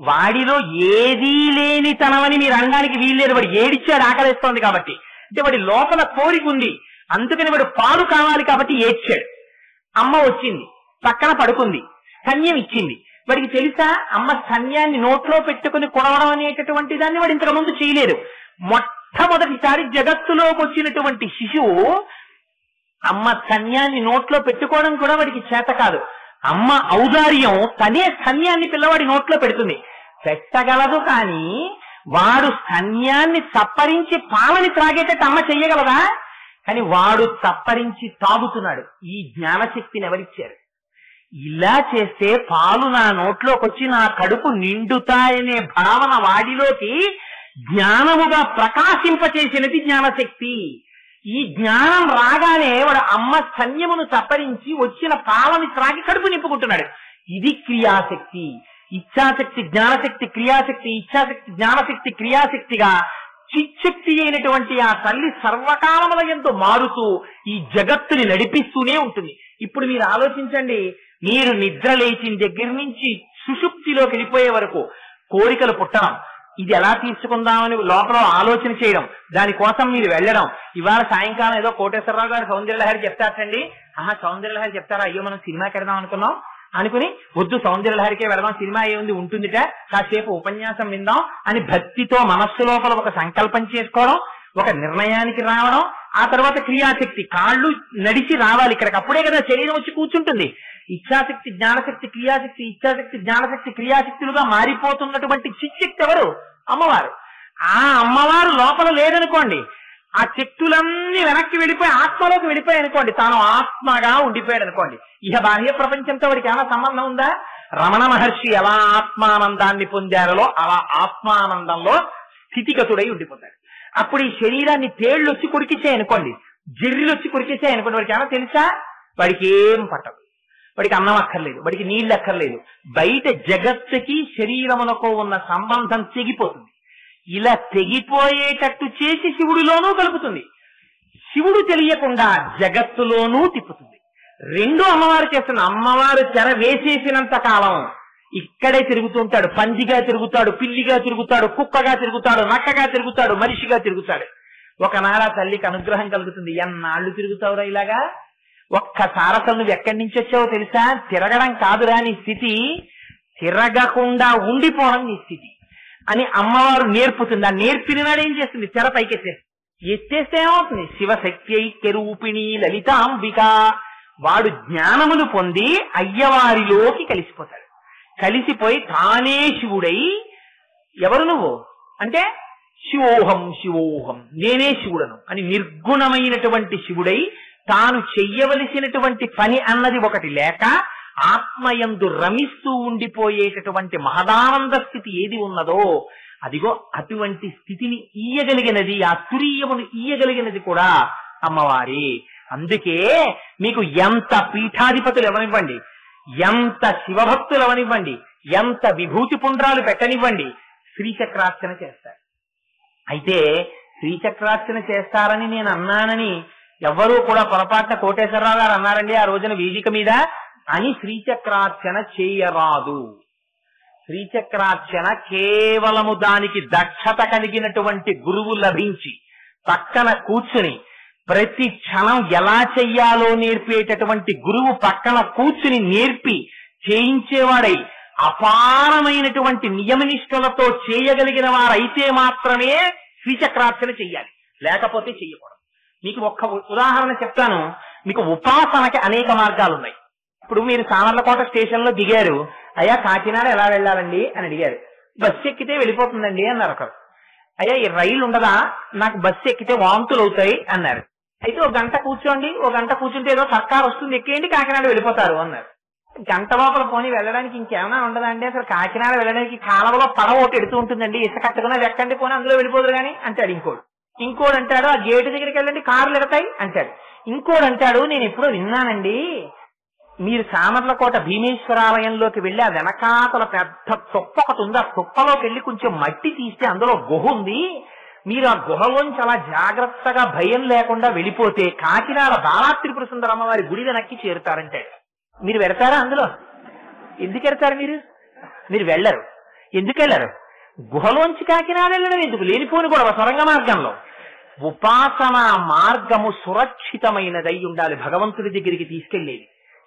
వాడిలో ఏదీ లేని తనమని మీరు అనడానికి వీల్లేదు. వాడు ఏడిచ్చాడు ఆకలిస్తోంది కాబట్టి. అంటే వాడి లోపల కోరిక ఉంది, అందుకని వాడు పాలు కావాలి కాబట్టి ఏడ్చాడు. అమ్మ వచ్చింది, పక్కన పడుకుంది, స్తన్యం ఇచ్చింది. వాడికి తెలుసా అమ్మ స్తన్యాన్ని నోట్లో పెట్టుకుని కొడవడం అనేటటువంటి దాన్ని వాడు ఇంతకు ముందు చేయలేదు. మొట్టమొదటిసారి జగత్తులోకి వచ్చినటువంటి శిశువు అమ్మ స్తన్యాన్ని నోట్లో పెట్టుకోవడం కూడా వాడికి చేత కాదు. అమ్మ ఔదార్యం తనే స్తన్యాన్ని పిల్లవాడి నోట్లో పెడుతుంది, పెట్టగలదు. కానీ వాడు స్తన్యాన్ని చప్పరించి పాలని త్రాగేటట్టు అమ్మ చెయ్యగలదా? కానీ వాడు చప్పరించి తాగుతున్నాడు. ఈ జ్ఞానశక్తిని ఎవరిచ్చారు? ఇలా చేస్తే పాలు నా నోట్లోకి వచ్చి నా కడుపు నిండుతాయనే భావన వాడిలోకి జ్ఞానముగా ప్రకాశింపచేసినది జ్ఞానశక్తి. ఈ జ్ఞానం రాగానే వాడు అమ్మ స్తన్యమును చప్పరించి వచ్చిన పాలని త్రాగి కడుపు నింపుకుంటున్నాడు. ఇది క్రియాశక్తి. ఇచ్ఛాశక్తి జ్ఞానశక్తి క్రియాశక్తి, ఇచ్ఛాశక్తి జ్ఞానశక్తి క్రియాశక్తిగా చిచ్చక్తి అయినటువంటి ఆ తల్లి సర్వకాలముల యందు మారుతూ ఈ జగత్తుని నడిపిస్తూనే ఉంటుంది. ఇప్పుడు మీరు ఆలోచించండి, మీరు నిద్ర లేచిన దగ్గర నుంచి సుషుప్తిలోకి వెళ్ళిపోయే వరకు కోరికలు పుట్టడం, ఇది ఎలా తీసుకుందామని లోపల ఆలోచన చేయడం, దానికోసం మీరు వెళ్ళడం. ఇవాళ సాయంకాలం ఏదో కోటేశ్వరరావు గారు సౌందర్యలహరి చెప్తారటండి. సౌందర్యలహరి చెప్తారా? అయ్యో మనం సినిమాకి వెళ్దాం అనుకున్నాం అనుకుని, వద్దు సౌందర్యలహరికే వెళదాం, సినిమా ఏముంది ఉంటుందిట, కాసేపు ఉపన్యాసం విందాం అని భక్తితో మనస్సు లోపల ఒక సంకల్పం చేసుకోవడం, ఒక నిర్ణయానికి రావడం. ఆ తర్వాత క్రియాశక్తి, కాళ్ళు నడిచి రావాలి ఇక్కడికి, అప్పుడే కదా శరీరం వచ్చి కూర్చుంటుంది. ఇచ్ఛాశక్తి జ్ఞానశక్తి క్రియాశక్తి, ఇచ్ఛాశక్తి జ్ఞానశక్తి క్రియాశక్తులుగా మారిపోతున్నటువంటి చిచ్చక్తి ఎవరు? అమ్మవారు. ఆ అమ్మవారు లోపల లేదనుకోండి, ఆ శక్తులన్నీ వెనక్కి వెళ్ళిపోయి ఆత్మలోకి వెళ్ళిపోయాయి అనుకోండి, తాను ఆత్మగా ఉండిపోయాడు అనుకోండి. ఇక బాహ్య ప్రపంచంతో వాడికి ఏమైనా సంబంధం ఉందా? రమణ మహర్షి ఎలా ఆత్మానందాన్ని పొందారో అలా ఆత్మానందంలో స్థితిగతుడై ఉండిపోతాడు. అప్పుడు ఈ శరీరాన్ని తేళ్లు వచ్చి కొరికిచ్చాయి అనుకోండి, జిర్రిలు వచ్చి కొరికిచ్చాయి అనుకోండి, వాడికి ఏమైనా తెలుసా? వాడికి ఏం పట్టదు. వాడికి అన్నం అక్కర్లేదు, వాడికి నీళ్లు అక్కర్లేదు. బయట జగత్తుకి శరీరమునకు ఉన్న సంబంధం తెగిపోతుంది. ఇలా తెగిపోయేటట్టు చేసి శివుడిలోనూ కలుపుతుంది. శివుడు తెలియకుండా జగత్తులోనూ తిప్పుతుంది. రెండు అమ్మవారు చేస్తున్న. అమ్మవారు తెర వేసేసినంత కాలం ఇక్కడే తిరుగుతుంటాడు. పందిగా తిరుగుతాడు, పిల్లిగా తిరుగుతాడు, కుక్కగా తిరుగుతాడు, నక్కగా తిరుగుతాడు, మనిషిగా తిరుగుతాడు. ఒకనాడ తల్లికి అనుగ్రహం కలుగుతుంది. ఎన్నాళ్ళు తిరుగుతావురా ఇలాగా? ఒక్కసారి అసలు నువ్వు ఎక్కడి నుంచి వచ్చావో తెలుసా? తిరగడం కాదురా నీ స్థితి, తిరగకుండా ఉండిపోవడం నీ స్థితి అని అమ్మవారు నేర్పుతుంది. ఆ నేర్పిన నాడు ఏం చేస్తుంది? తెర పైకెత్తేస్తుంది. ఎత్తేస్తే ఏమవుతుంది? శివశక్తి ఐక్యరూపిణి లలితాంబిక. వాడు జ్ఞానమును పొంది అయ్యవారిలోకి కలిసిపోతాడు. కలిసిపోయి తానే శివుడై ఎవరు నువ్వు అంటే శివోహం శివోహం, నేనే శివుడను అని నిర్గుణమైనటువంటి శివుడై తాను చెయ్యవలసినటువంటి పని అన్నది ఒకటి లేక ఆత్మయందు రమిస్తూ ఉండిపోయేటటువంటి మహదానంద స్థితి ఏది ఉన్నదో అదిగో అటువంటి స్థితిని ఇయ్యగలిగినది, ఆ తురీయమును ఇయ్యగలిగినది కూడా అమ్మవారి. అందుకే మీకు ఎంత పీఠాధిపతులు ఎవనివ్వండి, ఎంత శివభక్తులు ఎవనివ్వండి, ఎంత విభూతి పుండ్రాలు పెట్టనివ్వండి, శ్రీచక్రార్చన చేస్తారు. అయితే శ్రీచక్రార్చన చేస్తారని నేను అన్నానని ఎవ్వరూ కూడా పొరపాటున కోటేశ్వరరావు గారు అన్నారండి ఆ రోజున వేదిక మీద అని శ్రీచక్రార్చన చేయరాదు. శ్రీచక్రార్చన కేవలము దానికి దక్షత కలిగినటువంటి గురువు లభించి పక్కన కూర్చుని ప్రతి క్షణం ఎలా చెయ్యాలో నేర్పేటటువంటి గురువు పక్కన కూర్చుని నేర్పి చేయించేవాడై అపారమైనటువంటి నియమనిష్టలతో చేయగలిగిన వారైతే మాత్రమే శ్రీచక్రార్చన చెయ్యాలి, లేకపోతే చెయ్యకూడదు. మీకు ఒక్క ఉదాహరణ చెప్తాను. మీకు ఉపాసనకి అనేక మార్గాలు ఉన్నాయి. ఇప్పుడు మీరు సామర్లకోట స్టేషన్ లో దిగారు, అయ్యా కాకినాడ ఎలా వెళ్ళాలండి అని అడిగారు. బస్సు ఎక్కితే వెళ్ళిపోతుందండి అన్నారు ఒకరు. అయ్యా ఈ రైలు ఉండదా, నాకు బస్సు ఎక్కితే వాంతులు అవుతాయి అన్నారు. అయితే ఒక గంట కూర్చోండి, ఒక గంట కూర్చుంటే ఏదో సర్కారు వస్తుంది ఎక్కేయండి కాకినాడ వెళ్ళిపోతారు అన్నారు. గంట లోపల పోనీ వెళ్ళడానికి ఇంకేమైనా ఉండదా అండి, అసలు కాకినాడ వెళ్ళడానికి కాలంలో పడవ ఒకటి ఎడుతూ ఉంటుందండి, ఇసుక కట్టుకున్నా ఎక్కండి పోనీ అందులో వెళ్ళిపోదురు కానీ అంటాడు. ఇంకోడు అంటాడు ఆ గేటు దగ్గరికి వెళ్ళండి కార్లు ఎడతాయి అంటాడు. ఇంకోడు అంటాడు నేను ఎప్పుడో విన్నానండి, మీరు సామర్లకోట భీమేశ్వరాలయంలోకి వెళ్ళి ఆ వెనకాతల పెద్ద తుప్ప ఒకటి ఉంది, ఆ తుప్పలోకి వెళ్ళి కొంచెం మట్టి తీస్తే అందులో గుహ ఉంది, మీరు ఆ గుహలోంచి అలా జాగ్రత్తగా భయం లేకుండా వెళ్ళిపోతే కాకినాడ బాలా త్రిపుర సుందర అమ్మవారి గుడి వెనక్కి చేరుతారంటే మీరు వెడతారా అందులో? ఎందుకు వెడతారు మీరు వెళ్ళరు. ఎందుకు వెళ్ళరు? గుహలోంచి కాకినాడ వెళ్ళడం ఎందుకు? లేనిపోని కూడా సొరంగ మార్గంలో. ఉపాసన మార్గము సురక్షితమైనదై ఉండాలి, భగవంతుడి దగ్గరికి తీసుకెళ్లేది.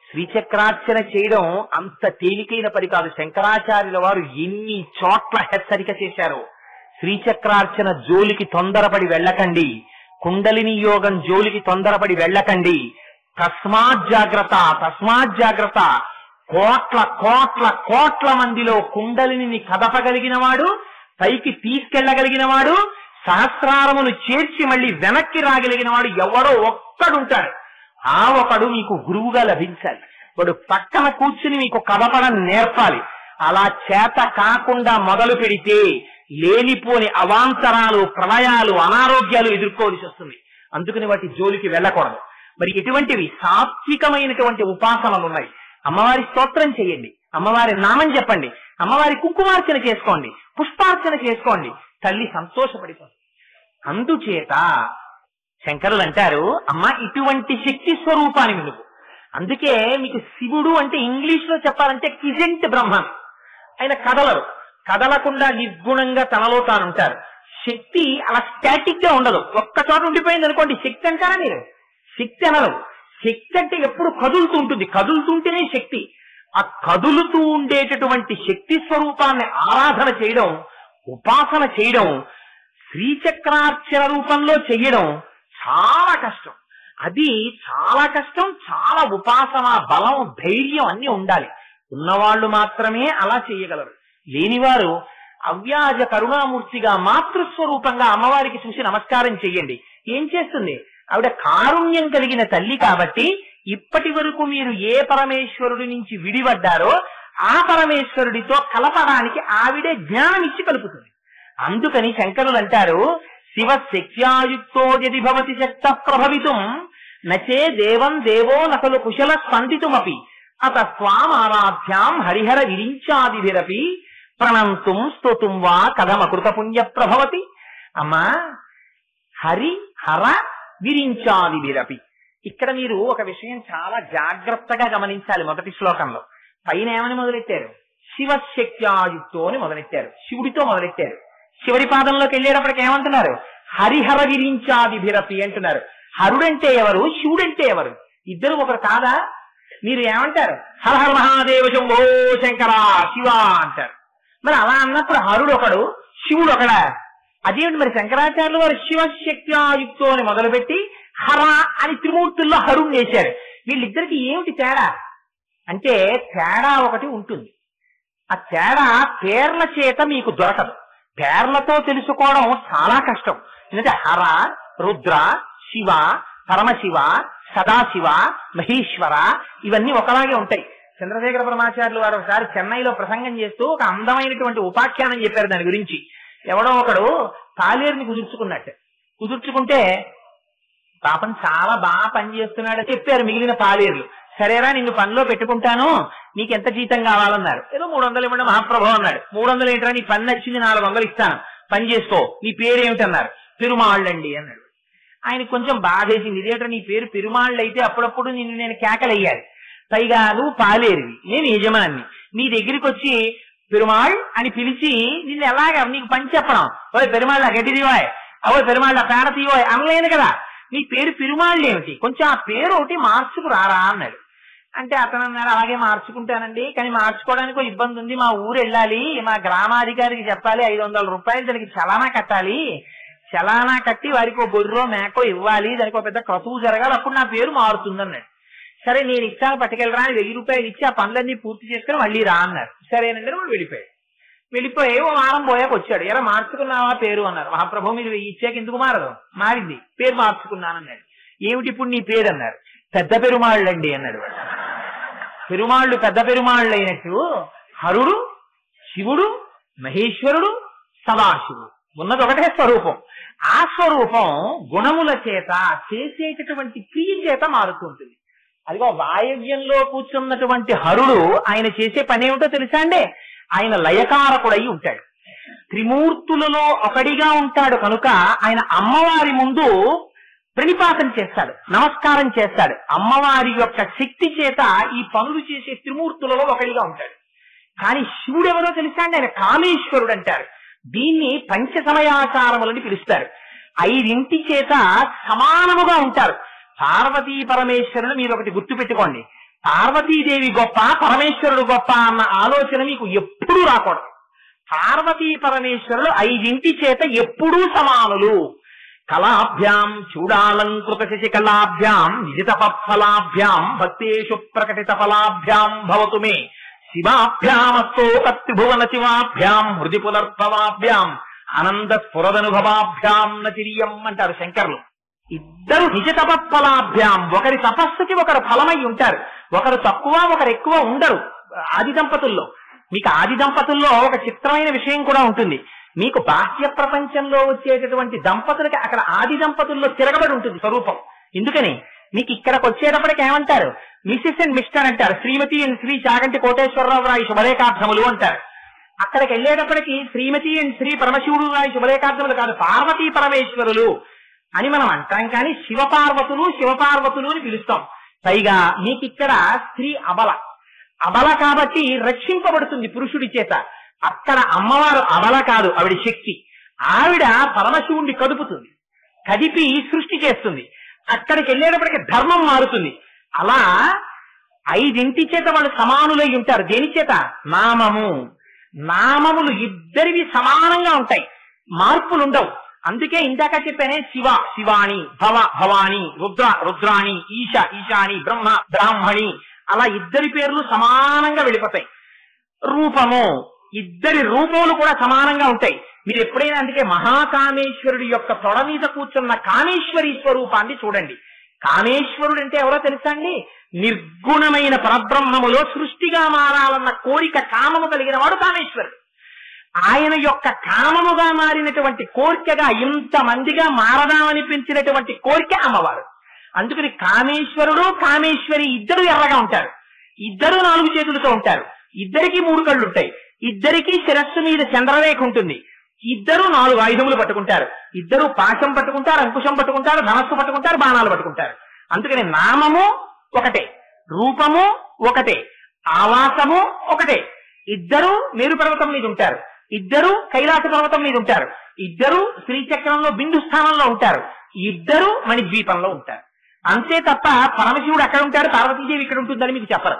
శ్రీచక్రార్చన చేయడం అంత తేలికైన పని కాదు. శంకరాచార్యుల వారు ఎన్ని చోట్ల హెచ్చరిక చేశారో, శ్రీచక్రార్చన జోలికి తొందరపడి వెళ్ళకండి, కుండలిని యోగం జోలికి తొందరపడి వెళ్ళకండి, తస్మాత్ జాగ్రత్త తస్మాత్ జాగ్రత్త. కోట్ల కోట్ల కోట్ల మందిలో కుండలిని కదపగలిగిన వాడు, పైకి తీసుకెళ్లగలిగిన వాడు, సహస్రారమును చేర్చి మళ్ళీ వెనక్కి రాగలిగిన వాడు ఎవడో ఒక్కడుంటాడు. ఆ ఒకడు మీకు గురువుగా లభించాలి. వాడు పక్కన కూర్చుని మీకు కదపడం నేర్పాలి. అలా చేత కాకుండా మొదలు పెడితే లేనిపోని అవాంతరాలు, ప్రళయాలు, అనారోగ్యాలు ఎదుర్కోవలసి వస్తుంది. అందుకని వాటి జోలికి వెళ్ళకూడదు. మరి ఎటువంటివి సాత్వికమైనటువంటి ఉపాసనలు ఉన్నాయి. అమ్మవారి స్తోత్రం చేయండి, అమ్మవారి నామం చెప్పండి, అమ్మవారి కుంకుమార్చన చేసుకోండి, పుష్పార్చన చేసుకోండి, తల్లి సంతోషపడిపోతుంది. అందుచేత శంకరులు అంటారు అమ్మ ఇటువంటి శక్తి స్వరూపాన్ని నువ్వు. అందుకే మీకు శివుడు అంటే ఇంగ్లీష్ లో చెప్పాలంటే క్విజెంట్ బ్రహ్మన్. ఆయన కదలరు, కదలకుండా నిర్గుణంగా తనలో తానుంటారు. శక్తి అలా స్టాటిక్ గా ఉండదు, ఒక్క చోట ఉండిపోయింది అనుకోండి శక్తి అంటారా మీరు? శక్తి అనరు. శక్తి అంటే ఎప్పుడు కదులుతూ ఉంటుంది, కదులుతుంటేనే శక్తి. ఆ కదులుతూ ఉండేటటువంటి శక్తి స్వరూపాన్ని ఆరాధన చేయడం, ఉపాసన చేయడం, శ్రీచక్రార్చన రూపంలో చెయ్యడం చాలా కష్టం. అది చాలా కష్టం. చాలా ఉపాసన బలం, ధైర్యం అన్ని ఉండాలి. ఉన్నవాళ్లు మాత్రమే అలా చేయగలరు. లేనివారు అవ్యాజ కరుణామూర్తిగా మాతృస్వరూపంగా అమ్మవారికి చూసి నమస్కారం చెయ్యండి. ఏం చేస్తుంది? ఆవిడ కారుణ్యం కలిగిన తల్లి కాబట్టి ఇప్పటి వరకు మీరు ఏ పరమేశ్వరుడి నుంచి విడిపడ్డారో ఆ పరమేశ్వరుడితో కలపడానికి ఆవిడే జ్ఞానం ఇచ్చి కలుపుతుంది. అందుకని శంకరులు అంటారు శివశక్త్యాయుక్తో యది భవతి శక్త ప్రభవితుం నచే దేవం దేవో నకలు కుశల స్పందితుమపి అత స్వామారాధ్యాం హరిహర విరించాదిభిరపి ప్రణంతుం స్తుతుం వా కథమకృత పుణ్య ప్రభవతి. అమ్మా హరి హర విరించాదిభిరపి. ఇక్కడ మీరు ఒక విషయం చాలా జాగ్రత్తగా గమనించాలి. మొదటి శ్లోకంలో పైన ఏమని మొదలెట్టారు? శివశక్త్యాయుక్తో అని మొదలెట్టారు, శివుడితో మొదలెట్టారు. చివరి పాదంలోకి వెళ్ళేటప్పటికి ఏమంటున్నారు? హరిహర విరించాదిభిరపి అంటున్నారు. హరుడంటే ఎవరు, శివుడంటే ఎవరు? ఇద్దరు ఒకరు కాదా? మీరు ఏమంటారు? హరహర మహాదేవ శంభో శంకర శివ అంటారు. మరి అలా అన్నప్పుడు హరుడు ఒకడు, శివుడు ఒకడా? అదేమిటి? మరి శంకరాచార్యులు వారు శివశక్త్యాయుక్తో అని మొదలుపెట్టి హర అని త్రిమూర్తుల్లో హరుణ్ వేశారు. వీళ్ళిద్దరికి ఏమిటి తేడా అంటే, తేడా ఒకటి ఉంటుంది. ఆ తేడా పేర్ల చేత మీకు దొరకదు. పేర్లతో తెలుసుకోవడం చాలా కష్టం. ఎందుకంటే హర, రుద్ర, శివ, పరమశివ, సదాశివ, మహేశ్వర ఇవన్నీ ఒకలాగే ఉంటాయి. చంద్రశేఖర పరమాచార్యులు వారు ఒకసారి చెన్నైలో ప్రసంగం చేస్తూ ఒక అందమైనటువంటి ఉపాఖ్యానం చెప్పారు దాని గురించి. ఎవడో ఒకడు పాలేరుని కుదుర్చుకుంటే పాపం చాలా బాగా పనిచేస్తున్నాడని చెప్పారు మిగిలిన పాలేరులు. సరేరా నిన్ను పనిలో పెట్టుకుంటాను, నీకెంత జీతం కావాలన్నారు. ఏదో 300 ఇవ్వండి మహాప్రభు అన్నాడు. 300 ఏంట్రా, నీ పని నచ్చింది 400 ఇస్తాను, పని చేసుకో, నీ పేరేమిటన్నారు. పెరుమాళ్ళండి అన్నాడు. ఆయనకు కొంచెం బాధేసింది. ఇదేంట్రా నీ పేరు పెరుమాళ్ళు అయితే అప్పుడప్పుడు నిన్ను నేను కేకలయ్యాలి, పైగా నువ్వు పాలేరువి, నేను యజమాన్ని, నీ దగ్గరికి వచ్చి పెరుమాళ్ అని పిలిచి నిన్ను ఎలాగా నీకు పని చెప్పడం, ఓ పెరుమాళ్ళ గడ్డి తీవాయ్, అవో పెరుమాళ్ళ పేడ తీవాయ్ అనలేను కదా, నీ పేరు పెరుమాళ్ళు ఏమిటి, కొంచెం ఆ పేరు ఒకటి మార్చుకు రారా అన్నాడు. అంటే అతను అన్నాడు, అలాగే మార్చుకుంటానండి, కానీ మార్చుకోవడానికి ఇబ్బంది ఉంది, మా ఊరు వెళ్ళాలి, మా గ్రామాధికారికి చెప్పాలి, 500 రూపాయలు దానికి చలానా కట్టాలి, చలానా కట్టి వారికి ఒక గొర్రెో మేకో ఇవ్వాలి, దానికి ఒక పెద్ద క్రతువు జరగాలి, అప్పుడు నా పేరు మారుతుంది అన్నాడు. సరే నేను ఇస్తాను పట్టుకెళ్ళరా అని 1000 రూపాయలు ఇచ్చి ఆ పనులన్నీ పూర్తి చేసుకుని మళ్ళీ రా అన్నారు. సరేనండి వాడు వెళ్ళిపోయి ఓ వారం పోయాక వచ్చాడు. ఎలా మార్చుకున్నావా పేరు అన్నారు. మహాప్రభు మీరు ఇచ్చాక ఎందుకు మారదు, మారింది, పేరు మార్చుకున్నానన్నాడు. ఏమిటి ఇప్పుడు నీ పేరు అన్నారు. పెద్ద పెరుమాళ్ళండి అన్నాడు. పెరుమాళ్ళు పెద్ద పెరుమాళ్ళు అయినట్టు హరుడు, శివుడు, మహేశ్వరుడు, సదాశివుడు ఉన్నది ఒకటే స్వరూపం. ఆ స్వరూపం గుణముల చేత చేసేటటువంటి క్రియ చేత మారుతుంటుంది. అదిగో వాయవ్యంలో కూర్చున్నటువంటి హరుడు ఆయన చేసే పని ఏమిటో తెలుసా అండి, ఆయన లయకారకుడై ఉంటాడు, త్రిమూర్తులలో ఒకడిగా ఉంటాడు కనుక ఆయన అమ్మవారి ముందు ప్రణిపాతం చేస్తాడు, నమస్కారం చేస్తాడు. అమ్మవారి యొక్క శక్తి చేత ఈ పనులు చేసే త్రిమూర్తులలో ఒకడిగా ఉంటాడు. కానీ శివుడు ఎవరో తెలుసా అండి, ఆయన కామేశ్వరుడు అంటారు. దీన్ని పంచ సమయాచారములని పిలుస్తారు. 5 చేత సమానముగా ఉంటారు. పార్వతీ పరమేశ్వరుడు మీరు ఒకటి గుర్తు పెట్టుకోండి, పార్వతీదేవి గొప్ప, పరమేశ్వరుడు గొప్ప అన్న ఆలోచన మీకు ఎప్పుడూ రాకూడదు. పార్వతీ పరమేశ్వరుడు 5 చేత ఎప్పుడూ సమానులు. కళాభ్యాం చూడాలంకృత శశికళాభ్యాం నిజితపఫలాభ్యాం భక్తేషు ప్రకటిత ఫలాభ్యాం భవతు మే శివాభ్యామస్తో కత్రిభువన శివాభ్యాం హృది పునర్భవాభ్యాం ఆనంద స్ఫురదనుభవాభ్యాం నతిరియం అంటారు శంకర్లు. ఇద్దరు నిజ తపఫలాభ్యాం, ఒకరి తపస్సుకి ఒకరు ఫలమై ఉంటారు, ఒకరు తక్కువ ఒకరు ఎక్కువ ఉండరు. ఆది దంపతుల్లో మీకు ఆది దంపతుల్లో ఒక చిత్రమైన విషయం కూడా ఉంటుంది. మీకు బాహ్య ప్రపంచంలో వచ్చేటటువంటి దంపతులకి అక్కడ ఆది దంపతుల్లో తిరగబడి ఉంటుంది స్వరూపం. ఎందుకని మీకు ఇక్కడికి వచ్చేటప్పటికి ఏమంటారు, మిసెస్ అండ్ మిస్టర్ అంటారు, శ్రీమతి అండ్ శ్రీ చాగంటి కోటేశ్వరరావు రాయి శుభలేఖార్థములు అంటారు. అక్కడికి వెళ్ళేటప్పటికి శ్రీమతి అండ్ శ్రీ పరమశివుడు రాయి శుభలేఖార్థములు కాదు, పార్వతీ పరమేశ్వరులు అని మనం అంటాం. కానీ శివపార్వతులు అని పిలుస్తాం. పైగా మీకు ఇక్కడ స్త్రీ అబల కాబట్టి రక్షింపబడుతుంది పురుషుడి చేత. అక్కడ అమ్మవారు అబల కాదు, ఆవిడ శక్తి. ఆవిడ పరమశివుణ్ణి కదుపుతుంది, కదిపి సృష్టి చేస్తుంది. అక్కడికి వెళ్ళేటప్పటికి ధర్మం మారుతుంది. అలా 5 చేత వాళ్ళు సమానులై ఉంటారు. దేని చేత? నామములు ఇద్దరివి సమానంగా ఉంటాయి, మార్పులు ఉండవు. అందుకే ఇందాక చెప్పానే శివ శివాణి, భవ భవాని, రుద్ర రుద్రాణి, ఈశ ఈశాని, బ్రహ్మ బ్రాహ్మణి, అలా ఇద్దరి పేర్లు సమానంగా వెళ్ళిపోతాయి. రూపము, ఇద్దరి రూపములు కూడా సమానంగా ఉంటాయి. మీరు ఎప్పుడైనా అందుకే మహాకామేశ్వరుడి యొక్క తొడ మీద కూర్చున్న కామేశ్వరి స్వరూపాన్ని చూడండి. కామేశ్వరుడు అంటే ఎవరో తెలుసా అండి, నిర్గుణమైన పరబ్రహ్మములో సృష్టిగా మారాలన్న కోరిక కామము కలిగిన వాడు కామేశ్వరుడు. ఆయన యొక్క కామముగా మారినటువంటి కోరికగా ఇంతమందిగా మారదామనిపించినటువంటి కోరిక అమ్మవారు. అందుకని కామేశ్వరుడు కామేశ్వరి ఇద్దరు ఎర్రగా ఉంటారు, ఇద్దరు 4 చేతులతో ఉంటారు, ఇద్దరికి 3 కళ్ళు ఉంటాయి, ఇద్దరికి శిరస్సు మీద చంద్రరేఖ ఉంటుంది, ఇద్దరు 4 ఆయుధములు పట్టుకుంటారు, ఇద్దరు పాశం పట్టుకుంటారు, అంకుశం పట్టుకుంటారు, ధనస్సు పట్టుకుంటారు, బాణాలు పట్టుకుంటారు. అందుకని నామము ఒకటే, రూపము ఒకటే, ఆవాసము ఒకటే. ఇద్దరు మేరు పర్వతం మీద ఉంటారు, ఇద్దరు కైలాస పర్వతం మీద ఉంటారు, ఇద్దరు శ్రీచక్రంలో బిందు స్థానంలో ఉంటారు, ఇద్దరు మణిద్వీపంలో ఉంటారు. అంతే తప్ప పరమశివుడు అక్కడ ఉంటాడు, పార్వతీదేవి ఇక్కడ ఉంటుందని మీకు చెప్పరు.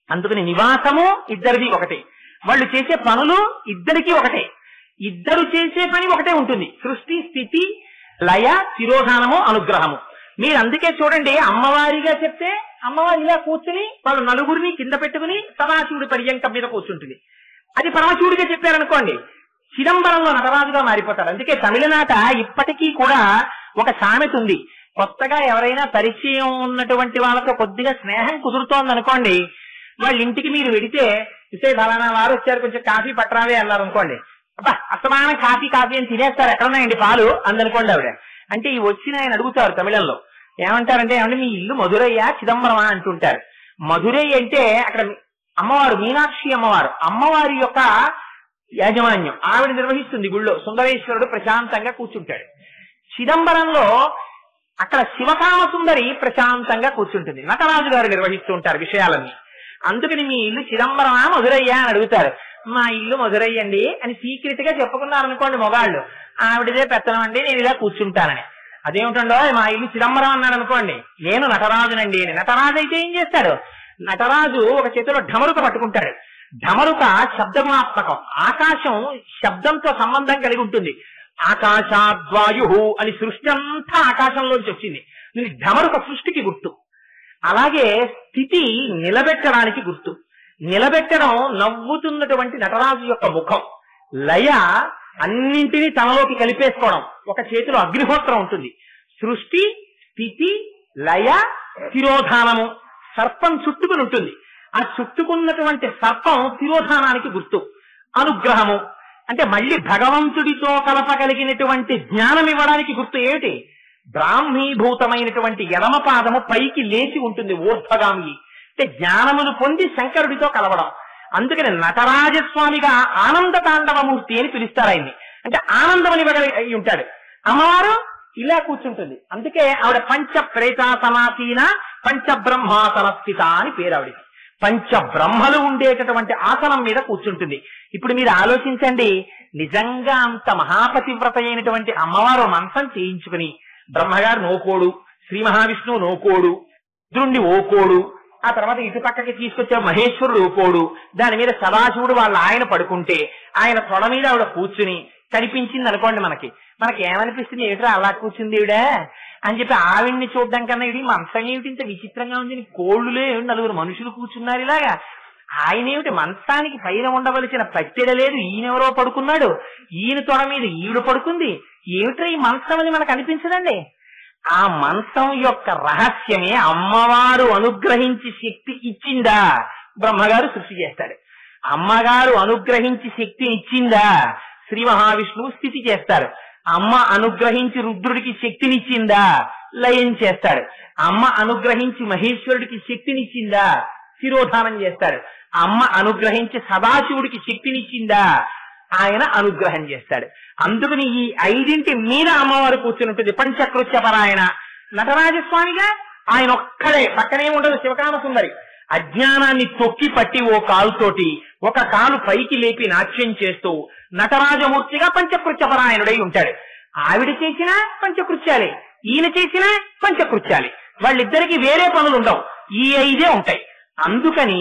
అందుకని నివాసము ఇద్దరిది ఒకటే, వాళ్ళు చేసే పనులు ఇద్దరికి ఒకటే, ఇద్దరు చేసే పని ఒకటే ఉంటుంది. సృష్టి స్థితి లయ తిరోధానము అనుగ్రహము. మీరు అందుకే చూడండి, అమ్మవారిగా చెప్తే అమ్మవారి ఇలా కూర్చుని వాళ్ళు 4 కింద పెట్టుకుని సదాశివుడి పర్యంకం మీద కూర్చుంటుంది. అది పరమశివుడిగా చెప్పారనుకోండి, చిదంబరంలో నటరాజుగా మారిపోతాడు. అందుకే తమిళనాట ఇప్పటికీ కూడా ఒక సామెత ఉంది. కొత్తగా ఎవరైనా పరిచయం ఉన్నటువంటి వాళ్ళతో కొద్దిగా స్నేహం కుదురుతోంది అనుకోండి, వాళ్ళ ఇంటికి మీరు వెడితే ఫలానా వారు వచ్చారు కొంచెం కాఫీ పట్టరావే అన్నారు అనుకోండి, అబ్బా అసమానం కాఫీ అని తినేస్తారు, ఎక్కడున్నాయండి పాలు అందనుకోండి ఆవిడ. అంటే ఈ వచ్చిన ఆయన అడుగుతారు తమిళంలో, ఏమంటారంటే ఏమంటే మీ ఇల్లు మధురయ్య చిదంబరమా అంటుంటారు. మధురై అంటే అక్కడ అమ్మవారు మీనాక్షి అమ్మవారి యొక్క యాజమాన్యం ఆవిడ నిర్వహిస్తుంది గుళ్ళో. సుందరేశ్వరుడు ప్రశాంతంగా కూర్చుంటాడు. చిదంబరంలో అక్కడ శివకామ సుందరి ప్రశాంతంగా కూర్చుంటుంది. నటరాజు గారు నిర్వహిస్తూ ఉంటారు విషయాలన్నీ. అందుకని మీ ఇల్లు చిదంబరమా మధురయ్య అని అడుగుతారు. మా ఇల్లు మధురయ్యండి అని సీక్రెట్ గా చెప్పుకున్నారనుకోండి మొగాళ్ళు, ఆవిడదే పెత్తనం అండి నేను ఇలా కూర్చుంటానని. అదేమిటండో మా ఇల్లు చిదంబరం అన్నాడు అనుకోండి, నేను నటరాజునండి అని. నటరాజు అయితే ఏం చేస్తాడు? నటరాజు ఒక చేతిలో ఢమరుక పట్టుకుంటాడు. ఢమరుక శబ్దగుణాత్మకం, ఆకాశం శబ్దంతో సంబంధం కలిగి ఉంటుంది. ఆకాశాద్వాయు అని సృష్టి అంతా ఆకాశంలోంచి వచ్చింది. ఢమరుక సృష్టికి గుర్తు. అలాగే స్థితి నిలబెట్టడానికి గుర్తు. నిలబెట్టడం నవ్వుతున్నటువంటి నటరాజు యొక్క ముఖం. లయ అన్నింటినీ తనలోకి కలిపేసుకోవడం. ఒక చేతిలో అగ్నిహోత్రం ఉంటుంది. సృష్టి, స్థితి, లయ, తిరోధానము. సర్పం చుట్టుకుని ఉంటుంది. ఆ చుట్టుకున్నటువంటి సర్పం తిరోధానానికి గుర్తు. అనుగ్రహము అంటే మళ్ళీ భగవంతుడితో కలపగలిగినటువంటి జ్ఞానం ఇవ్వడానికి గుర్తు ఏమిటి? బ్రాహ్మీభూతమైనటువంటి ఎడమ పాదము పైకి లేచి ఉంటుంది, ఊర్ధ్వగామి. అంటే జ్ఞానమును పొంది శంకరుడితో కలవడం. అందుకని నటరాజస్వామిగా ఆనంద తాండవమూర్తి అని పిలుస్తారు ఆయన్ని. అంటే ఆనందమని ఇవ్వగలిగి ఉంటాడు. అమ్మవారు ఇలా కూర్చుంటుంది. అందుకే ఆవిడ పంచ ప్రేతాసనాసీన పంచబ్రహ్మాసన స్థిత అని పేరు ఆవిడకి. పంచబ్రహ్మలు ఉండేటటువంటి ఆసనం మీద కూర్చుంటుంది. ఇప్పుడు మీరు ఆలోచించండి, నిజంగా అంత మహాపతివ్రత అయినటువంటి అమ్మవారు మంచం చేయించుకుని బ్రహ్మగారు నోకోడు, శ్రీ మహావిష్ణువు నోకోడు, రుద్రుణ్ణి ఓకోడు, ఆ తర్వాత ఇటు పక్కకి తీసుకొచ్చే మహేశ్వరుడు ఓకోడు, దాని మీద సదాశివుడు వాళ్ళ ఆయన పడుకుంటే ఆయన తొడ మీద ఆవిడ కూర్చుని కనిపించింది అనుకోండి, మనకి ఏమనిపిస్తుంది? ఏమిట్రా అలా కూర్చుంది ఈవిడ అని చెప్పి ఆవిడ్ని చూడడం కన్నా ఇది మంచం ఏమిటి ఇంత విచిత్రంగా ఉంది, కోళ్లులే నలుగురు మనుషులు కూర్చున్నారు ఇలాగా, ఆయన ఏమిటి మంచానికి పైన ఉండవలసిన పట్టెడ లేదు, ఈయనెవరో పడుకున్నాడు, ఈయన తొడ మీద ఈవిడ పడుకుంది, ఏమిట్రా ఈ మంచం అని మనకు అనిపించదండి. ఆ మంచం యొక్క రహస్యమే అమ్మవారు అనుగ్రహించి శక్తి ఇచ్చిందా బ్రహ్మగారు సృష్టి చేస్తాడు. అమ్మగారు అనుగ్రహించి శక్తి ఇచ్చిందా శ్రీ మహావిష్ణువు స్థితి చేస్తారు. అమ్మ అనుగ్రహించి రుద్రుడికి శక్తినిచ్చిందా లయం చేస్తాడు. అమ్మ అనుగ్రహించి మహేశ్వరుడికి శక్తినిచ్చిందా శిరోధానం చేస్తాడు. అమ్మ అనుగ్రహించి సదాశివుడికి శక్తినిచ్చిందా ఆయన అనుగ్రహం చేస్తాడు. అందుకని ఈ ఐదింటి మీద అమ్మవారు కూర్చుని ఉంటుంది. పంచకృత్య పరాయణ. నటరాజస్వామిగా ఆయన ఒక్కడే, పక్కనే ఉండదు శివకామ సుందరి. అజ్ఞానాన్ని తొక్కి పట్టి ఓ కాలుతోటి ఒక కాలు పైకి లేపి నాట్యం చేస్తూ నటరాజమూర్తిగా పంచకృత్య పరాయణుడై ఉంటాడు. ఆవిడ చేసిన పంచకృత్యాలే, ఈయన చేసిన పంచకృత్యాలే. వాళ్ళిద్దరికి వేరే పనులు ఉండవు, ఈ ఐదే ఉంటాయి. అందుకని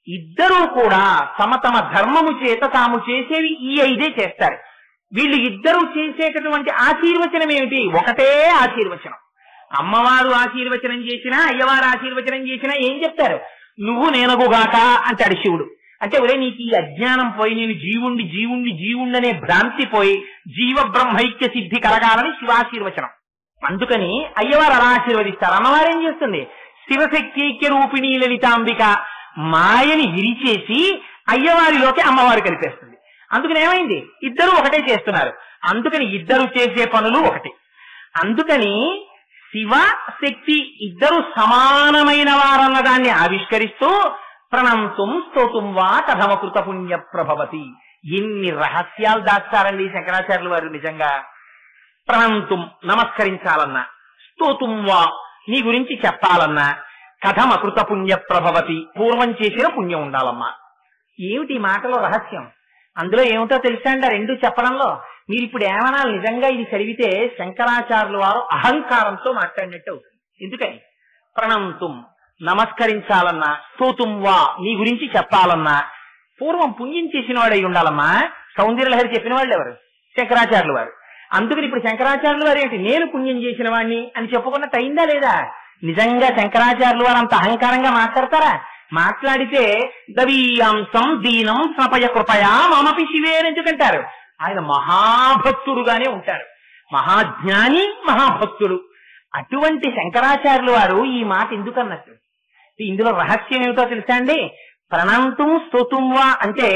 ఇద్దరూ కూడా తమ తమ ధర్మము చేత తాము చేసేవి ఈ ఐదే చేస్తారు. వీళ్ళు ఇద్దరూ చేసేటటువంటి ఆశీర్వచనం ఏమిటి? ఒకటే ఆశీర్వచనం. అమ్మవారు ఆశీర్వచనం చేసినా అయ్యవారు ఆశీర్వచనం చేసినా ఏం చెప్తారు? నువ్వు నేనగుగాక అంటాడు శివుడు. అంటే ఒరే నీకు ఈ అజ్ఞానం పోయి నేను జీవుండనే భ్రాంతి పోయి జీవ బ్రహ్మైక్య సిద్ధి కలగాలని శివాశీర్వచనం. అందుకని అయ్యవారు అలా ఆశీర్వదిస్తారు. అమ్మవారు ఏం చేస్తుంది? శివశక్తైక్య రూపిణీ లలితాంబిక మాయని విరిచేసి అయ్యవారిలోకి అమ్మవారు కలిపేస్తుంది. అందుకని ఏమైంది? ఇద్దరు ఒకటే చేస్తున్నారు. అందుకని ఇద్దరు చేసే పనులు ఒకటి. అందుకని శివ శక్తి ఇద్దరు సమానమైన వారన్న దాన్ని ఆవిష్కరిస్తూ ప్రణంతుం స్తోతుం వా కథమకృత పుణ్య ప్రభవతి. ఎన్ని రహస్యాలు దాస్తారండి శంకరాచార్యుల వారు. నిజంగా ప్రణంతుం నమస్కరించాలన్నా, స్తోతుం వా నీ గురించి చెప్పాలన్నా, కథమకృత పుణ్య ప్రభవతి పూర్వం చేసిన పుణ్యం ఉండాలమ్మా. ఏమిటి మాటలో రహస్యం? అందులో ఏమిటో తెలుసా అండి? రెండు చెప్పడంలో మీరు ఇప్పుడు ఏమనాలి? నిజంగా ఇది చదివితే శంకరాచార్యుల వారు అహంకారంతో మాట్లాడినట్టు అవుతుంది. ఎందుకని? ప్రణంతుం నమస్కరించాలన్నా, స్తోతుం వా నీ గురించి చెప్పాలన్నా పూర్వం పుణ్యం చేసిన వాడై ఉండాలమ్మా. సౌందర్యలహరి చెప్పిన వాళ్ళు ఎవరు? శంకరాచార్యుల వారు. అందుకని ఇప్పుడు శంకరాచార్యుల వారు ఏంటి? నేను పుణ్యం చేసిన వాడిని అని చెప్పుకున్నట్టు అయిందా లేదా? నిజంగా శంకరాచార్యుల వారు అంత అహంకారంగా మాట్లాడతారా? మాట్లాడితే దవీయాంసం దీనం స్నపయ కృపయా మమపి శివే అని ఎందుకంటారు? ఆయన మహాభక్తుడుగానే ఉంటారు, మహాజ్ఞాని మహాభక్తుడు. అటువంటి శంకరాచార్యులు వారు ఈ మాట ఎందుకు అన్నట్టు? ఇందులో రహస్యం ఏమిటో తెలుసా అండి? ప్రణంతుం స్తుతుం వా అంటే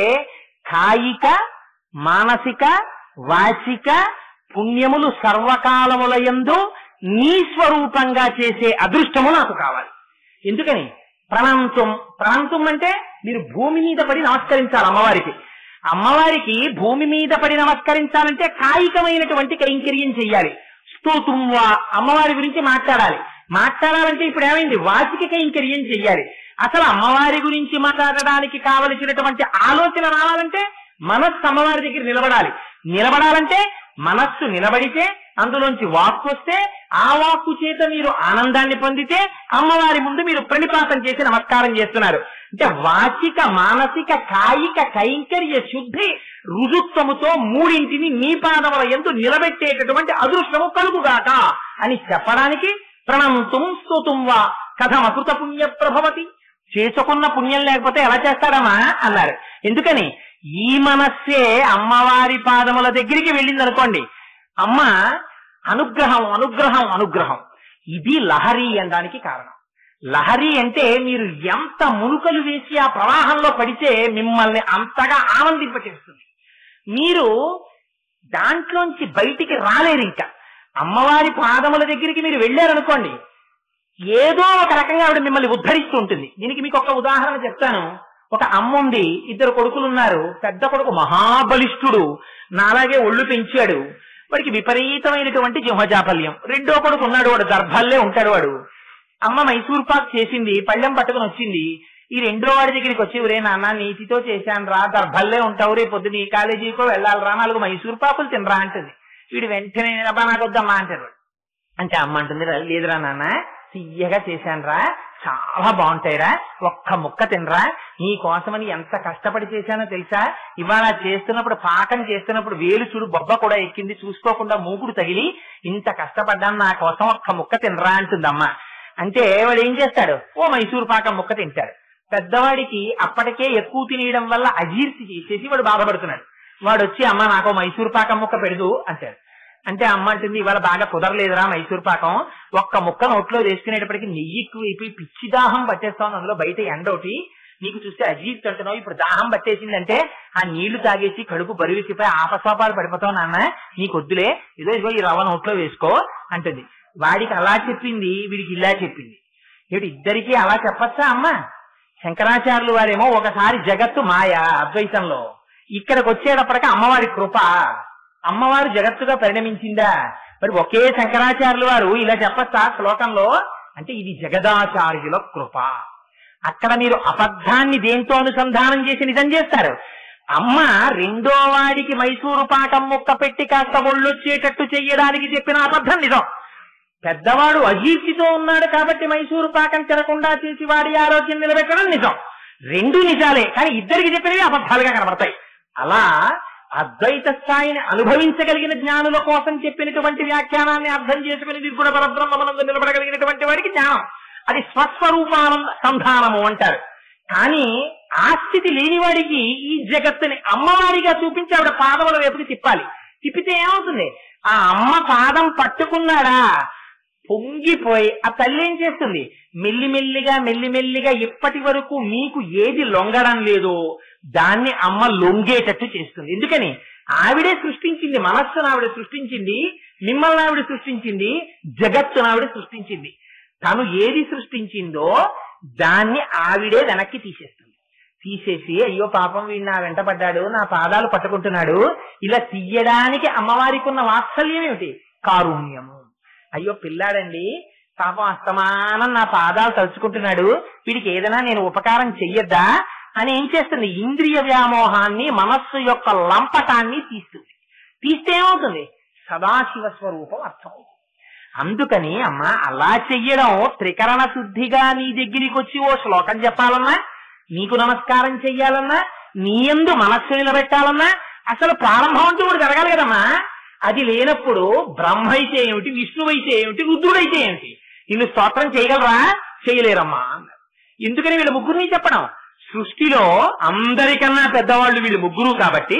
కాయిక మానసిక వాచిక పుణ్యములు సర్వకాలములయందు నీ స్వరూపంగా చేసే అదృష్టము నాకు కావాలి. ఎందుకని? ప్రణంతుం, ప్రణంతుం అంటే మీరు భూమి మీద పడి నమస్కరించాలి అమ్మవారికి. అమ్మవారికి భూమి మీద పడి నమస్కరించాలంటే కాయికమైనటువంటి కైంకర్యం చెయ్యాలి. స్తుతుం వా అమ్మవారి గురించి మాట్లాడాలి. మాట్లాడాలంటే ఇప్పుడు ఏమైంది? వాచిక కైంకర్యం చెయ్యాలి. అసలు అమ్మవారి గురించి మాట్లాడడానికి కావలసినటువంటి ఆలోచన రావాలంటే మనస్సు అమ్మవారి దగ్గర నిలబడాలి. నిలబడాలంటే మనస్సు నిలబడితే అందులోంచి వాక్కు వస్తే ఆ వాక్కు చేత మీరు ఆనందాన్ని పొందితే అమ్మవారి ముందు మీరు ప్రణిపాతం చేసి నమస్కారం చేస్తున్నారు. అంటే వాచిక మానసిక కాయిక కైంకర్య శుద్ధి రుజుత్వముతో మూడింటిని నీ పాదముల యందు నిలబెట్టేటటువంటి అదృష్టము కలుగుగాక అని చెప్పడానికి ప్రణంతుం స్తుతుం వా కథమకృత పుణ్య ప్రభవతి. చేసుకున్న పుణ్యం లేకపోతే ఎలా చేస్తాడమ్మా అన్నారు. ఎందుకని? ఈ మనస్సే అమ్మవారి పాదముల దగ్గరికి వెళ్ళింది అనుకోండి, అమ్మ అనుగ్రహం అనుగ్రహం అనుగ్రహం, ఇది లహరి అనడానికి కారణం. లహరి అంటే మీరు ఎంత మునుకలు వేసి ఆ ప్రవాహంలో పడితే మిమ్మల్ని అంతగా ఆనందింపచేస్తుంది. మీరు దాంట్లోంచి బయటికి రాలేరు. ఇంకా అమ్మవారి పాదముల దగ్గరికి మీరు వెళ్ళారనుకోండి, ఏదో ఒక రకంగా ఆవిడ మిమ్మల్ని ఉద్ధరిస్తూ ఉంటుంది. దీనికి మీకు ఒక ఉదాహరణ చెప్తాను. ఒక అమ్మ ఉంది, ఇద్దరు కొడుకులు ఉన్నారు. పెద్ద కొడుకు మహాబలిష్ఠుడు, నాలాగే ఒళ్ళు పెంచాడు, వాడికి విపరీతమైనటువంటి జిహ్వజాపల్యం. రెండో కొడుకు ఉన్నాడు, వాడు గర్భాల్లే ఉంటాడు. వాడు అమ్మ మైసూర్ పాక్ చేసింది, పళ్ళెం పట్టుకుని వచ్చింది. ఈ రెండో వాడి దగ్గరికి వచ్చి, ఒరే నాన్న నీతితో చేశాను రా, గర్భాల్లే ఉంటావు, రేపు పొద్దున ఈ కాలేజీకో వెళ్ళాలిరా, 4 మైసూర్ పాకులు తినరా అంటుంది. వీడు వెంటనే నాకు వద్దమ్మా అంటారు. అంటే అమ్మ అంటుంది, లేదురా నాన్న తీయగా చేశాను రా, చాలా బాగుంటాయిరా, ఒక్క ముక్క తినరా, నీ కోసమని ఎంత కష్టపడి చేశానో తెలుసా, ఇవాళ చేస్తున్నప్పుడు పాకం చేస్తున్నప్పుడు వేలు చూడు బొబ్బ కూడా ఎక్కింది, చూసుకోకుండా మూకుడు తగిలి ఇంత కష్టపడ్డాను, నా కోసం ఒక్క ముక్క తినరా అంటుందమ్మ. అంటే వాడు ఏం చేస్తాడు? ఓ మైసూరు పాకం ముక్క తింటాడు. పెద్దవాడికి అప్పటికే ఎక్కువ తినేయడం వల్ల అజీర్తి చేసేసి వాడు బాధపడుతున్నాడు. వాడు వచ్చి అమ్మ నాకు మైసూరు పాకం ముక్క పెడదు అంటాడు. అంటే అమ్మ అంటుంది, ఇవాళ బాగా కుదరలేదురా మైసూర్ పాకం, ఒక్క ముక్క నోట్లో వేసుకునేటప్పటికి నెయ్యి ఎక్కువైపోయి పిచ్చి దాహం పట్టేస్తాను, అందులో బయట ఎండోటి నీకు చూస్తే అజీర్తి అంటున్నావు, ఇప్పుడు దాహం పట్టేసిందంటే ఆ నీళ్లు తాగేసి కడుపు బరువెక్కిపోయి ఆపసోపాలు పడిపోతావు నాన్న, నీకు వద్దులే, ఇదిగో ఈ రవ్వ నోట్లో వేసుకో అంటుంది. వాడికి అలా చెప్పింది, వీడికి ఇలా చెప్పింది. ఏమిటి ఇద్దరికీ అలా చెప్పచ్చా అమ్మ? శంకరాచార్యులు వారేమో ఒకసారి జగత్తు మాయ అద్వైతంలో, ఇక్కడికి వచ్చేటప్పటికి అమ్మవారి కృప, అమ్మవారు జగత్తుగా పరిణమించిందా? మరి ఒకే శంకరాచార్యులు వారు ఇలా చెప్పచ్చా శ్లోకంలో? అంటే ఇది జగదాచార్యుల కృప. అక్కడ మీరు అబద్ధాన్ని దేంతో అనుసంధానం చేసి నిజం చేస్తారు. అమ్మ రెండో వాడికి మైసూరు పాకం ముక్క పెట్టి కాస్త ఒళ్ళొచ్చేటట్టు చెయ్యడానికి చెప్పిన అబద్ధం నిజం. పెద్దవాడు అజీర్తితో ఉన్నాడు కాబట్టి మైసూరు పాకం తినకుండా చేసి వాడి ఆరోగ్యం నిలబెట్టడం నిజం. రెండు నిజాలే, కానీ ఇద్దరికి చెప్పినవి అబద్ధాలుగా కనబడతాయి. అలా అద్వైత స్థాయిని అనుభవించగలిగిన జ్ఞానుల కోసం చెప్పినటువంటి వ్యాఖ్యానాన్ని అర్థం చేసుకుని నిర్గుణ పరబ్రహ్మనందు నిలబడగలిగినటువంటి వాడికి జ్ఞానం, అది స్వస్వరూపానంద సంధానము అంటారు. కానీ ఆ స్థితి లేని వాడికి ఈ జగత్తుని అమ్మవారిగా చూపించి ఆవిడ పాదముల వైపుకి తిప్పాలి. తిప్పితే ఏమవుతుంది? ఆ అమ్మ పాదం పట్టుకున్నాడా పొంగిపోయి ఆ తల్లి ఏం చేస్తుంది? మెల్లిమెల్లిగా మెల్లిమెల్లిగా ఇప్పటి వరకు మీకు ఏది లొంగడం లేదో దాన్ని అమ్మ లొంగేటట్టు చేస్తుంది. ఎందుకని? ఆవిడే సృష్టించింది, మనస్సును ఆవిడ సృష్టించింది, మిమ్మల్ని ఆవిడ సృష్టించింది, జగత్తును ఆవిడ సృష్టించింది. తను ఏది సృష్టించిందో దాన్ని ఆవిడే వెనక్కి తీసేస్తుంది. తీసేసి అయ్యో పాపం వీడు నా వెంట పడ్డాడు, నా పాదాలు పట్టుకుంటున్నాడు, ఇలా తీయడానికి అమ్మవారికి ఉన్న వాత్సల్యం ఏమిటి? కారుణ్యము. అయ్యో పిల్లాడండి పాపం అస్తమానం నా పాదాలు తలుచుకుంటున్నాడు, వీడికి ఏదైనా నేను ఉపకారం చెయ్యొద్దా అని ఏం చేస్తుంది? ఇంద్రియ వ్యామోహాన్ని, మనస్సు యొక్క లంపటాన్ని తీస్తుంది. తీస్తే ఏమవుతుంది? సదాశివ స్వరూపం అర్థమవుతుంది. అందుకని అమ్మ అలా చెయ్యడం త్రికరణ శుద్ధిగా నీ దగ్గరికి వచ్చి ఓ శ్లోకం చెప్పాలన్నా, నీకు నమస్కారం చెయ్యాలన్నా, నీ యందు మనస్సు నిలబెట్టాలన్నా అసలు ప్రారంభం అంటూ కూడా జరగాలి కదమ్మా. అది లేనప్పుడు బ్రహ్మ అయితే ఏమిటి, విష్ణువైతే ఏమిటి, రుద్రుడైతే ఏమిటి, నిన్ను స్తోత్రం చేయగలరా? చేయలేరమ్మా అన్నారు. ఎందుకని వీళ్ళ ముగ్గురిని చెప్పడం? సృష్టిలో అందరికన్నా పెద్దవాళ్ళు వీళ్ళు ముగ్గురు కాబట్టి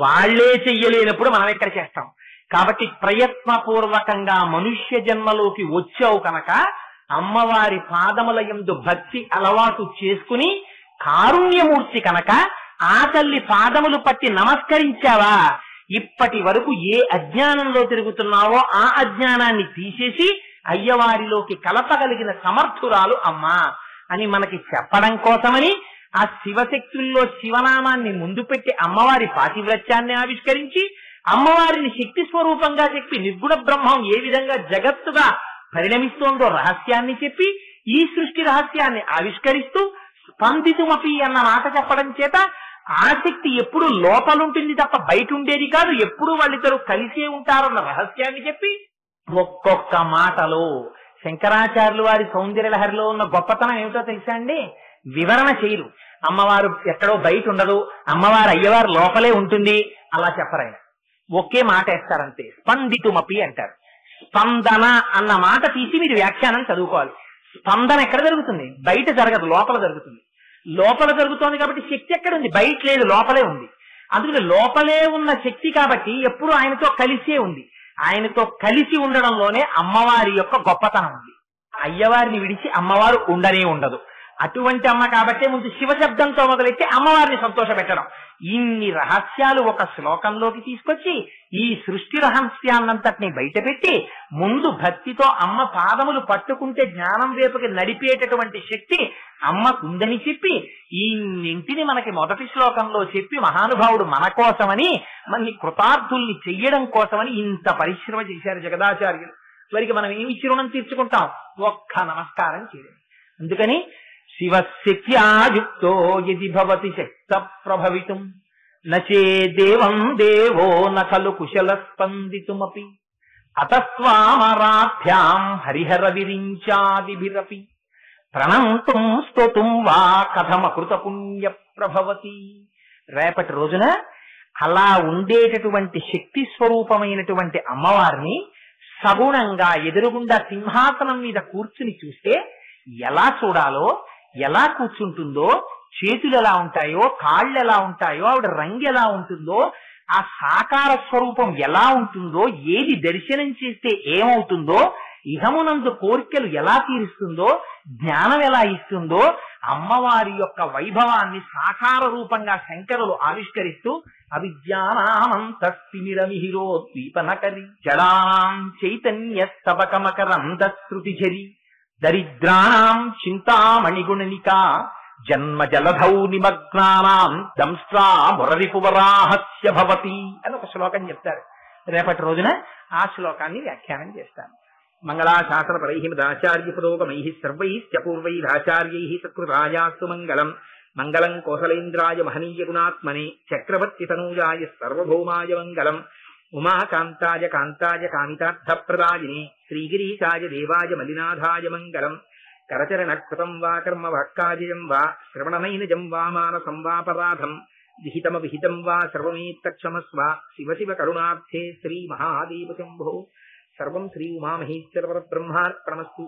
వాళ్లే చెయ్యలేనప్పుడు మనం ఎక్కడ చేస్తాం? కాబట్టి ప్రయత్నపూర్వకంగా మనుష్య జన్మలోకి వచ్చావు కనుక అమ్మవారి పాదముల యందు భక్తి అలవాటు చేసుకుని కారుణ్యమూర్తి కనుక ఆ తల్లి పాదములు పట్టి నమస్కరించావా, ఇప్పటి వరకు ఏ అజ్ఞానంలో తిరుగుతున్నావో ఆ అజ్ఞానాన్ని తీసేసి అయ్యవారిలోకి కలపగలిగిన సమర్థురాలు అమ్మా అని మనకి చెప్పడం కోసమని ఆ శివశక్తుల్లో శివనామాన్ని ముందు పెట్టి అమ్మవారి పాతివ్రత్యాన్ని ఆవిష్కరించి అమ్మవారిని శక్తి స్వరూపంగా చెప్పి నిర్గుణ బ్రహ్మం ఏ విధంగా జగత్తుగా పరిణమిస్తోందో రహస్యాన్ని చెప్పి ఈ సృష్టి రహస్యాన్ని ఆవిష్కరిస్తూ స్పందితుమపి అన్న మాట చెప్పడం చేత ఆ శక్తి ఎప్పుడు లోపలుంటుంది తప్ప బయట ఉండేది కాదు, ఎప్పుడు వాళ్ళిద్దరూ కలిసే ఉంటారన్న రహస్యాన్ని చెప్పి ఒక్కొక్క మాటలో శంకరాచార్యులు వారి సౌందర్యలహరిలో ఉన్న గొప్పతనం ఏమిటో తెలుసా అండి? వివరణ చేయరు. అమ్మవారు ఎక్కడో బయట ఉండదు, అమ్మవారు అయ్యవారు లోపలే ఉంటుంది అలా చెప్పరాయన. ఒకే మాట వేస్తారంతే, స్పందితుమపి అంటారు. స్పందన అన్న మాట తీసి మీరు వ్యాఖ్యానం చదువుకోవాలి. స్పందన ఎక్కడ జరుగుతుంది? బయట జరగదు, లోపల జరుగుతుంది. లోపల జరుగుతోంది కాబట్టి శక్తి ఎక్కడ ఉంది? బయట లేదు, లోపలే ఉంది. అందుకని లోపలే ఉన్న శక్తి కాబట్టి ఎప్పుడు ఆయనతో కలిసే ఉంది. ఆయనతో కలిసి ఉండడంలోనే అమ్మవారి యొక్క గొప్పతనం ఉంది. అయ్యవారిని విడిచి అమ్మవారు ఉండనే ఉండదు. అటువంటి అమ్మ కాబట్టి ముందు శివశబ్దంతో మొదలెట్టి అమ్మవారిని సంతోష పెట్టడం. ఇన్ని రహస్యాలు ఒక శ్లోకంలోకి తీసుకొచ్చి ఈ సృష్టి రహస్యాన్నంతటిని బయటపెట్టి ముందు భక్తితో అమ్మ పాదములు పట్టుకుంటే జ్ఞానం వైపుకి నడిపేటటువంటి శక్తి అమ్మకుందని చెప్పి ఇన్నింటిని మనకి మొదటి శ్లోకంలో చెప్పి మహానుభావుడు మన కోసమని మన కృతార్థుల్ని చెయ్యడం కోసమని ఇంత పరిశ్రమ చేశారు జగదాచార్యులు. వారికి మనం ఏమి రుణం తీర్చుకుంటాం? ఒక్క నమస్కారం చేయడం. అందుకని శివశక్త్యాయుక్తో యది భవతి శక్త ప్రభవితుం నచే దేవం దేవో నఖలు కుశల స్పందితుమపి అతస్వామరాభ్యాం హరిహర విరించాదిభిరపి ప్రణంతుం స్తుతుం వా కథమకృత పుణ్య ప్రభవతి. రేపటి రోజున అలా ఉండేటటువంటి శక్తి స్వరూపమైనటువంటి అమ్మవారిని సగుణంగా ఎదురుగుండా సింహాసనం మీద కూర్చుని చూస్తే ఎలా చూడాలో, ఎలా కూర్చుంటుందో, చేతులు ఎలా ఉంటాయో, కాళ్ళు ఎలా ఉంటాయో, ఆవిడ రంగు ఎలా ఉంటుందో, ఆ సాకార స్వరూపం ఎలా ఉంటుందో, ఏది దర్శనం చేస్తే ఏమవుతుందో, ఇహమునందు కోరికలు ఎలా తీరుస్తుందో, జ్ఞానం ఎలా ఇస్తుందో, అమ్మవారి యొక్క వైభవాన్ని సాకార రూపంగా శంకరులు ఆవిష్కరిస్తూ అవిద్యానామంతస్తిమిరమిహిరోద్వీపనకరి జడానాం చైతన్య స్తబకమకరందశ్రుతిఝరి దరిద్రాణం చింతామణిగుణనికా జన్మ జలధౌ నిమగ్నానాం దంస్ట్రా మురరిపువరాహస్య భవతి అని ఒక శ్లోకం చెప్తారు. రేపటి రోజున ఆ శ్లోకాన్ని వ్యాఖ్యానం చేస్తాను. మంగళాశాసనపరై మదాచార్య పురోగమై సర్వైశ్చపూర్వైరాచార్యై సత్కృతాయాస్తు మంగళం. మంగళం కోసలేంద్రాయ మహనీయ గుణాత్మనే చక్రవర్తి తనూజాయ సర్వభౌమాయ మంగళం. ఉమాకాంతాయ కాంతాయ కామితార్థప్రదాయినే శ్రీగిరీశాయ దేవాయ మలినాథాయ మంగళం. కరచరణకృతం వా కర్మ వాక్కార్యం వా శ్రవణనైనజం వా మానసం వాపరాధం విహితమవిహితం వా సర్వమేత్తక్షమస్వ. శివ శివ కరుణార్థే శ్రీ మహాదేవ శంభో. సర్వం శ్రీ ఉమామహేశ్వర పరబ్రహ్మార్పణమస్తు.